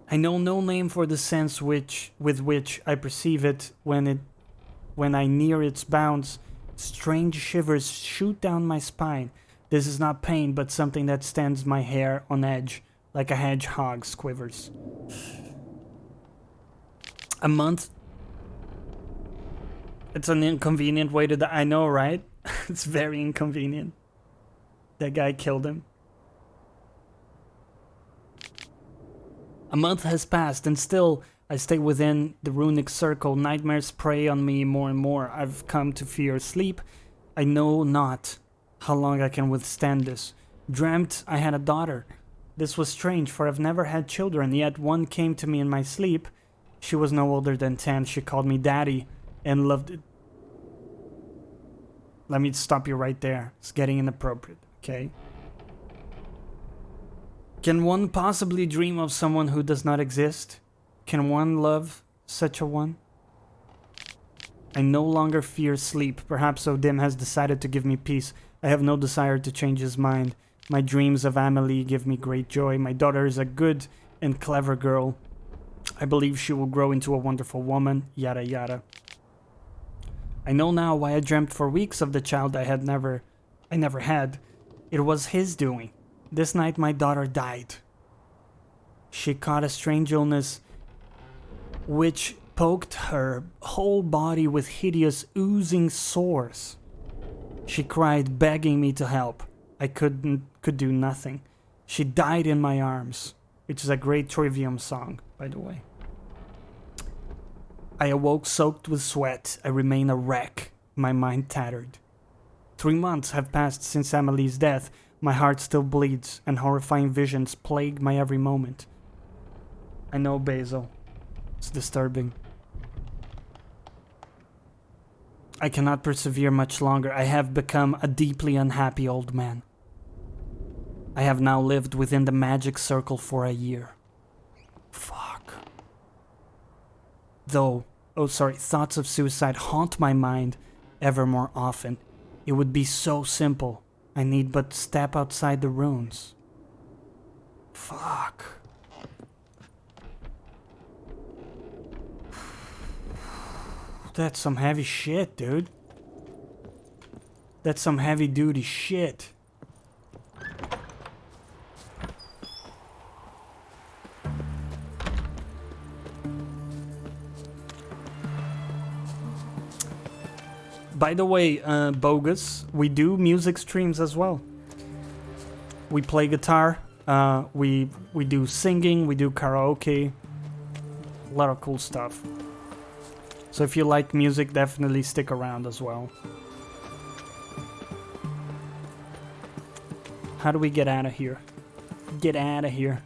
I know no name for the sense with which I perceive it when I near its bounds. Strange shivers shoot down my spine. This is not pain, but something that stands my hair on edge, like a hedgehog's quivers. A month? It's an inconvenient way to die. I know, right? It's very inconvenient. That guy killed him. A month has passed, and still I stay within the runic circle. Nightmares prey on me more and more. I've come to fear sleep. I know not how long I can withstand this. Dreamt I had a daughter. This was strange, for I've never had children, yet one came to me in my sleep. She was no older than 10. She called me daddy and loved it. Let me stop you right there. It's getting inappropriate, okay? Can one possibly dream of someone who does not exist? Can one love such a one? I no longer fear sleep. Perhaps Odim has decided to give me peace. I have no desire to change his mind. My dreams of Amelie give me great joy. My daughter is a good and clever girl. I believe she will grow into a wonderful woman. Yada yada. I know now why I dreamt for weeks of the child I never had. It was his doing. This night my daughter died. She caught a strange illness which poked her whole body with hideous oozing sores. She cried, begging me to help. I could do nothing. She died in my arms, which is a great Trivium song, by the way. I awoke soaked with sweat. I remain a wreck, my mind tattered. 3 months have passed since Amelie's death. My heart still bleeds, and horrifying visions plague my every moment. I know, Basil. It's disturbing. I cannot persevere much longer. I have become a deeply unhappy old man. I have now lived within the magic circle for a year. Fuck. Thoughts of suicide haunt my mind ever more often. It would be so simple. I need but step outside the ruins. Fuck. That's some heavy shit, dude. That's some heavy duty shit. By the way, Bogus, we do music streams as well. We play guitar, we do singing, we do karaoke. A lot of cool stuff. So if you like music, definitely stick around as well. How do we get out of here? Get out of here.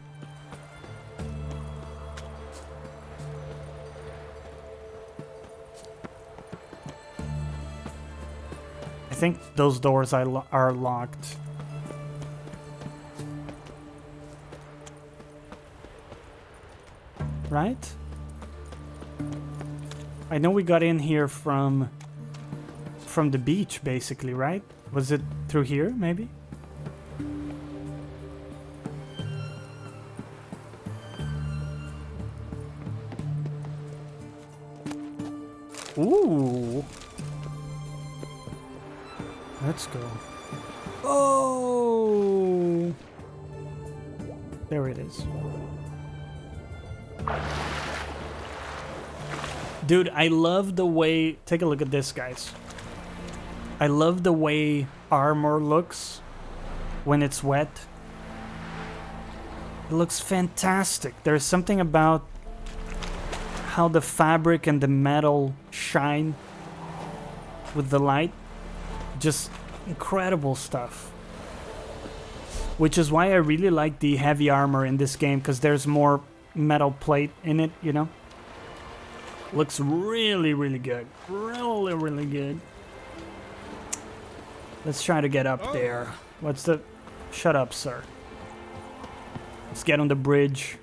I think those doors are locked. Right? I know we got in here from the beach, basically, right? Was it through here, maybe? Ooh. Let's go. Oh! There it is. Dude, I love the way... Take a look at this, guys. I love the way armor looks when it's wet. It looks fantastic. There's something about how the fabric and the metal shine with the light. Just incredible stuff. Which is why I really like the heavy armor in this game, because there's more metal plate in it, you know? Looks really, really good. Really, really good. Let's try to get up there. What's the... Shut up, sir. Let's get on the bridge.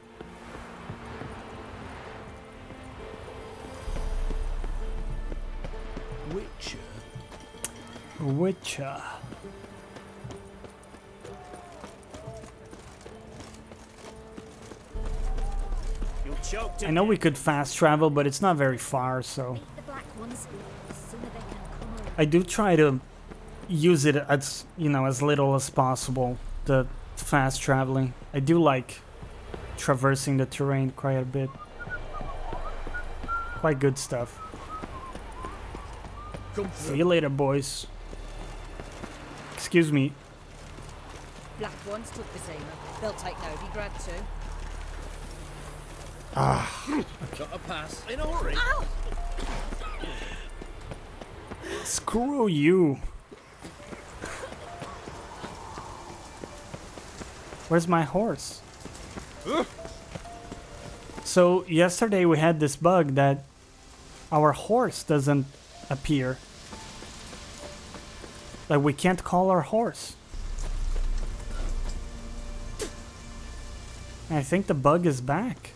Witcher. I know we could fast travel, but it's not very far, so... I do try to use it as, you know, as little as possible, the fast traveling. I do like traversing the terrain quite a bit. Quite good stuff. See you later, boys. Excuse me. Black ones took the same. They'll take Novigrad too. Ah. Got a pass. In a hurry. Ow! Screw you. Where's my horse? So yesterday we had this bug that our horse doesn't appear. Like we can't call our horse. I think the bug is back.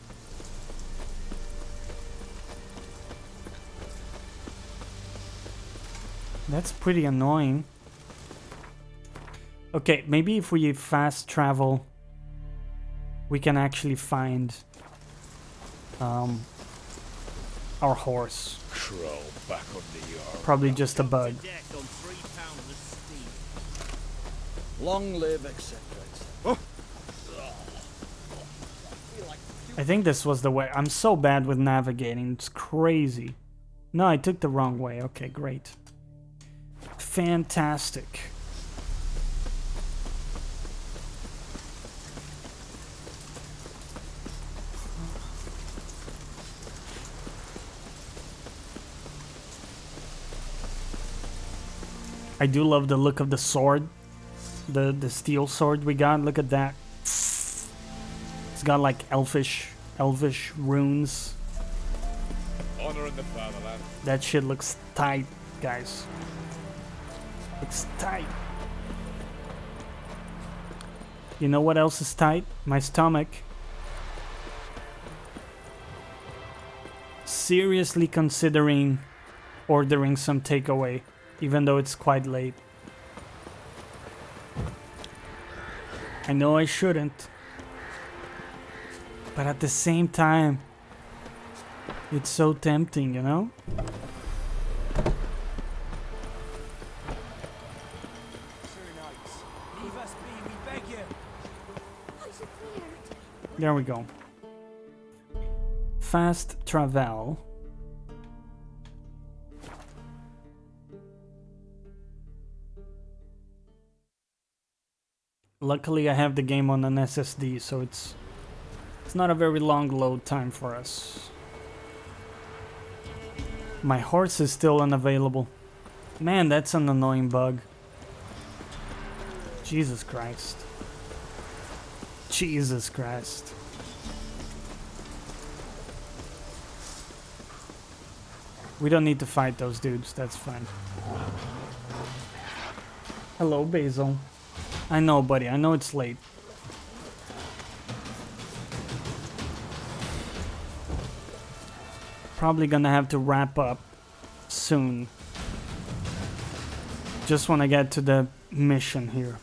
That's pretty annoying. Okay, maybe if we fast travel, we can actually find our horse. Crawl back under your Probably just a bug. Long live, etc. I think this was the way. I'm so bad with navigating. It's crazy. No, I took the wrong way. Okay, great. Fantastic. I do love the look of the sword. The steel sword we got. Look at that. It's got like elvish runes. Honor in the fatherland. That shit looks tight, guys. Looks tight. You know what else is tight? My stomach. Seriously considering ordering some takeaway, even though it's quite late. I know I shouldn't. But at the same time, it's so tempting, you know? There we go. Fast travel. Luckily I have the game on an SSD, so it's not a very long load time for us. My horse is still unavailable. Man, that's an annoying bug. Jesus Christ. Jesus Christ. We don't need to fight those dudes, that's fine. Hello, Basil. I know, buddy, I know it's late. Probably gonna have to wrap up soon. Just want to get to the mission here.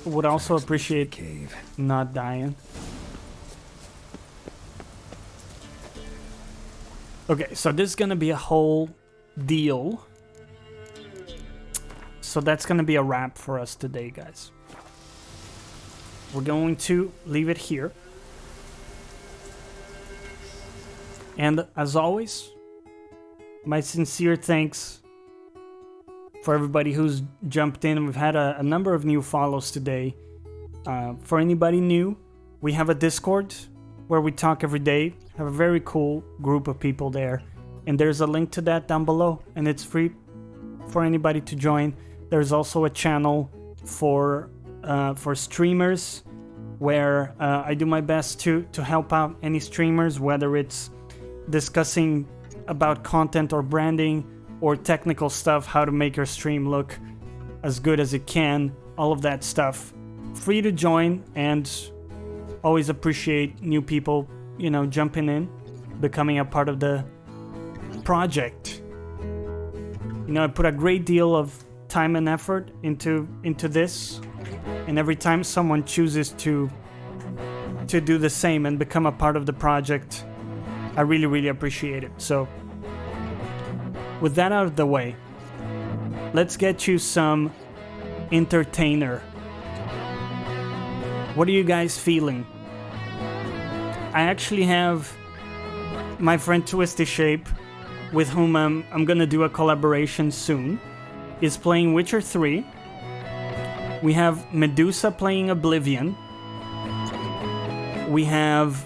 Would also appreciate not dying. Okay, so this is gonna be a whole deal. So that's gonna be a wrap for us today, guys. We're going to leave it here. And as always, my sincere thanks for everybody who's jumped in. We've had a number of new follows today. For anybody new, we have a Discord where we talk every day. Have a very cool group of people there. And there's a link to that down below. And it's free for anybody to join. There's also a channel for streamers where I do my best to help out any streamers, whether it's discussing about content or branding or technical stuff, how to make your stream look as good as it can, all of that stuff. Free to join, and always appreciate new people, you know, jumping in, becoming a part of the project. You know, I put a great deal of time and effort into this, and every time someone chooses to do the same and become a part of the project, I really, really appreciate it. So with that out of the way, let's get you some entertainer. What are you guys feeling? I actually have my friend Twisty Shape, with whom I'm gonna do a collaboration soon, is playing Witcher 3. We have Medusa playing Oblivion. We have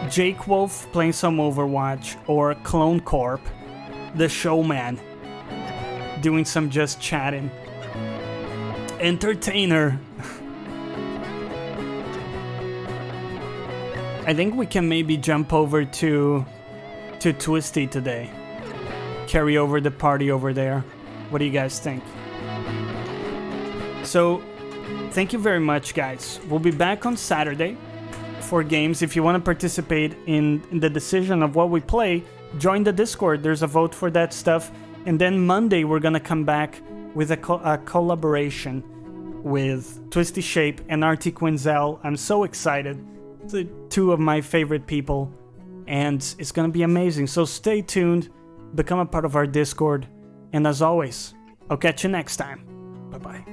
Jake Wolf playing some Overwatch, or Clone Corp, the showman, doing some just chatting. Entertainer. I think we can maybe jump over to Twisty today. Carry over the party over there. What do you guys think? So, thank you very much, guys. We'll be back on Saturday 4 games. If you want to participate in the decision of what we play, join the Discord. There's a vote for that stuff. And then Monday, we're going to come back with a collaboration with Twisty Shape and Artie Quinzel. I'm so excited. It's 2 of my favorite people. And it's going to be amazing. So stay tuned. Become a part of our Discord. And as always, I'll catch you next time. Bye-bye.